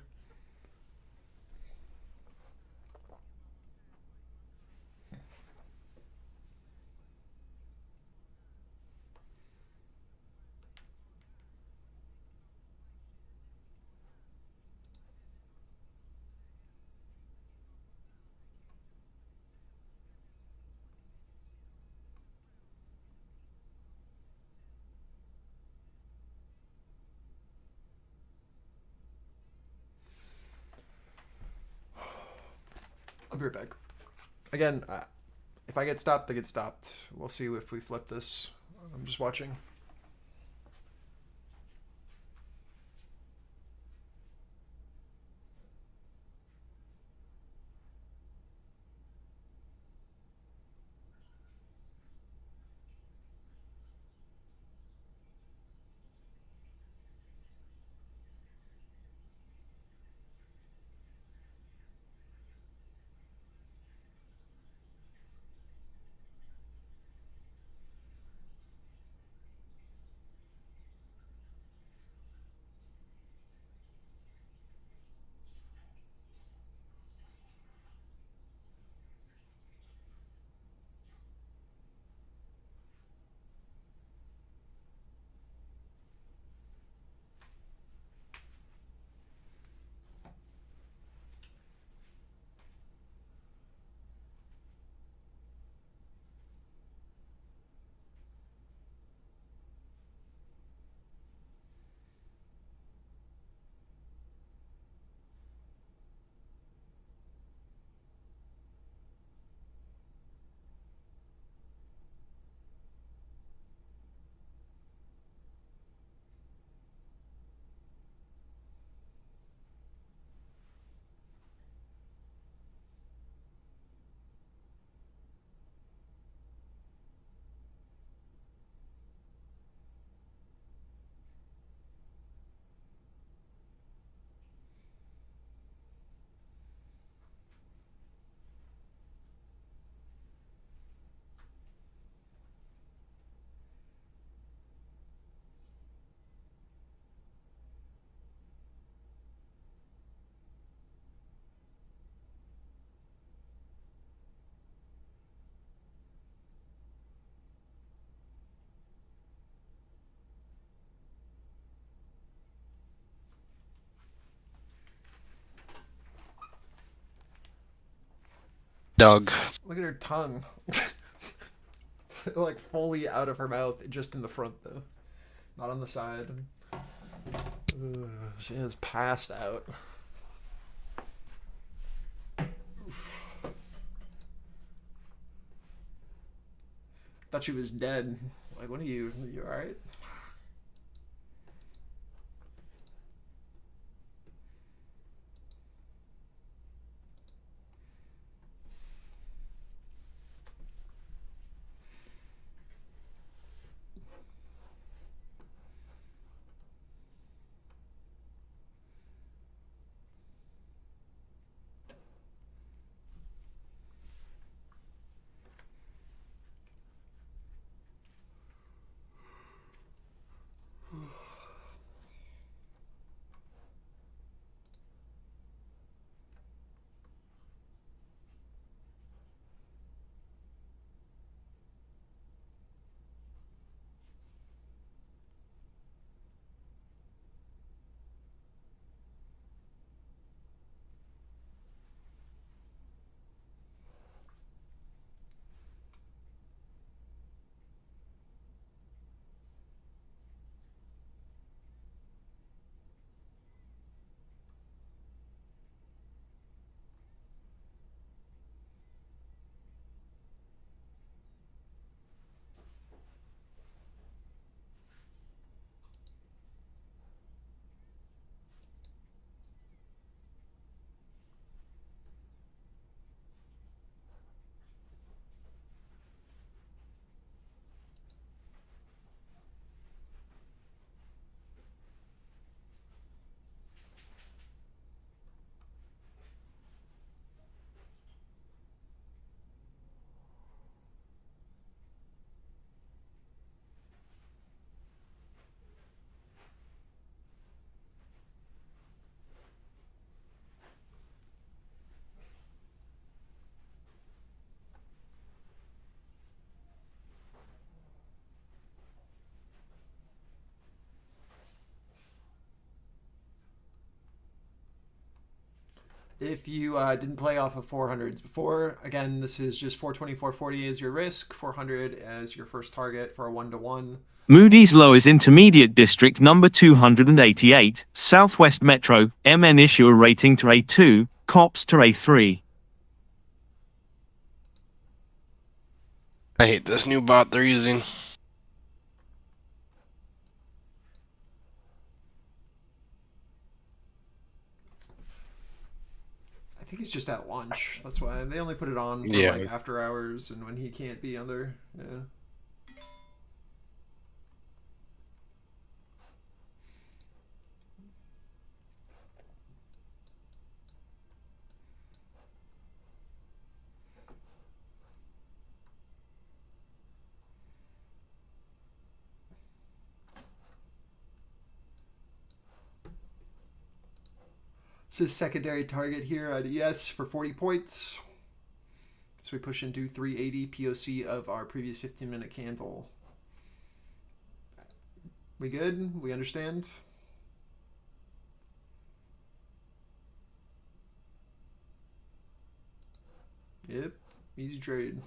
I'll be right back. Again, if I get stopped, I get stopped. We'll see if we flip this. I'm just watching. Doug. Look at her tongue. Like fully out of her mouth, just in the front though. Not on the side. Ugh, she is passed out. Thought she was dead. Like, what are you alright? If you didn't play off of 400s before, again, this is just 420, 440 as your risk, 400 as your first target for a 1-to-1. Moody's Lowes Intermediate District number 288, Southwest Metro, MN issuer rating to A2, COPS to A3. I hate this new bot they're using. I think he's just at lunch. That's why they only put it on for Yeah. like after hours and when he can't be on there. Yeah. So secondary target here at ES for 40 points. So we push into 380 POC of our previous 15-minute candle. We good? We understand? Yep. Easy trade.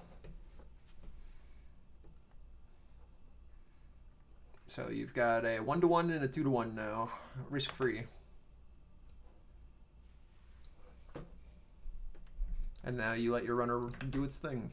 So you've got a 1-to-1 and a 2-to-1 now. Risk-free. And now you let your runner do its thing.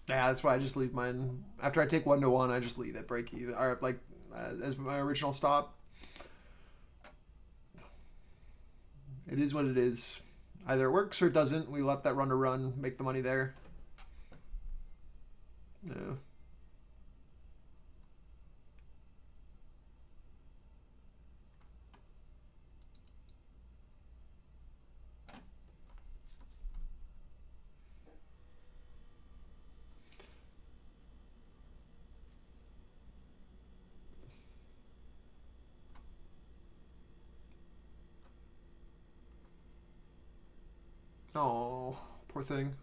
Yeah, that's why I just leave mine. After I take 1-to-1, I just leave it break even, or like as my original stop. It is what it is. Either it works or it doesn't. We let that runner run, make the money there. Yeah. Oh, poor thing.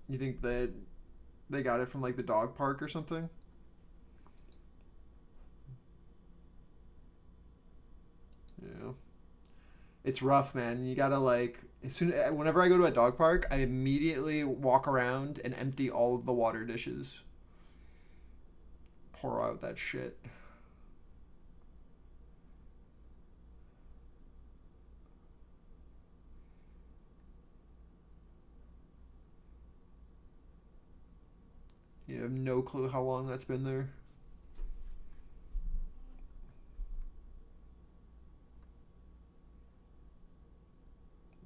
You think that they got it from like the dog park or something? Yeah. It's rough, man. You gotta like whenever I go to a dog park, I immediately walk around and empty all of the water dishes. Pour out that shit. You have no clue how long that's been there.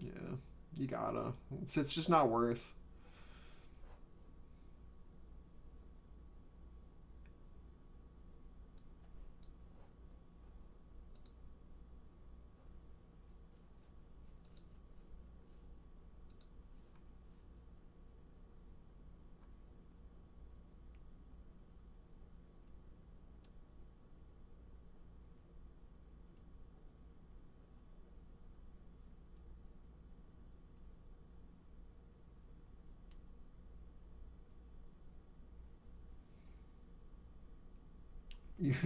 Yeah, you gotta. It's just not worth.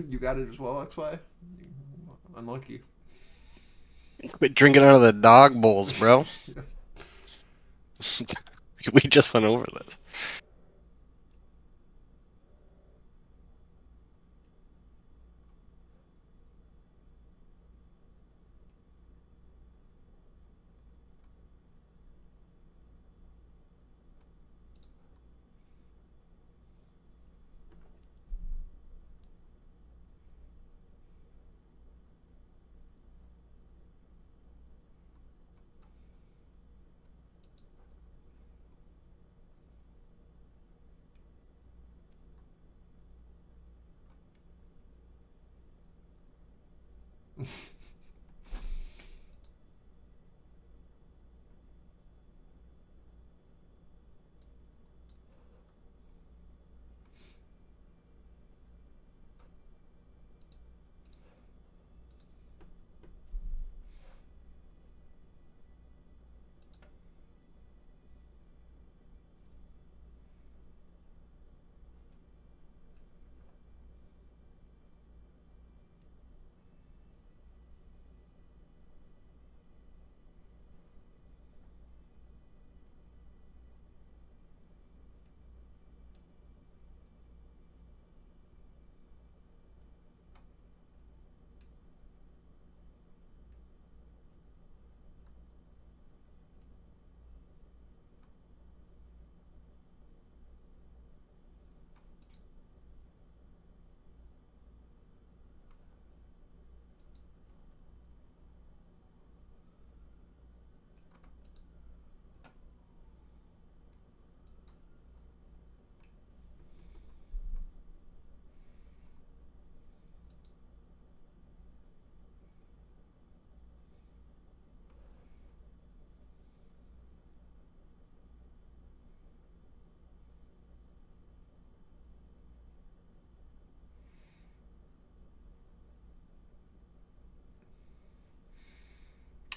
You got it as well, XY? Unlucky. Quit drinking out of the dog bowls, bro. We just went over this.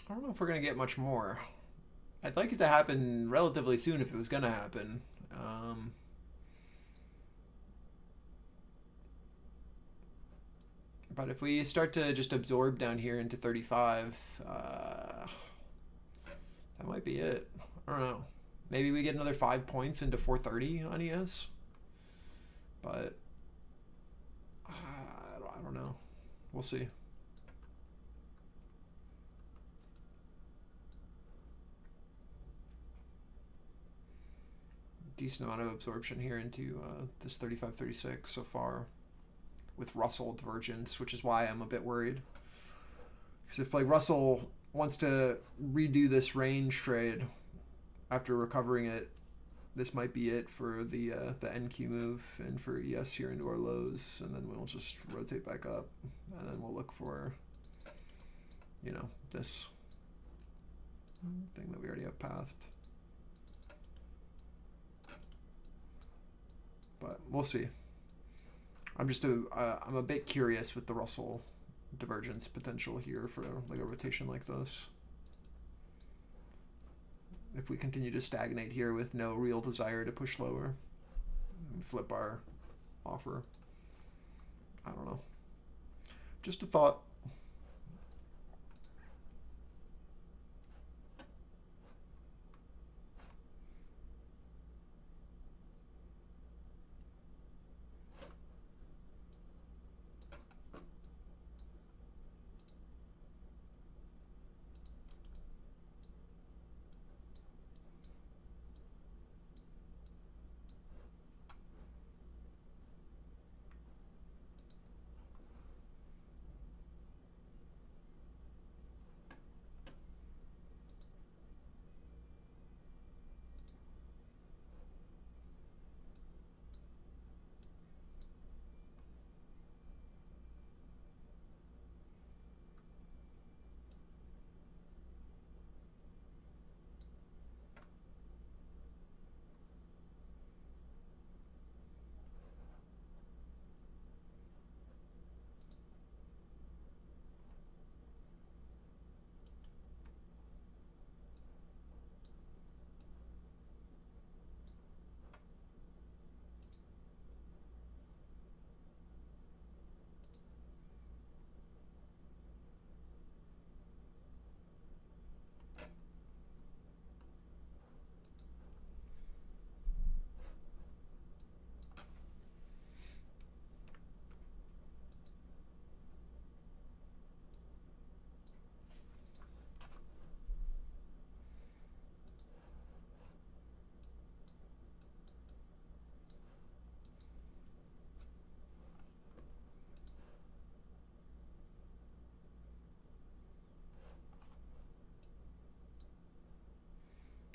I don't know if we're going to get much more. I'd like it to happen relatively soon if it was going to happen. But if we start to just absorb down here into 35, that might be it. I don't know. Maybe we get another 5 points into 430 on ES. But I don't know. We'll see. Decent amount of absorption here into this 35-36 so far with Russell divergence, which is why I'm a bit worried. Because if like Russell wants to redo this range trade after recovering it, this might be it for the NQ move and for ES here into our lows, and then we'll just rotate back up, and then we'll look for, you know, this thing that we already have pathed. But we'll see. I'm just I'm a bit curious with the Russell divergence potential here for like a rotation like this. If we continue to stagnate here with no real desire to push lower, flip our offer. I don't know. Just a thought.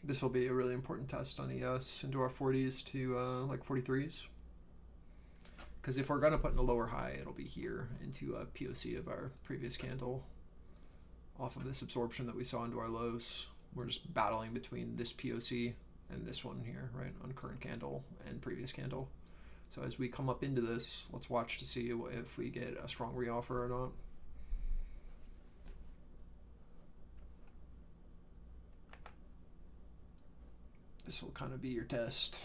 This will be a really important test on ES into our 40s to like 43s. Because if we're going to put in a lower high, it'll be here into a POC of our previous candle off of this absorption that we saw into our lows. We're just battling between this POC and this one here, right, on current candle and previous candle. So as we come up into this, let's watch to see if we get a strong reoffer or not. This will kind of be your test.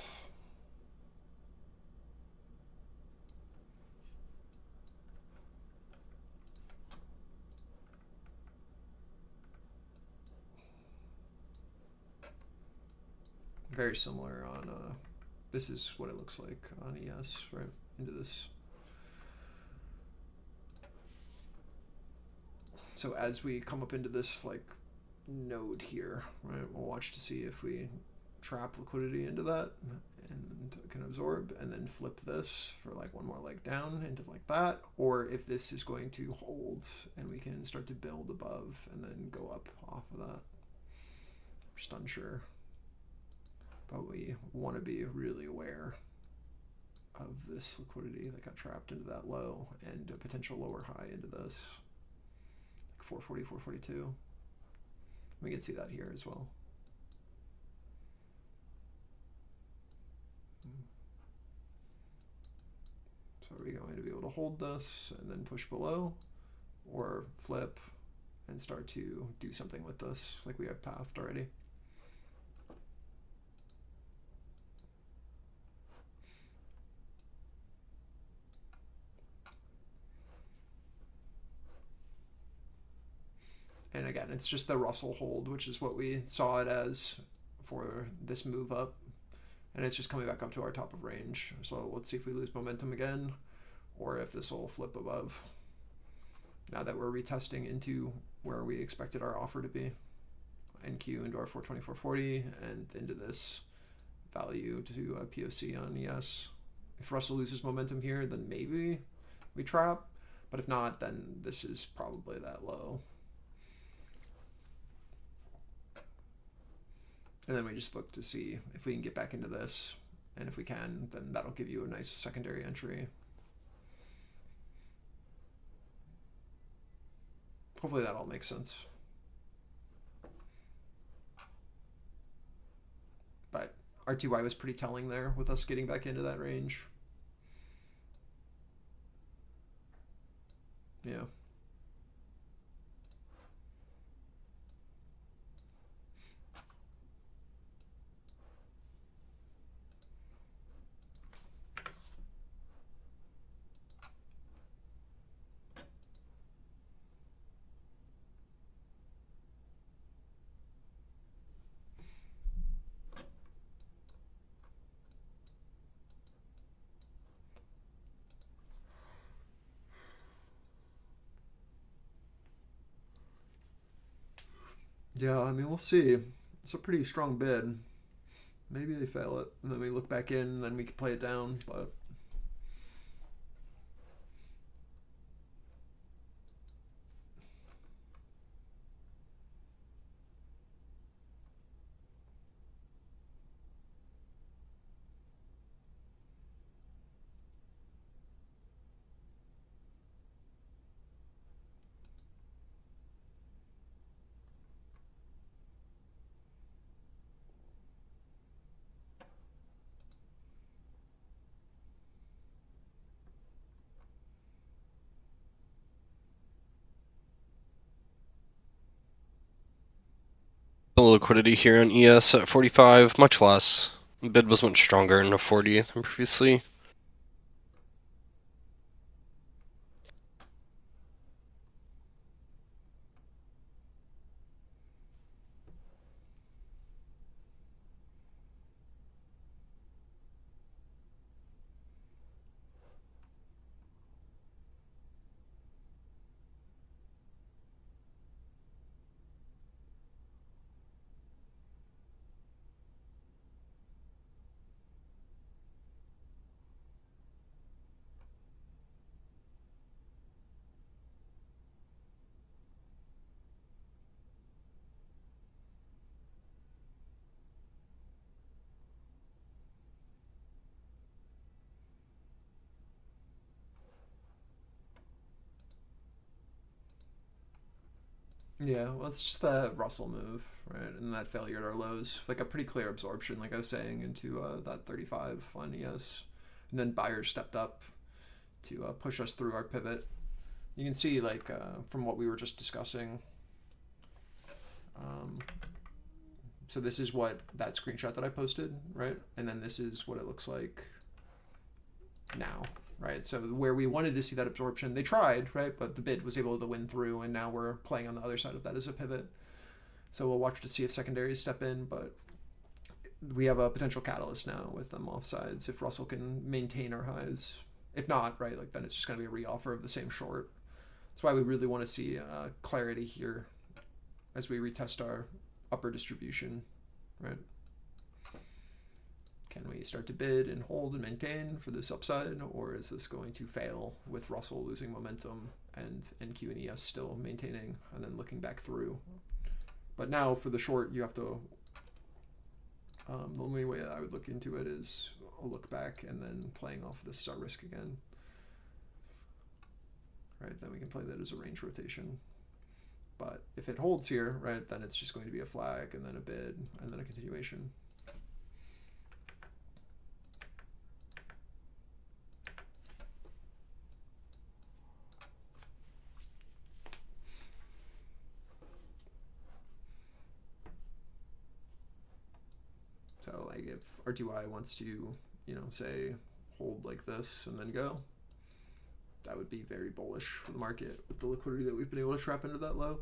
Very similar on, this is what it looks like on ES, right, into this. So as we come up into this, like, node here, right, we'll watch to see if we trap liquidity into that and can absorb, and then flip this for like one more leg down into like that, or if this is going to hold and we can start to build above and then go up off of that. Just unsure. But we want to be really aware of this liquidity that got trapped into that low and a potential lower high into this, like 440, 442. We can see that here as well. So are we going to be able to hold this and then push below, or flip and start to do something with this like we have pathed already? And again, it's just the Russell hold, which is what we saw it as for this move up. And it's just coming back up to our top of range. So let's see if we lose momentum again, or if this will flip above. Now that we're retesting into where we expected our offer to be. NQ into our 420, 440, and into this value to a POC on ES. If Russell loses momentum here, then maybe we trap. But if not, then this is probably that low. And then we just look to see if we can get back into this. And if we can, then that'll give you a nice secondary entry. Hopefully that all makes sense. But RTY was pretty telling there with us getting back into that range. Yeah. Yeah, I mean, we'll see. It's a pretty strong bid. Maybe they fail it, and then we look back in, and then we can play it down, but... The liquidity here on ES at 45, much less. Bid was much stronger in a 40 than previously. Yeah, well, it's just that Russell move, right, and that failure at our lows, like a pretty clear absorption, like I was saying, into that 35 on ES, and then buyers stepped up to push us through our pivot. You can see, like, from what we were just discussing. So this is what that screenshot that I posted, right, and then this is what it looks like now. Right, so where we wanted to see that absorption, they tried, right, but the bid was able to win through, and now we're playing on the other side of that as a pivot. So we'll watch to see if secondaries step in, but we have a potential catalyst now with them offsides if Russell can maintain our highs. If not, right, like then it's just going to be a reoffer of the same short. That's why we really want to see clarity here as we retest our upper distribution, right? Can we start to bid and hold and maintain for this upside, or is this going to fail with Russell losing momentum and NQ and ES still maintaining and then looking back through? But now for the short, you have to, the only way I would look into it is a look back and then playing off this as our risk again. Right, then we can play that as a range rotation. But if it holds here, right, then it's just going to be a flag and then a bid and then a continuation. So like if RTY wants to, you know, say hold like this and then go, that would be very bullish for the market with the liquidity that we've been able to trap into that low.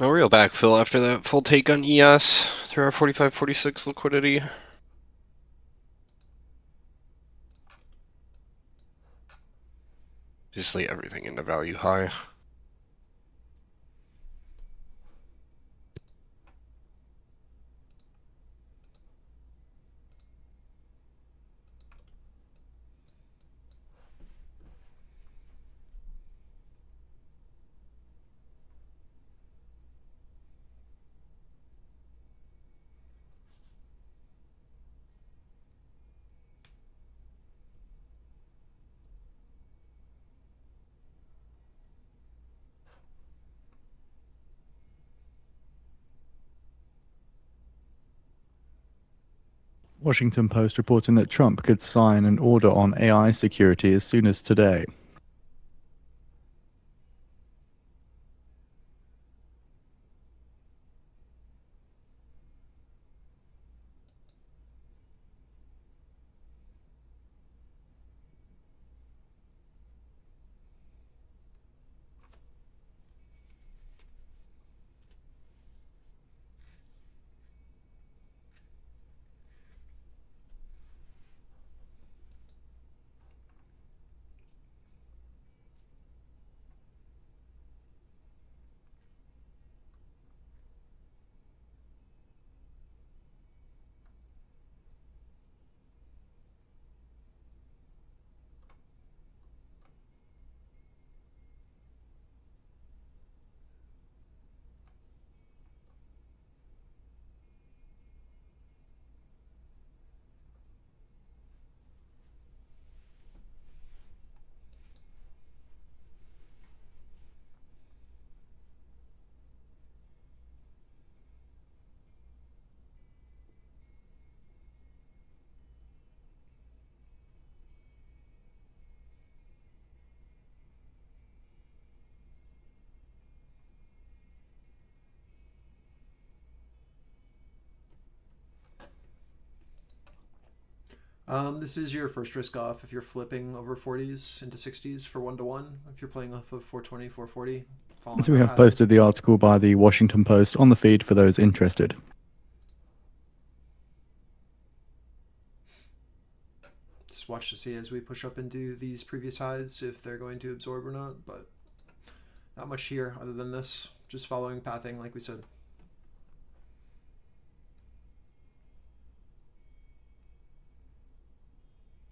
No real backfill after that full take on ES through our 45-46 liquidity. Just lay everything into value high. Washington Post reporting that Trump could sign an order on AI security as soon as today. This is your first risk off if you're flipping over 40s into 60s for 1-to-1. If you're playing off of 420, 440. So we have posted the article by the Washington Post on the feed for those interested. Just watch to see as we push up into these previous highs if they're going to absorb or not, but not much here other than this. Just following pathing like we said.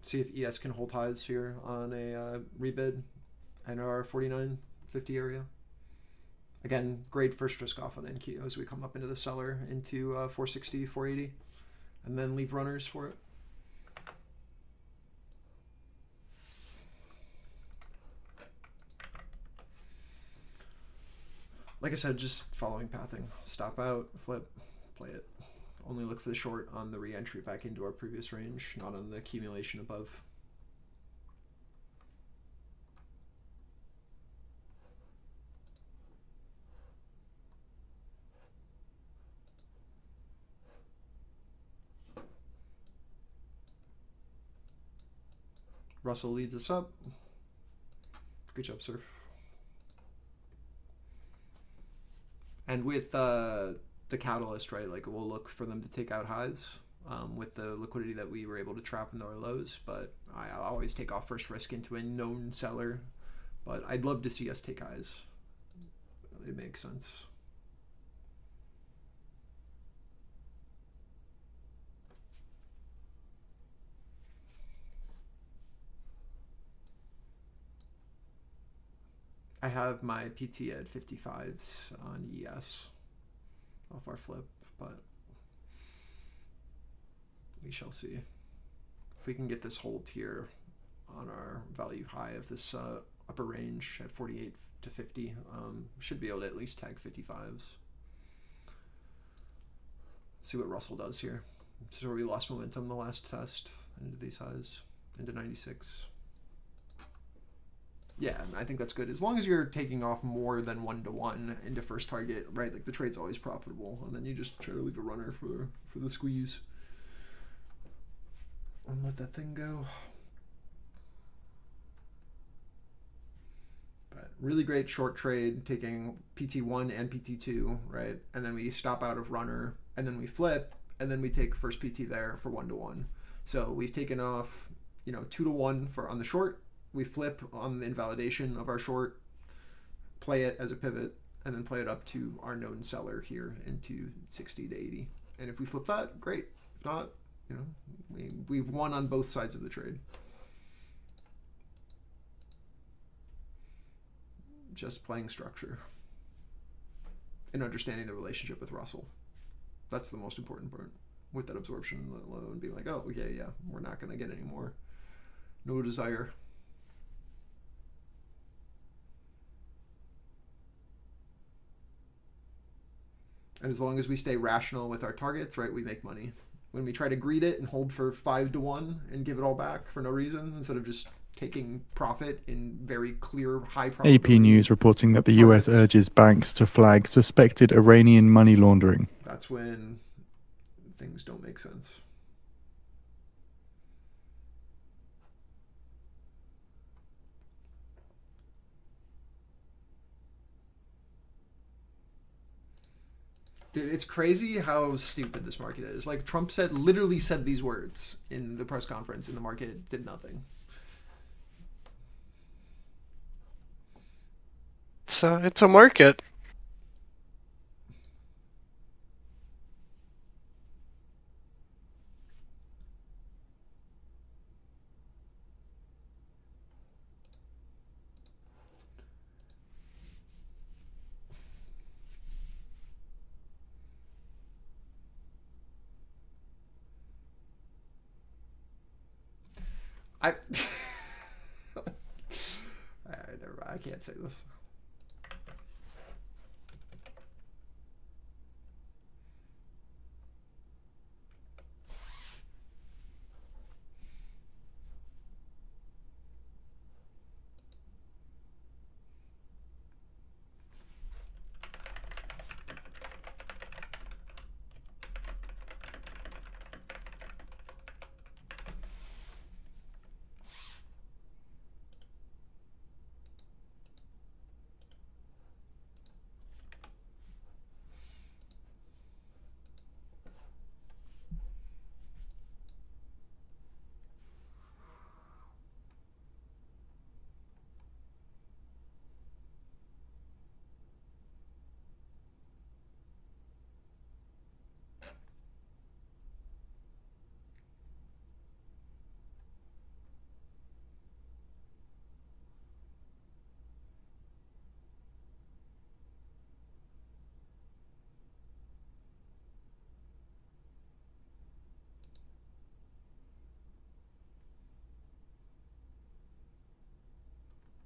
See if ES can hold highs here on a rebid and our 49.50 area. Again, great first risk off on NQ as we come up into the seller into 460, 480, and then leave runners for it. Like I said, just following pathing. Stop out, flip, play it. Only look for the short on the re-entry back into our previous range, not on the accumulation above. Russell leads us up. Good job, sir. And with the catalyst, right, like we'll look for them to take out highs with the liquidity that we were able to trap in our lows, but I always take off first risk into a known seller, but I'd love to see us take highs. It makes sense. I have my PT at 55s on ES off our flip, but we shall see. If we can get this hold here on our value high of this upper range at 48 to 50, should be able to at least tag 55s. Let's see what Russell does here. This is where we lost momentum the last test into these highs, into 96. Yeah, I think that's good. As long as you're taking off more than 1-to-1 into first target, right? Like the trade's always profitable, and then you just try to leave a runner for the squeeze. And let that thing go. But really great short trade, taking PT1 and PT2, right? And then we stop out of runner, and then we flip, and then we take first PT there for 1-to-1. So we've taken off, 2-to-1 for on the short. We flip on the invalidation of our short, play it as a pivot, and then play it up to our known seller here into 60 to 80. And if we flip that, great. If not, we've won on both sides of the trade. Just playing structure and understanding the relationship with Russell. That's the most important part with that absorption low, and being like, oh, yeah, we're not going to get any more. No desire. And as long as we stay rational with our targets, right, we make money. When we try to greed it and hold for 5-to-1 and give it all back for no reason, instead of just taking profit in very clear, high probability. AP News reporting that the US urges banks to flag suspected Iranian money laundering. That's when things don't make sense. Dude, it's crazy how stupid this market is. Like, Trump literally said these words in the press conference, and the market did nothing. It's a market. I can't say this.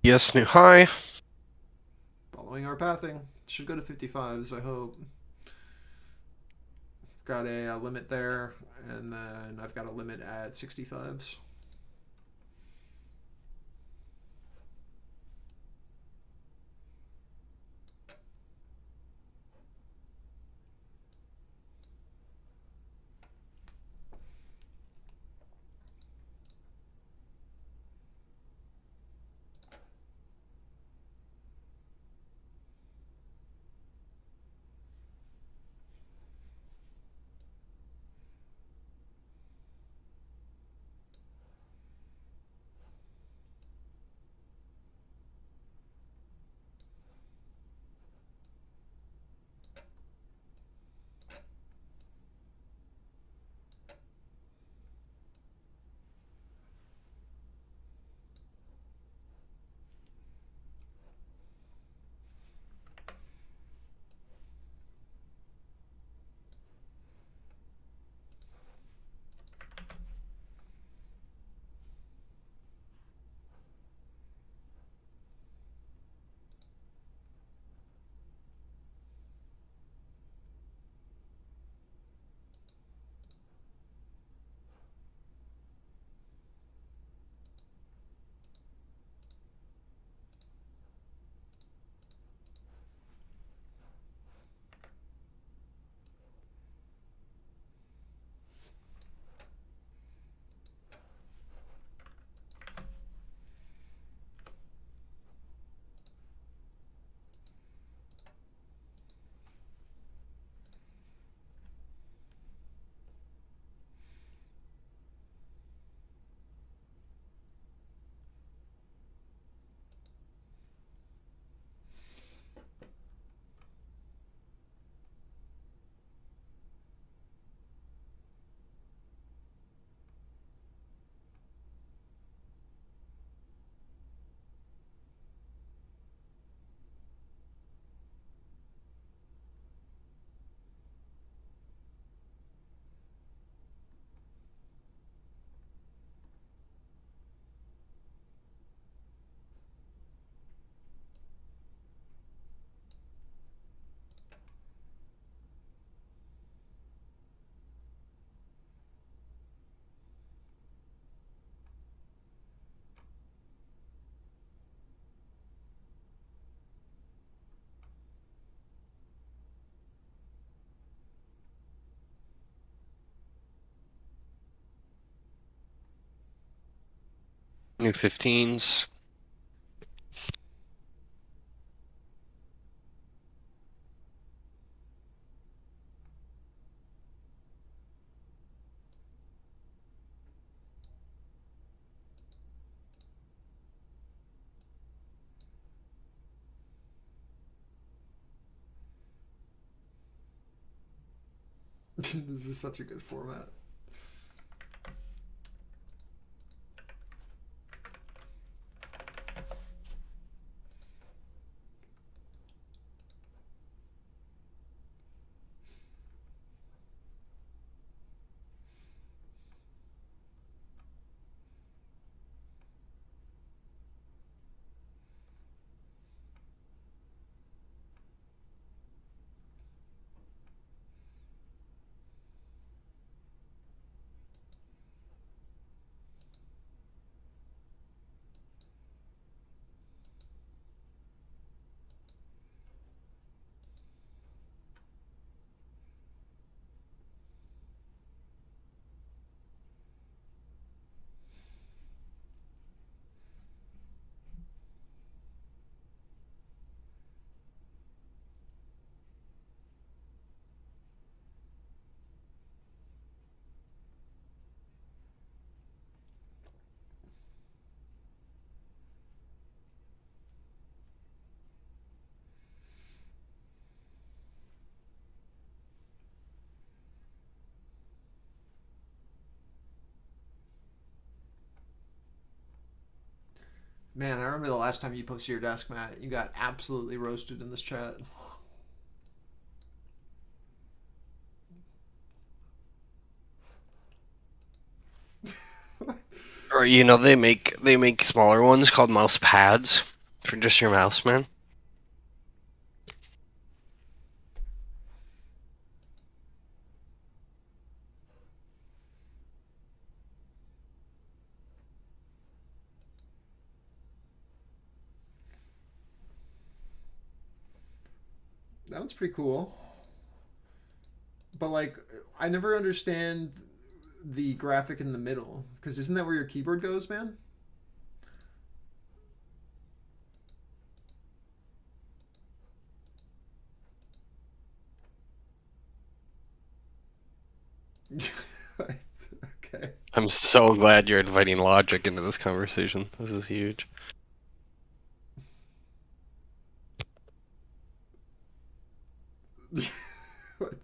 Yes, new high. Following our pathing. Should go to 55s, I hope. Got a limit there, and then I've got a limit at 65s. 14-15s. This is such a good format. Man, I remember the last time you posted your desk, Matt. You got absolutely roasted in this chat. Or they make smaller ones called mouse pads for just your mouse, man. That one's pretty cool. But like, I never understand the graphic in the middle, because isn't that where your keyboard goes, man? Okay. I'm so glad you're inviting logic into this conversation. This is huge. What?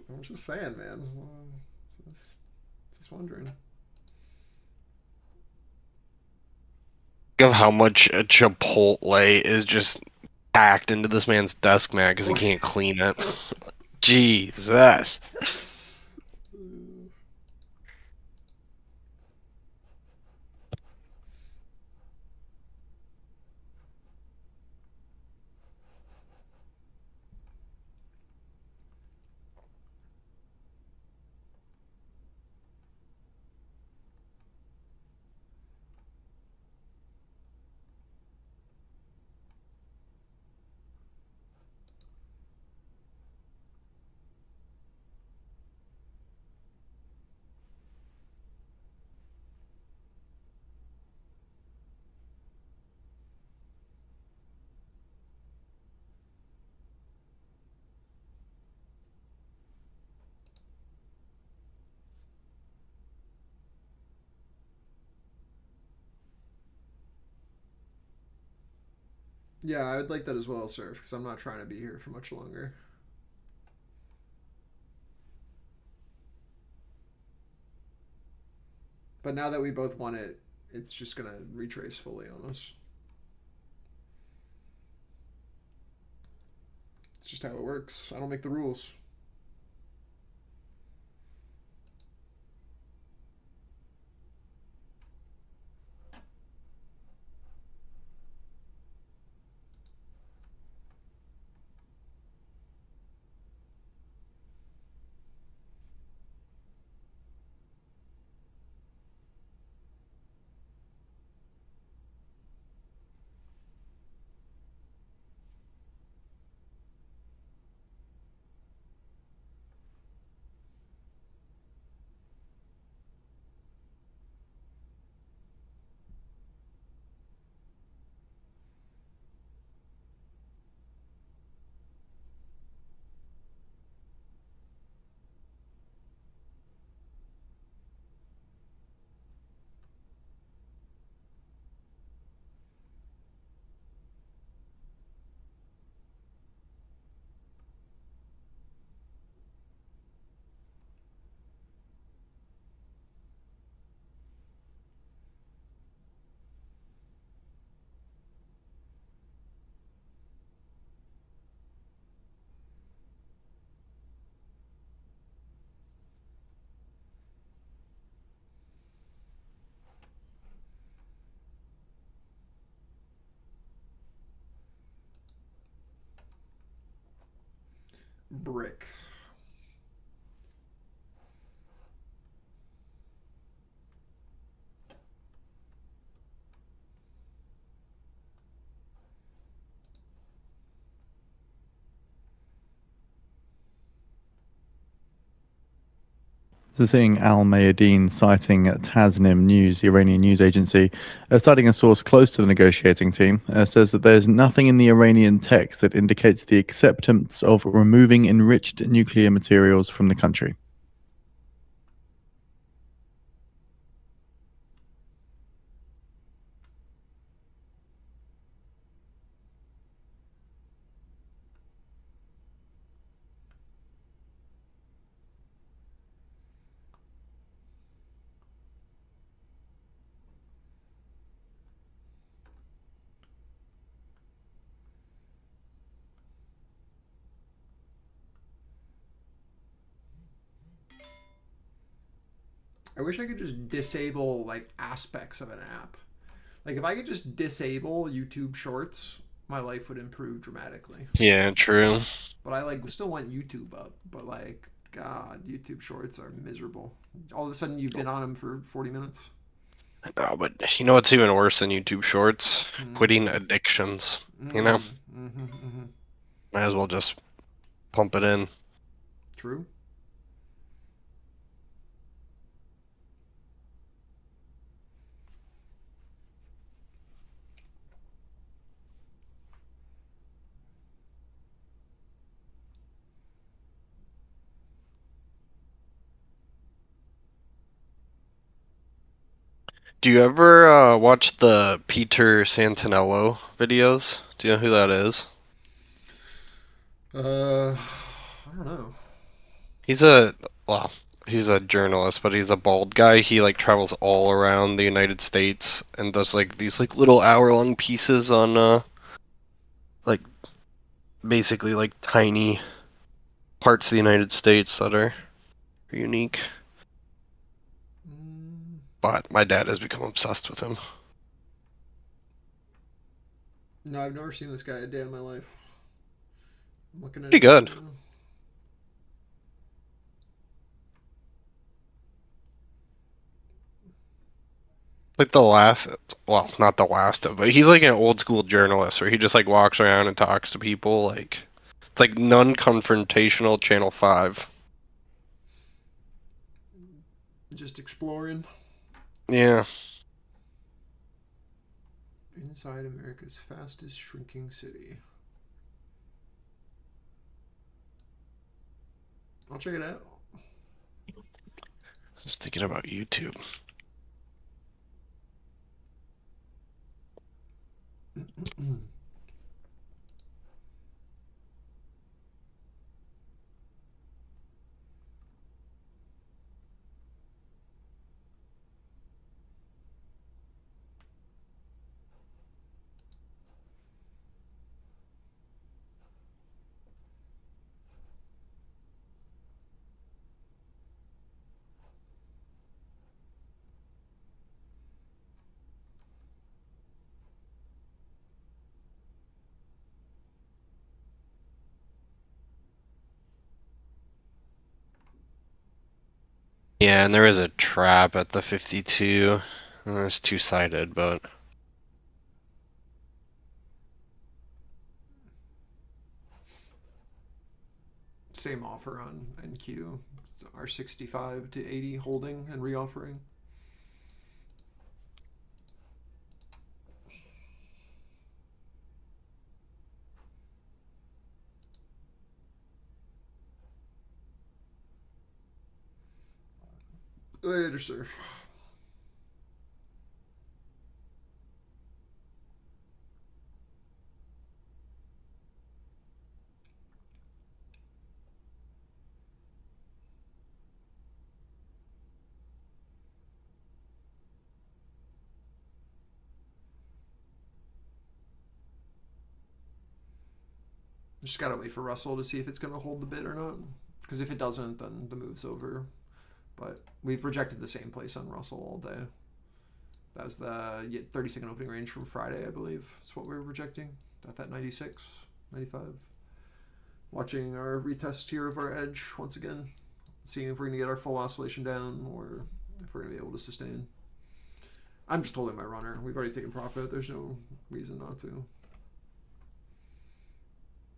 I'm just saying, man. Just wondering. Think of how much a Chipotle is just packed into this man's desk, man, because he can't clean it. Jesus. Yeah, I would like that as well, Surf, because I'm not trying to be here for much longer. But now that we both want it, it's just going to retrace fully on us. It's just how it works. I don't make the rules. brick. So seeing Al Mayadeen citing Tasnim News, the Iranian news agency, citing a source close to the negotiating team, says that there's nothing in the Iranian text that indicates the acceptance of removing enriched nuclear materials from the country. I wish I could just disable like aspects of an app. Like if I could just disable YouTube Shorts, my life would improve dramatically. Yeah, true. But I like still want YouTube up. But like, God, YouTube Shorts are miserable. All of a sudden, you've been on them for 40 minutes. No, but you know what's even worse than YouTube Shorts? Quitting addictions. You know, might as well just pump it in. True. Do you ever watch the Peter Santinello videos? Do you know who that is? I don't know. He's he's a journalist, but he's a bald guy. He like travels all around the United States and does like these like little hour-long pieces on like basically like tiny parts of the United States that are unique. But my dad has become obsessed with him. No, I've never seen this guy a day in my life. I'm looking at Pretty good. Like the last, well, not the last of, but he's like an old school journalist where he just like walks around and talks to people. Like it's like non-confrontational Channel 5. Just exploring. Yeah. Inside America's fastest shrinking city. I'll check it out. Just thinking about YouTube. Yeah, and there is a trap at the 52. It's two-sided, but Same offer on NQ. It's our 65 to 80 holding and reoffering. Later, sir. Just gotta wait for Russell to see if it's gonna hold the bid or not. Because if it doesn't, then the move's over. But we've rejected the same place on Russell all day. That was the 30-second opening range from Friday, I believe. That's what we were rejecting. At that 96, 95. Watching our retest here of our edge once again. Seeing if we're going to get our full oscillation down or if we're going to be able to sustain. I'm just holding my runner. We've already taken profit. There's no reason not to.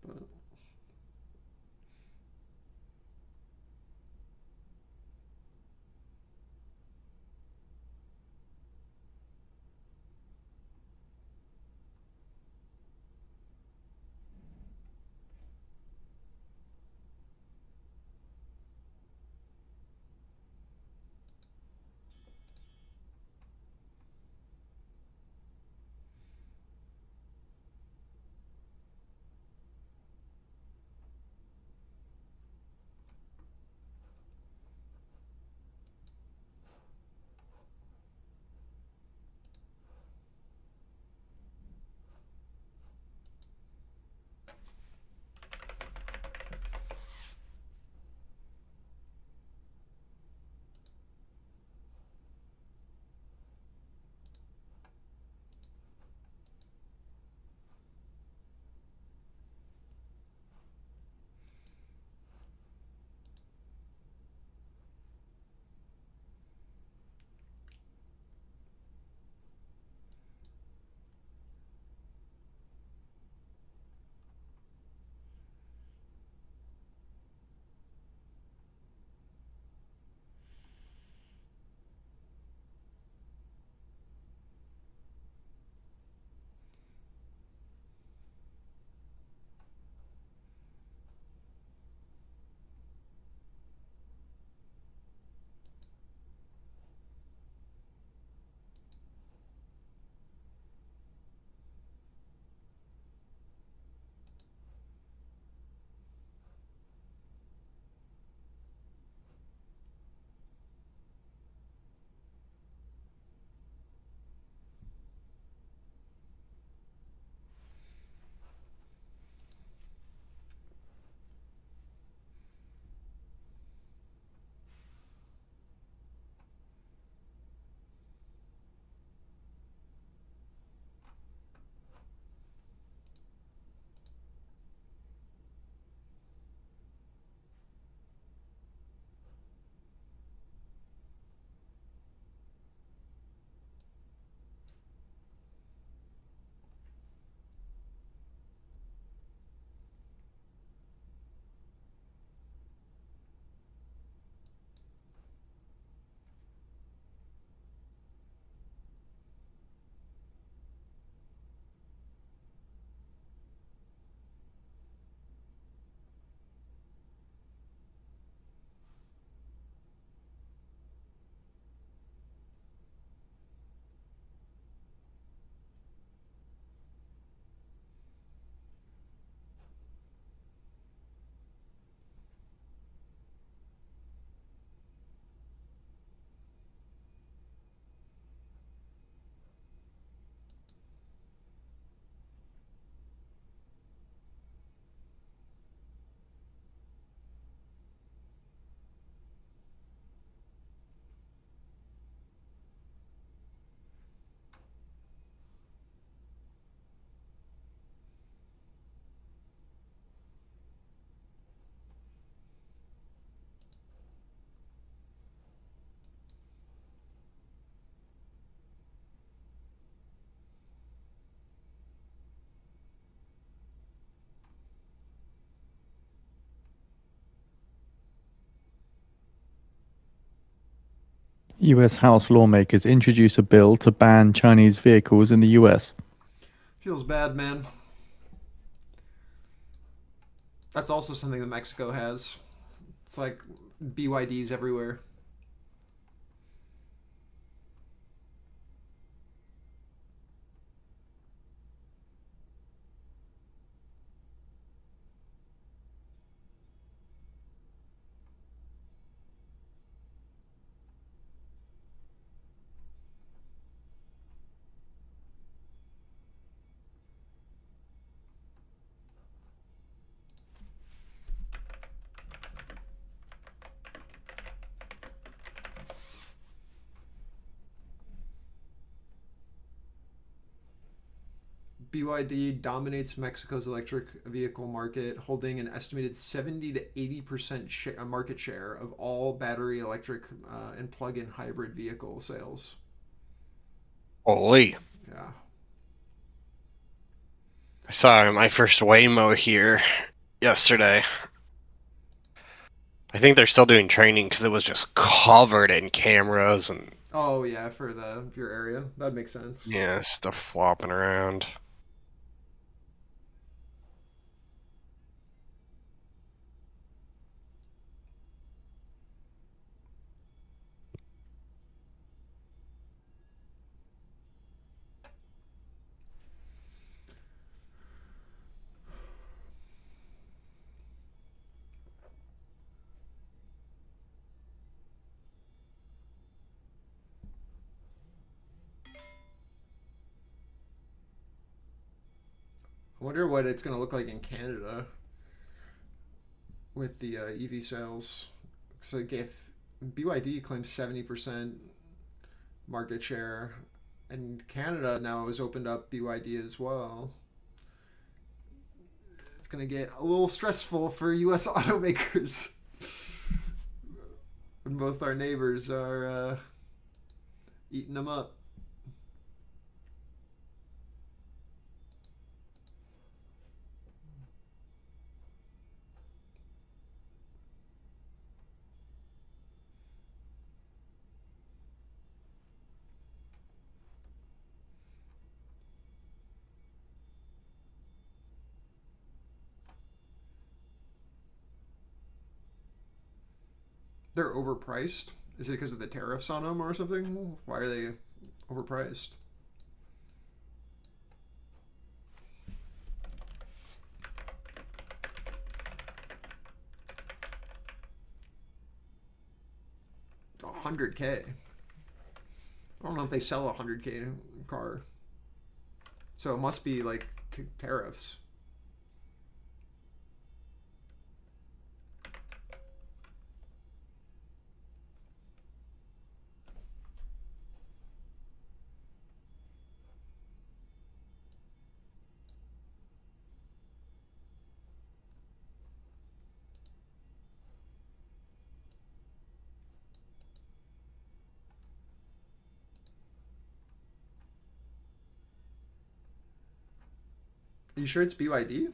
But US House lawmakers introduce a bill to ban Chinese vehicles in the US. feels bad, man. That's also something that Mexico has. It's like BYDs everywhere. BYD dominates Mexico's electric vehicle market, holding an estimated 70 to 80% market share of all battery electric and plug-in hybrid vehicle sales. Holy. Yeah. I saw my first Waymo here yesterday. I think they're still doing training because it was just covered in cameras and... Oh, yeah, for your area. That makes sense. Yeah, stuff flopping around. I wonder what it's going to look like in Canada with the EV sales. So if BYD claims 70% market share, and Canada now has opened up BYD as well, it's going to get a little stressful for U.S. automakers when both our neighbors are eating them up. They're overpriced. Is it because of the tariffs on them or something? Why are they overpriced? $100K. I don't know if they sell a $100K car. So it must be like tariffs. Are you sure it's BYD?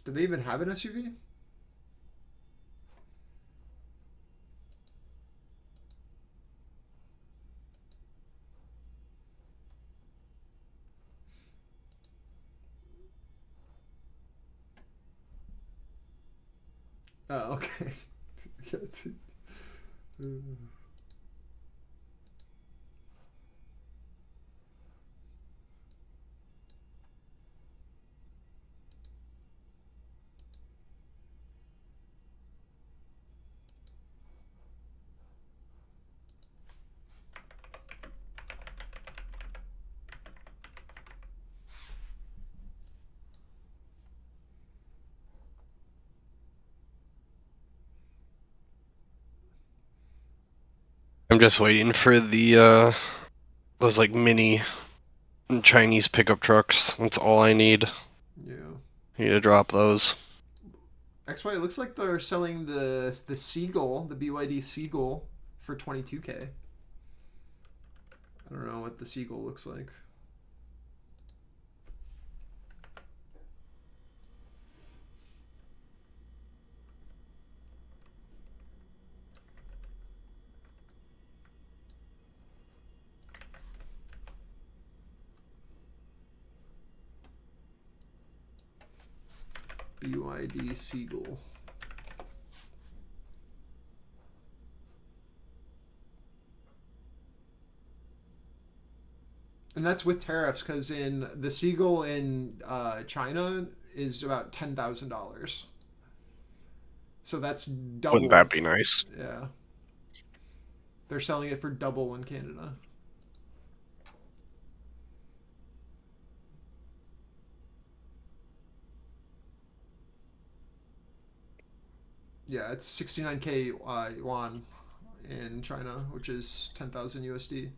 Do they even have an SUV? Oh, okay. I'm just waiting for the those like mini Chinese pickup trucks. That's all I need. Yeah. I need to drop those. XY, it looks like they're selling the Seagull, the BYD Seagull, for $22K. I don't know what the Seagull looks like. BYD Seagull. And that's with tariffs, because in the Seagull in China is about $10,000. So that's double. Wouldn't that be nice? Yeah. They're selling it for double in Canada. Yeah, it's 69K yuan in China, which is 10,000 USD.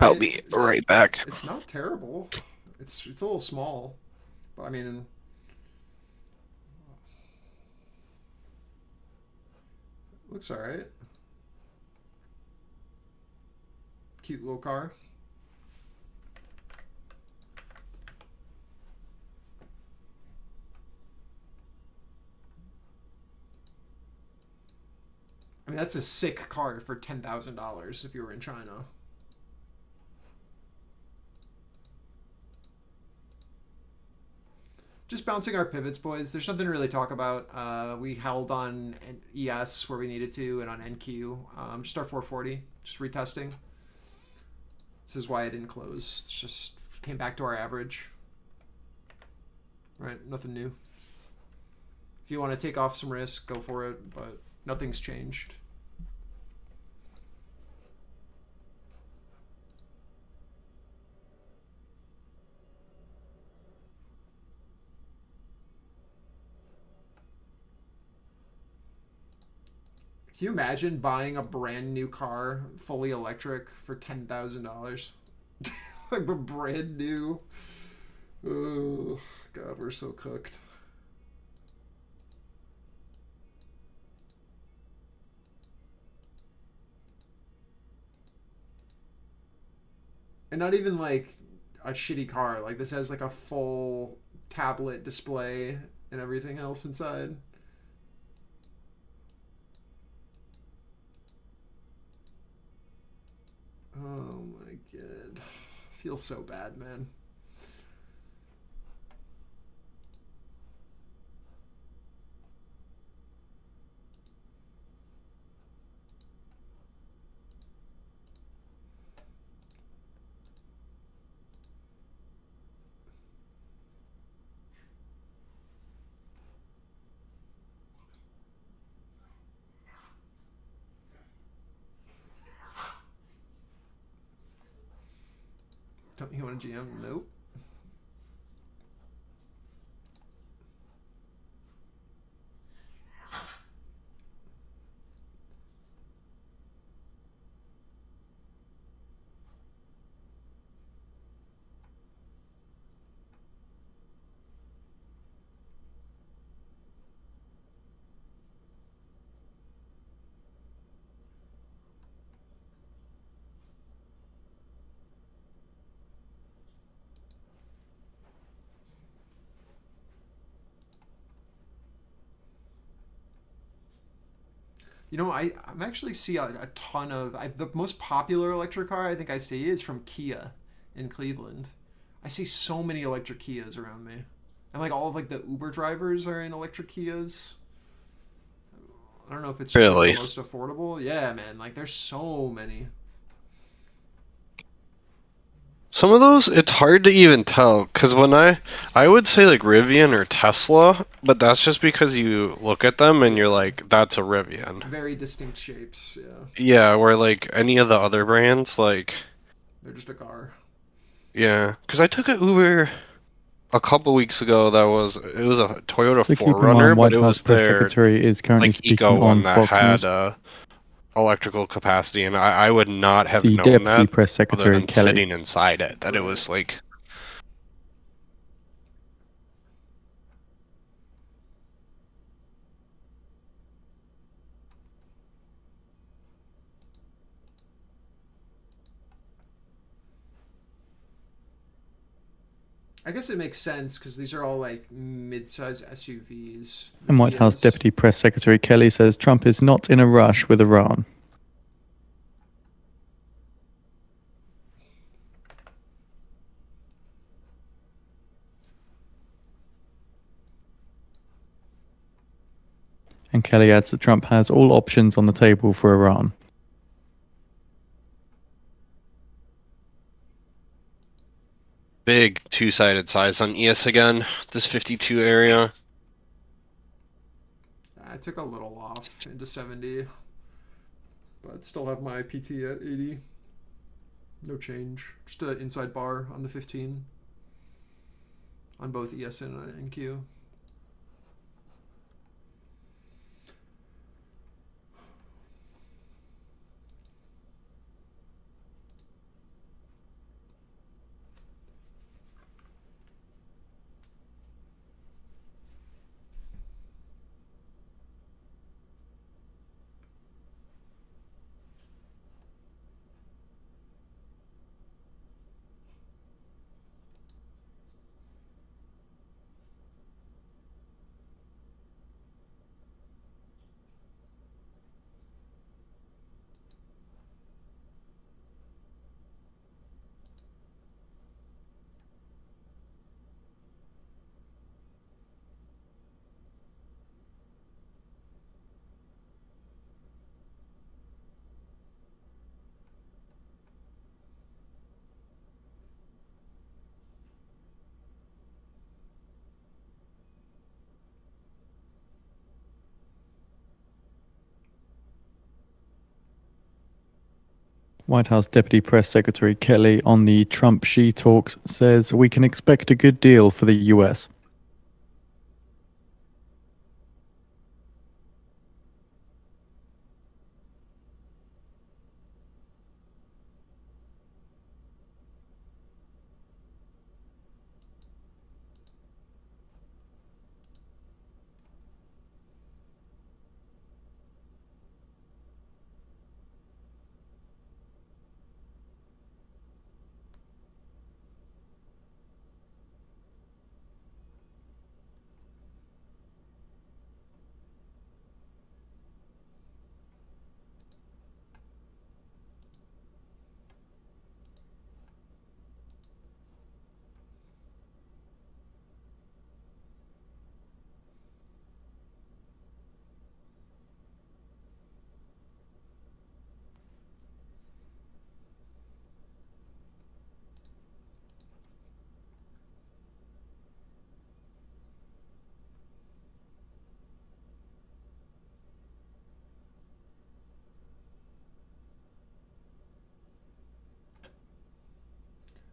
I'll be right back. It's not terrible. It's a little small, but I mean, looks all right. Cute little car. I mean, that's a sick car for $10,000 if you were in China. Just bouncing our pivots, boys. There's nothing to really talk about. We held on ES where we needed to and on NQ. Just our 440. Just retesting. This is why I didn't close. It's just came back to our average. Right, nothing new. If you want to take off some risk, go for it, but nothing's changed. Can you imagine buying a brand new car, fully electric, for $10,000? Like a brand new. Oh, God, we're so cooked. And not even like a shitty car. Like this has like a full tablet display and everything else inside. Oh my God. Feels so bad, man. Don't you want a GM? Nope. You know, I'm actually see a ton of the most popular electric car I think I see is from Kia in Cleveland. I see so many electric Kias around me, and like all of like the Uber drivers are in electric Kias. I don't know if it's just like, Really? the most affordable. Yeah, man. Like there's so many. Some of those, it's hard to even tell, because when I would say like Rivian or Tesla, but that's just because you look at them and you're like, that's a Rivian. Very distinct shapes. Yeah, Yeah, where like any of the other brands, like, they're just a car. yeah, because I took an Uber a couple weeks ago it was a Toyota So keep in 4Runner, mind, but White it House was press their secretary is currently like eco speaking one on that Fox had News. electrical capacity, and I would not have The known deputy that press other secretary than Kelly. sitting inside it, that it was like. I guess it makes sense because these are all like mid-size SUVs. And White House Deputy Press Secretary Kelly says Trump is not in a rush with Iran. And Kelly adds that Trump has all options on the table for Iran. Big two-sided size on ES again, this 52 area. I took a little off into 70, but still have my PT at 80. No change. Just an inside bar on the 15 on both ES and NQ. White House Deputy Press Secretary Kelly on the Trump-Xi talks says we can expect a good deal for the US.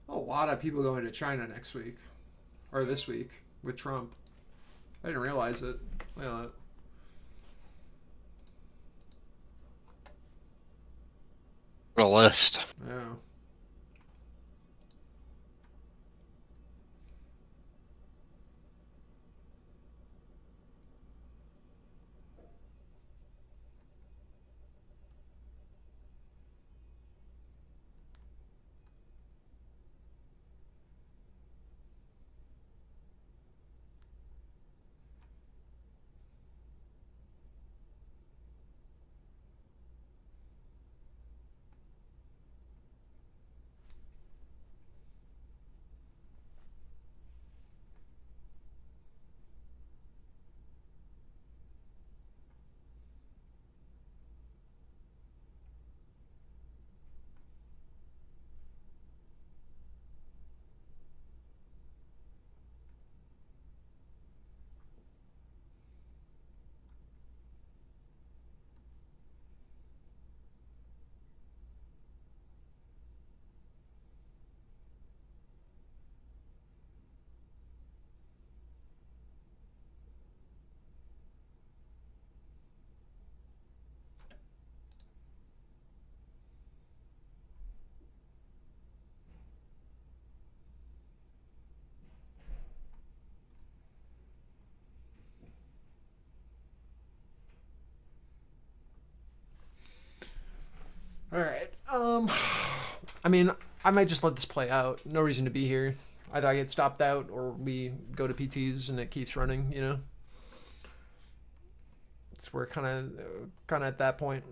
A lot of people going to China next week, or this week, with Trump. I didn't realize it. Look at that. What a list. Yeah. All right. I mean, I might just let this play out. No reason to be here. Either I get stopped out or we go to PTs and it keeps running, you know? It's we're kind of at that point.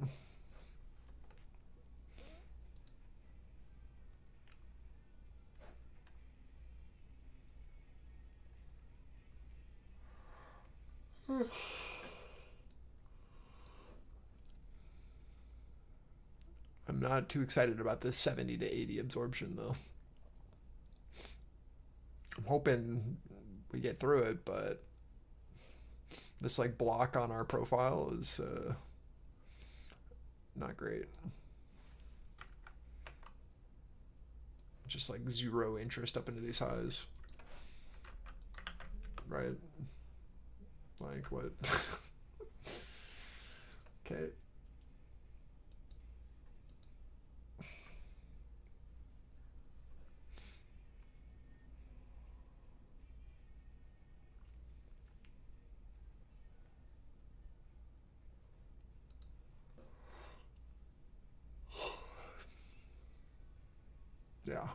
I'm not too excited about this 70 to 80 absorption though. I'm hoping we get through it, but this like block on our profile is not great. Just like zero interest up into these highs. Right? Like what? Okay. Yeah.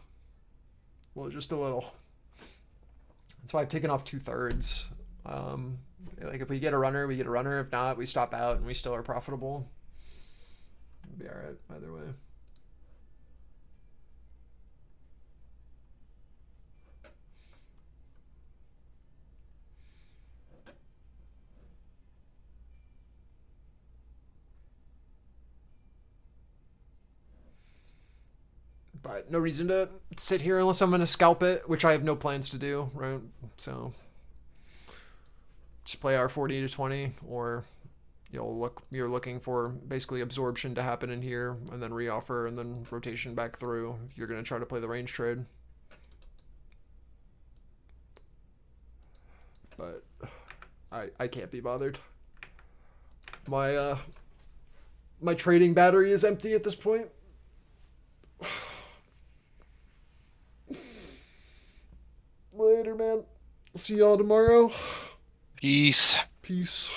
Well, just a little. That's why I've taken off 2/3. Like if we get a runner, we get a runner. If not, we stop out and we still are profitable. It'll be all right either way. But no reason to sit here unless I'm going to scalp it, which I have no plans to do, right? So just play our 40 to 20 or you're looking for basically absorption to happen in here, and then reoffer, and then rotation back through. You're gonna try to play the range trade. But I can't be bothered. My my trading battery is empty at this point. Later, man. See y'all tomorrow. Peace. Peace.